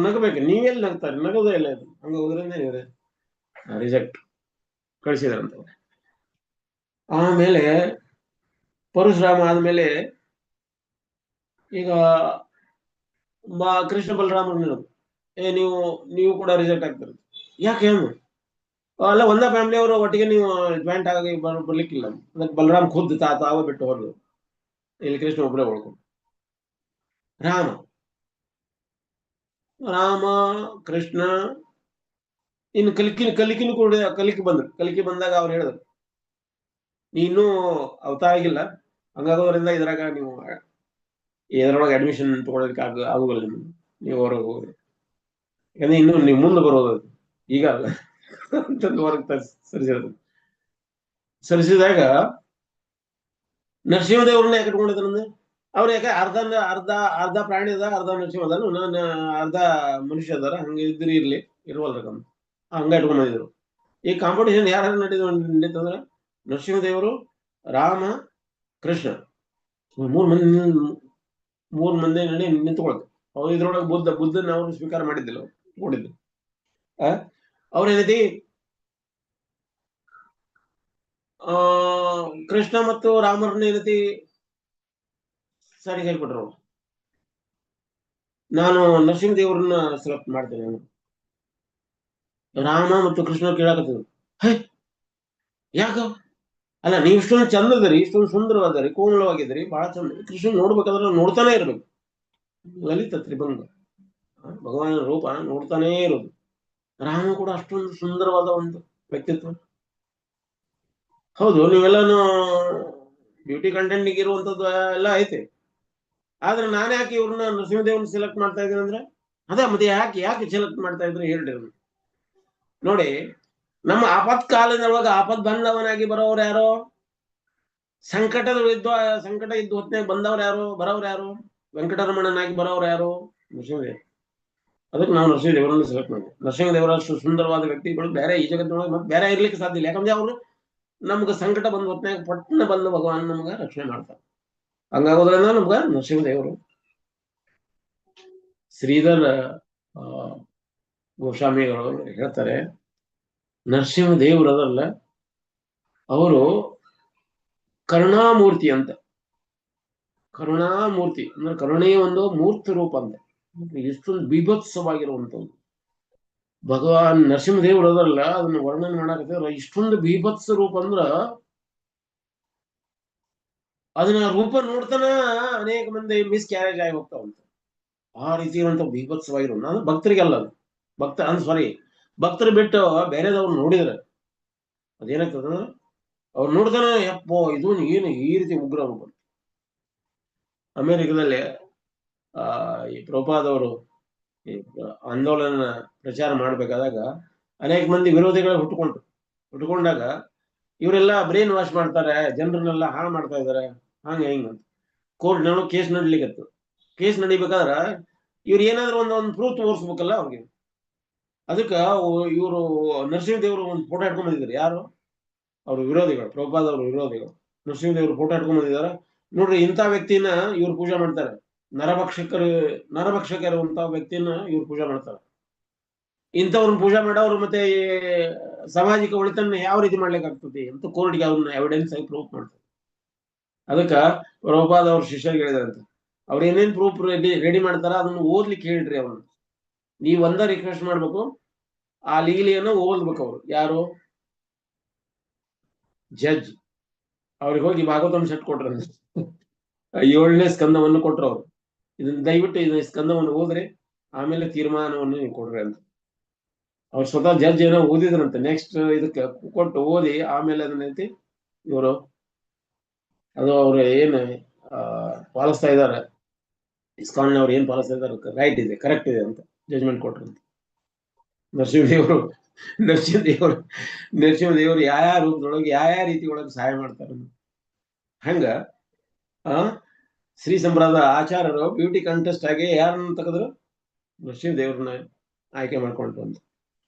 ನಗಬೇಕು. ನೀವೆಲ್ಲಿ ನಗ್ತಾರೆ? ನಗೋದೇ ಇಲ್ಲ. ಇದು ಹಂಗ ಹೋದ್ರಿಂದ ನೀವು ರಿಜೆಕ್ಟ್ ಕಳಿಸಿದ್ರಂತ. ಆಮೇಲೆ ಪರಶುರಾಮ ಆದ್ಮೇಲೆ ಈಗ ಕೃಷ್ಣ ಬಲರಾಮರು ನೀವು ಕೂಡ ರಿಜೆಕ್ಟ್ ಆಗ್ತಾರೆ. ಯಾಕೆ? ಅಲ್ಲ ಒಂದ ಫ್ಯಾಮಿಲಿ ಅವರು ಒಟ್ಟಿಗೆ ನೀವು ಜಾಯಿಂಟ್ ಆಗಿ ಬರ್ಲಿಕ್ಕಿಲ್ಲ. ಅದಕ್ಕೆ ಬಲರಾಮ್ ಖುದ್ದು ತಾವೇ ಬಿಟ್ಟು ಹೋದ್ರು, ಇಲ್ಲಿ ಕೃಷ್ಣ ಒಬ್ಬರೇ ಉಳ್ಕೊಂಡು. ರಾಮ ರಾಮ ಕೃಷ್ಣ ಇನ್ನು ಕಲಿಕಿನೂ ಕೂಡ ಕಲಿಕೆ ಬಂದಾಗ ಅವ್ರು ಹೇಳಿದ್ರು, ನೀನು ಅವತಾರ ಆಗಿಲ್ಲ, ಹಂಗಾಗೋದ್ರಿಂದ ಇದ್ರಾಗ ನೀವು ಇದರೊಳಗೆ ಅಡ್ಮಿಷನ್ ತಗೊಳೋದಕ್ಕೆ ಆಗೋದಿಲ್ಲ ನಿಮ್ಗೆ, ನೀವು ಹೊರಗೆ ಹೋಗ್ರಿ, ಯಾಕಂದ್ರೆ ಇನ್ನು ನೀವು ಮುಂದೆ ಬರೋದು ಈಗ ಅಲ್ಲ ಅಂತಂದು ಹೊರಗೆ ಸರಿಸಿದಾಗ ನರಸಿಂಹದೇವ್ರನ್ನ ಯಾಕೆ ಇಟ್ಕೊಂಡಿದ್ರಂದ್ರೆ ಅವ್ರು ಯಾಕೆ ಅರ್ಧ ಪ್ರಾಣಿ ಅದ, ಅರ್ಧ ನರಸಿಂಹ ಅದ, ನಾನು ಅರ್ಧ ಮನುಷ್ಯ ಅದಾರ, ಹಂಗ ಇದ್ರಿ ಇರ್ಲಿ ಇರುವಲ್ರ ಹಂಗ ಇಟ್ಕೊಂಡ್ ಬಂದಿದ್ರು. ಈ ಕಾಂಪಿಟೇಷನ್ ಯಾರು ನಡೀತಂದ್ರ ನರಸಿಂಹದೇವರು, ರಾಮ, ಕೃಷ್ಣ, ಮೂರ್ ಮಂದಿ ನಡಿ ನಿಂತ್ಕೊಳ್ತು. ಅವ್ರು ಇದ್ರೊಳಗೆ ಬುದ್ಧನ ಅವರು ಸ್ವೀಕಾರ ಮಾಡಿದ್ದಿಲ್ಲ, ನೋಡಿದ್ರು. ಅವ್ರೇನೈತಿ, ಕೃಷ್ಣ ಮತ್ತು ರಾಮರನ್ನ ಏನೈತಿ ಸರಿ ಹೇಳ್ಕೊಟ್ರು. ನಾನು ನರಸಿಂಹದೇವ್ರನ್ನ ಸೆಲೆಕ್ಟ್ ಮಾಡ್ತೇನೆ. ರಾಮ ಮತ್ತು ಕೃಷ್ಣ ಕೇಳಾಕತ್ತಿದ್ರು, ಯಾಕ ಅಲ್ಲ ನೀವು ಇಷ್ಟೊಂದು ಚಂದದರಿ, ಇಷ್ಟೊಂದು ಸುಂದರವಾದರಿ, ಕೋಮಲವಾಗಿದ್ರಿ, ಬಹಳ ಚಂದ, ಕೃಷ್ಣ ನೋಡ್ಬೇಕಾದ್ರೆ ನೋಡ್ತಾನೆ ಇರ್ಬೇಕು, ಲಲಿತ ತ್ರಿಭಂಗ ಭಗವಾನ ರೂಪ ನೋಡ್ತಾನೇ ಇರೋದು. ರಾಮ ಕೂಡ ಅಷ್ಟೊಂದು ಸುಂದರವಾದ ಒಂದು ವ್ಯಕ್ತಿತ್ವ. ಹೌದು, ನೀವೆಲ್ಲಾನು ಬ್ಯೂಟಿ ಕಂಟೆಂಟ್ ಇರುವಂತದ್ದು ಎಲ್ಲ ಐತೆ, ಆದ್ರೆ ನಾನು ಯಾಕೆ ಇವ್ರನ್ನ ನರಸಿಂಹದೇವ್ರನ್ನ ಸೆಲೆಕ್ಟ್ ಮಾಡ್ತಾ ಇದ್ದೀನಿ ಅಂದ್ರೆ ಅದೇ ಮತ್ತೆ ಯಾಕೆ ಸೆಲೆಕ್ಟ್ ಮಾಡ್ತಾ ಇದ್ರೆ ಹೇಳ್ರಿ. ನೋಡಿ, ನಮ್ಮ ಆಪತ್ ಕಾಲದೊಳಗ ಆಪತ್ ಬಂದವನಾಗಿ ಬರೋರು ಯಾರೋ, ಸಂಕಟ ಇದ್ದು ಹೊತ್ತಿನಾಗ ಬಂದವ್ರು ಯಾರು, ಬರೋರು ಯಾರು, ವೆಂಕಟರಮಣನಾಗಿ ಬರೋರು ಯಾರು, ನರಸಿಂಹದೇವ್. ಅದಕ್ಕೆ ನಾವು ನರಸಿಂಹದೇವರನ್ನು ಸೆಲೆಕ್ಟ್ ಮಾಡಿದ್ವಿ. ನರಸಿಂಹದೇವರಷ್ಟು ಸುಂದರವಾದ ವ್ಯಕ್ತಿಗಳು ಬೇರೆ ಈ ಜಗತ್ತಿನೊಳಗೆ ಮತ್ತೆ ಬೇರೆ ಇರ್ಲಿಕ್ಕೆ ಸಾಧ್ಯ ಇಲ್ಲ. ಯಾಕಂದ್ರೆ ಅವರು ನಮ್ಗೆ ಸಂಕಟ ಬಂದ ಹೊತ್ತಿನಾಗ ಪಟ್ಟಣ ಬಂದು ಭಗವಾನ್ ನಮ್ಗೆ ರಕ್ಷಣೆ ಮಾಡ್ತಾರೆ. ಹಂಗಾಗೋದ್ರಿಂದ ನಮ್ಗ ನರಸಿಂಹದೇವರು. ಶ್ರೀಧರ ಗೋಸ್ವಾಮಿಗಳು ಹೇಳ್ತಾರೆ, ನರಸಿಂಹದೇವರು ಅದಲ್ಲ, ಅವರು ಕರುಣಾಮೂರ್ತಿ ಅಂತ. ಕರುಣಾಮೂರ್ತಿ ಅಂದ್ರೆ ಕರುಣೆಯ ಒಂದು ಮೂರ್ತಿ ರೂಪ ಅಂತ. ಎಷ್ಟೊಂದು ಬೀಭತ್ಸವಾಗಿರುವಂತದ್ದು ಭಗವಾನ್ ನರಸಿಂಹದೇವರು ಅದಲ್ಲ, ಅದನ್ನ ವರ್ಣನೆ ಮಾಡಾಕತ್ತಿದ್ರೆ ಇಷ್ಟೊಂದು ಬೀಭತ್ಸ ರೂಪ ಅಂದ್ರ ಅದನ್ನ ರೂಪ ನೋಡ್ತಾನ ಅನೇಕ ಮಂದಿ ಮಿಸ್ ಕ್ಯಾರೇಜ್ ಆಗಿ ಹೋಗ್ತಾವಂತ. ಆ ರೀತಿ ಇರುವಂತ ಬೀಭತ್ಸವಾಗಿರೋ, ನಾನು ಭಕ್ತರಿಗೆಲ್ಲ ಭಕ್ತರು ಬಿಟ್ಟು ಬೇರೆದವ್ರು ನೋಡಿದ್ರೆ ಅದೇನಾಗ್ತದ, ಅವ್ರು ನೋಡ್ತಾನೆ ಯಪ್ಪೋ ಇದು ಏನು ಈ ರೀತಿ ಉಗ್ರ ರೂಪ. ಅಮೆರಿಕದಲ್ಲಿ ಈ ಪ್ರಭುಪಾದವರು ಈ ಆಂದೋಲನ ಪ್ರಚಾರ ಮಾಡ್ಬೇಕಾದಾಗ ಅನೇಕ ಮಂದಿ ವಿರೋಧಿಗಳು ಹುಟ್ಟುಕೊಂಡಾಗ ಇವರೆಲ್ಲ ಬ್ರೈನ್ ವಾಶ್ ಮಾಡ್ತಾರೆ, ಜನರನ್ನೆಲ್ಲ ಹಾಳು ಮಾಡ್ತಾ ಇದಾರೆ, ಹಿಂಗ ಕೋರ್ಟ್ನಲ್ಲೂ ಕೇಸ್ ನಡಿಲಿಕ್ಕತ್ತು. ಕೇಸ್ ನಡಿಬೇಕಾದ್ರ ಇವ್ರು ಏನಾದ್ರು ಒಂದು ಪ್ರೂಫ್ ತೋರಿಸ್ಬೇಕಲ್ಲ ಅವ್ರಿಗೆ. ಅದಕ್ಕ ಇವರು ನರಸಿಂಹದೇವರು ಒಂದು ಫೋಟೋ ಇಟ್ಕೊಂಡ್ ಬಂದಿದ್ದಾರೆ. ಯಾರು? ಅವ್ರ ವಿರೋಧಿಗಳು, ಪ್ರಭುಪಾದ ಅವ್ರ ವಿರೋಧಿಗಳು ನರಸಿಂಹದೇವರು ಫೋಟೋ ಇಟ್ಕೊಂಡ್ ಬಂದಿದ್ದಾರೆ. ನೋಡ್ರಿ, ಇಂಥ ವ್ಯಕ್ತಿನ ಇವ್ರು ಪೂಜೆ ಮಾಡ್ತಾರೆ, ನರಭಕ್ಷಕ ಇರುವಂತ ವ್ಯಕ್ತಿನ ಇವ್ರು ಪೂಜೆ ಮಾಡ್ತಾರೆ. ಇಂಥವ್ರನ್ನ ಪೂಜೆ ಮಾಡೋರು ಮತ್ತೆ ಸಾಮಾಜಿಕ ಒಳಿತನ್ನ ಯಾವ ರೀತಿ ಮಾಡ್ಲಿಕ್ಕೆ ಆಗ್ತದೆ ಅಂತ ಕೋರ್ಟ್ಗೆ ಅವ್ರನ್ನ ಎವಿಡೆನ್ಸ್ ಆಗಿ ಪ್ರೂಫ್ ಮಾಡ್ತಾರೆ. ಅದಕ್ಕ ಪ್ರಭುಪಾದ ಅವ್ರ ಶಿಷ್ಯರಿಗೆ ಹೇಳಿದಾರಂತ, ಅವ್ರ ಏನೇನ್ ಪ್ರೂಫ್ ರೆಡಿ ಮಾಡ್ತಾರ ಅದನ್ನ ಓದ್ಲಿಕ್ಕೆ ಹೇಳ್ರಿ. ಅವ್ರನ್ನ ನೀವ್ ಒಂದ ರಿಕ್ವೆಸ್ಟ್ ಮಾಡ್ಬೇಕು, ಆ ಲೀಲೆಯನ್ನು ಓದ್ಬೇಕು. ಅವ್ರು ಯಾರು? ಜಡ್ಜ್. ಅವ್ರಿಗೆ ಹೋಗಿ ಭಾಗವತಂ ಸೆಟ್ ಕೊಟ್ರ 7ನೇ ಸ್ಕಂದವನ್ನು ಕೊಟ್ರು. ಅವ್ರು ಇದನ್ನ ದಯವಿಟ್ಟು ಇದನ್ನ ಸ್ಕಂದವನ್ನು ಓದ್ರಿ, ಆಮೇಲೆ ತೀರ್ಮಾನವನ್ನು ನೀವು ಕೊಡ್ರಿ ಅಂತ. ಅವ್ರು ಸ್ವತಃ ಜಡ್ಜ್ ಏನೋ ಓದಿದ್ರಂತೆ. ನೆಕ್ಸ್ಟ್ ಇದಕ್ಕೆ ಕೊಟ್ಟು ಓದಿ ಆಮೇಲೆ ಅದನ್ನೈತಿ ಇವರು ಅದು ಅವ್ರು ಏನ್ ಪಾಲಿಸ್ತಾ ಇದಾರೆ, ಇಸ್ಕಾನ್ ಅವ್ರು ಏನ್ ಪಾಲಿಸ್ತಾ ಇದಾರೆ ರೈಟ್ ಇದೆ, ಕರೆಕ್ಟ್ ಇದೆ ಅಂತ ಜಜ್ಮೆಂಟ್ ಕೊಟ್ರಂತೆ. ನರಸಿಂಹದೇವರು ಯಾವ ರೂಪದೊಳಗೆ ಯಾವ ರೀತಿ ಒಳಗೆ ಸಹಾಯ ಮಾಡ್ತಾರ. ಹಂಗ ಶ್ರೀ ಸಂಪ್ರದಾಯದ ಆಚಾರ್ಯರು ಬ್ಯೂಟಿ ಕಂಟೆಸ್ಟ್ ಆಗಿ ಯಾರನ್ನ ತೆಗೆದ್ರು? ನರಸಿಂಹದೇವ್ರನ್ನ ಆಯ್ಕೆ ಮಾಡ್ಕೊಂಡ್ರು ಅಂತ.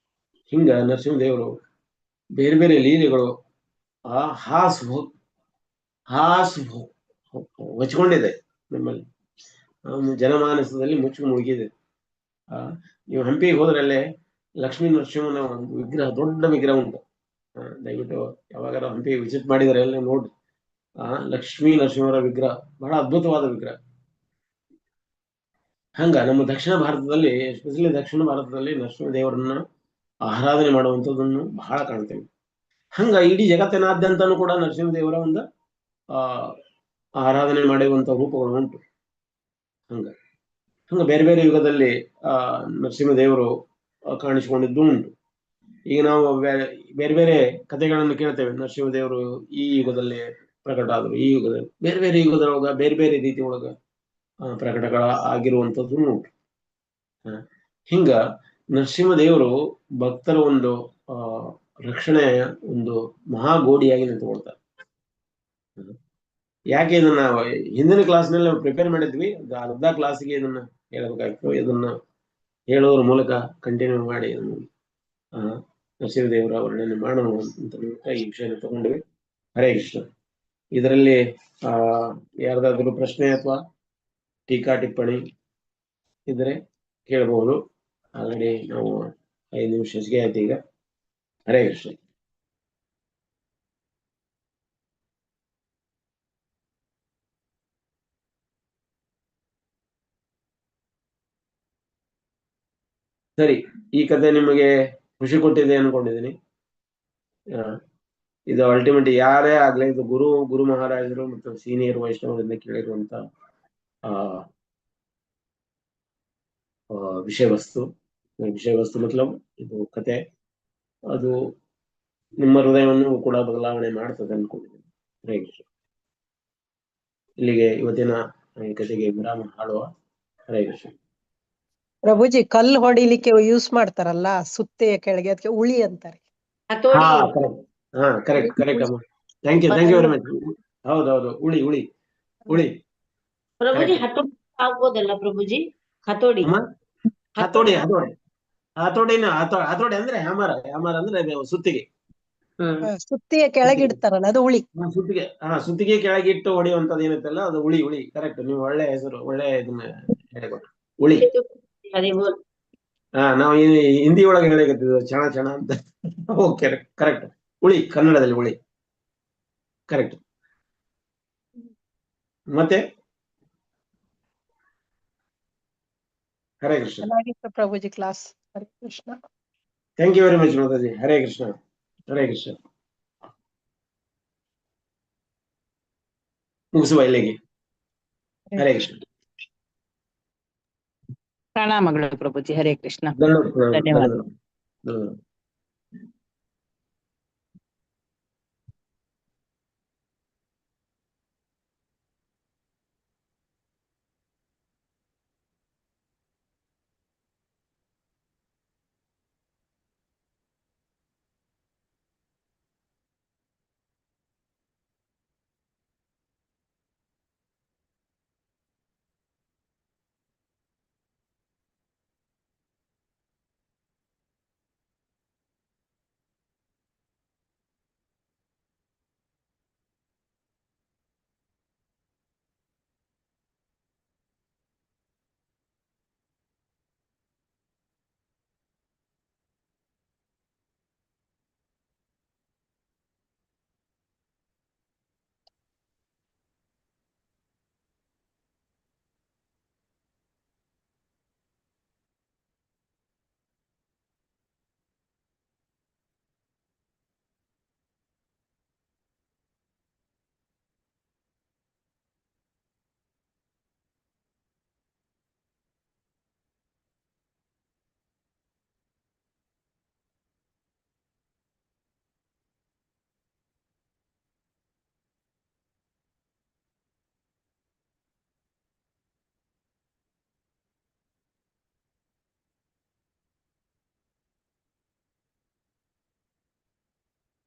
ಹಿಂಗ ನರಸಿಂಹದೇವರು ಬೇರೆ ಬೇರೆ ಲೀಲೆಗಳು ಹೊಚ್ಕೊಂಡಿದೆ ನಮ್ಮಲ್ಲಿ, ಜನಮಾನಸದಲ್ಲಿ ಮುಳುಗಿದೆ. ನೀವು ಹಂಪಿಗೆ ಹೋದ್ರಲ್ಲೇ ಲಕ್ಷ್ಮೀ ನರಸಿಂಹನ ಒಂದು ವಿಗ್ರಹ, ದೊಡ್ಡ ವಿಗ್ರಹ ಉಂಟು. ದಯವಿಟ್ಟು ಯಾವಾಗಾರ ಹಂಪಿ ವಿಸಿಟ್ ಮಾಡಿದರೆ ಎಲ್ಲ ನೋಡಿ. ಲಕ್ಷ್ಮೀ ನರಸಿಂಹರ ವಿಗ್ರಹ ಬಹಳ ಅದ್ಭುತವಾದ ವಿಗ್ರಹ. ಹಂಗ ನಮ್ಮ ದಕ್ಷಿಣ ಭಾರತದಲ್ಲಿ, ಎಸ್ಪೆಷಲಿ ದಕ್ಷಿಣ ಭಾರತದಲ್ಲಿ ನರಸಿಂಹ ದೇವರನ್ನ ಆರಾಧನೆ ಮಾಡುವಂಥದ್ದನ್ನು ಬಹಳ ಕಾಣ್ತೇವೆ. ಹಂಗ ಇಡೀ ಜಗತ್ತಿನಾದ್ಯಂತನೂ ಕೂಡ ನರಸಿಂಹದೇವರ ಒಂದು ಆ ಆರಾಧನೆ ಮಾಡುವಂತ ರೂಪಗಳು ಉಂಟು. ಹಂಗ ಹಂಗ ಬೇರೆ ಬೇರೆ ಯುಗದಲ್ಲಿ ನರಸಿಂಹದೇವರು ಕಾಣಿಸಿಕೊಂಡಿದ್ದು ಉಂಟು. ಈಗ ನಾವು ಬೇರೆ ಬೇರೆ ಕಥೆಗಳನ್ನು ಕೇಳ್ತೇವೆ. ನರಸಿಂಹದೇವರು ಈ ಯುಗದಲ್ಲಿ ಪ್ರಕಟ ಆದರು, ಈ ಯುಗದಲ್ಲಿ ಬೇರೆ ಬೇರೆ ಯುಗದೊಳಗ ಬೇರೆ ಬೇರೆ ರೀತಿ ಒಳಗ ಪ್ರಕಟಗಳ ಆಗಿರುವಂತದ್ದು ಉಂಟು. ಹಿಂಗ ನರಸಿಂಹದೇವರು ಭಕ್ತರ ಒಂದು ರಕ್ಷಣೆಯ ಒಂದು ಮಹಾಗೋಡಿಯಾಗಿ ನಿಂತುಕೊಳ್ತಾರೆ. ಯಾಕೆ ಇದನ್ನ ಹಿಂದಿನ ಕ್ಲಾಸ್ನಲ್ಲಿ ನಾವು ಪ್ರಿಪೇರ್ ಮಾಡಿದ್ವಿ, ಅರ್ಧ ಕ್ಲಾಸ್ಗೆ ಇದನ್ನ ಹೇಳಬೇಕಾಗ್ತದೆ. ಇದನ್ನ ಹೇಳೋದ್ರ ಮೂಲಕ ಕಂಟಿನ್ಯೂ ಮಾಡಿ ನರಸಿಂಹದೇವರ ವರ್ಣನೆ ಮಾಡೋಣ ಅಂತ ಈ ವಿಷಯನ ತಗೊಂಡ್ವಿ. ಹರೇ ಕೃಷ್ಣ. ಇದರಲ್ಲಿ ಯಾರ್ದಾದ್ರೂ ಪ್ರಶ್ನೆ ಅಥವಾ ಟೀಕಾ ಟಿಪ್ಪಣಿ ಇದ್ರೆ ಕೇಳಬಹುದು. ಆಲ್ರೆಡಿ ನಾವು 5 ನಿಮಿಷ ಹೆಚ್ಚಿಗೆ ಆಯ್ತು ಈಗ. ಹರೇ ಕೃಷ್ಣ. ಸರಿ, ಈ ಕಥೆ ನಿಮಗೆ ಖುಷಿ ಕೊಟ್ಟಿದೆ ಅನ್ಕೊಂಡಿದ್ದೀನಿ. ಇದು ಅಲ್ಟಿಮೇಟ್ ಯಾರೇ ಆಗ್ಲಿ, ಇದು ಗುರು ಮಹಾರಾಜರು ಮತ್ತು ಸೀನಿಯರ್ ವೈಷ್ಣವರಿಂದ ಕೇಳಿರುವಂತ ವಿಷಯ ವಸ್ತು ಮತ್ಲಬ್ ಇದು ಕತೆ. ಅದು ನಿಮ್ಮ ಹೃದಯವನ್ನು ಕೂಡ ಬದಲಾವಣೆ ಮಾಡ್ತದೆ ಅನ್ಕೊಂಡಿದ್ದೀನಿ. ಹರೇ ಕೃಷ್ಣ. ಇಲ್ಲಿಗೆ ಇವತ್ತಿನ ಈ ಕಥೆಗೆ ವಿರಾಮ ಹಾಡುವ. ಹರೇ ಕೃಷ್ಣ. ಪ್ರಭುಜಿ, ಕಲ್ಲು ಹೊಡಿಲಿಕ್ಕೆ ಯೂಸ್ ಮಾಡ್ತಾರಲ್ಲ ಸುತ್ತೆಯ ಕೆಳಗೆ, ಅದಕ್ಕೆ ಉಳಿ ಅಂತಾರೆ. ಕರೆಕ್ಟ್ ಅಮ್ಮ. Thank you very much. ಹೌದೌದು, ಉಳಿ ಪ್ರಭುಜಿ. ಆಗ್ಬೋದಲ್ಲ ಪ್ರಭುಜಿ? ಹತೋಡಿ ಅಂದ್ರೆ ಹ್ಯಾಮರ್ ಅಂದ್ರೆ ಸುತ್ತಿಗೆ. ಸುತ್ತಿಯ ಕೆಳಗಿಡ್ತಾರಲ್ಲ ಅದು ಉಳಿ. ಸುತ್ತಿಗೆ ಕೆಳಗಿಟ್ಟು ಹೊಡೆಯುವಂತದ್ದು ಏನೈತಲ್ಲ ಅದು ಉಳಿ. ಕರೆಕ್ಟ್. ನೀವು ಒಳ್ಳೆ ಹೆಸರು, ಒಳ್ಳೆ ಇದನ್ನ ಹೇಳಿಕೊಟ್ಟು ಉಳಿ. ನಾವು ಹಿಂದಿ ಒಳಗೆ ಹೇಳಿಕತ್ತಿದ್ವಿ ಚಣ ಅಂತ. Okay, correct. ಉಳಿ, ಕನ್ನಡದಲ್ಲಿ ಉಳಿ. ಕರೆಕ್ಟ್. ಮತ್ತೆ Hare Krishna. Prabhuji class. Hare Krishna. Thank you very much Mataji. Hare Krishna. ಮುಗಿಸುವ ಇಲ್ಲಿಗೆ. ಹರೇ ಕೃಷ್ಣ. ಪ್ರಣಾಮಗಳು ಪ್ರಭುಜಿ. ಹರೇ ಕೃಷ್ಣ. ಧನ್ಯವಾದ.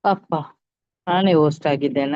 ಅಪ್ಪ, ನಾನೇ ಹೋಸ್ಟ್ ಆಗಿದ್ದೇನೆ.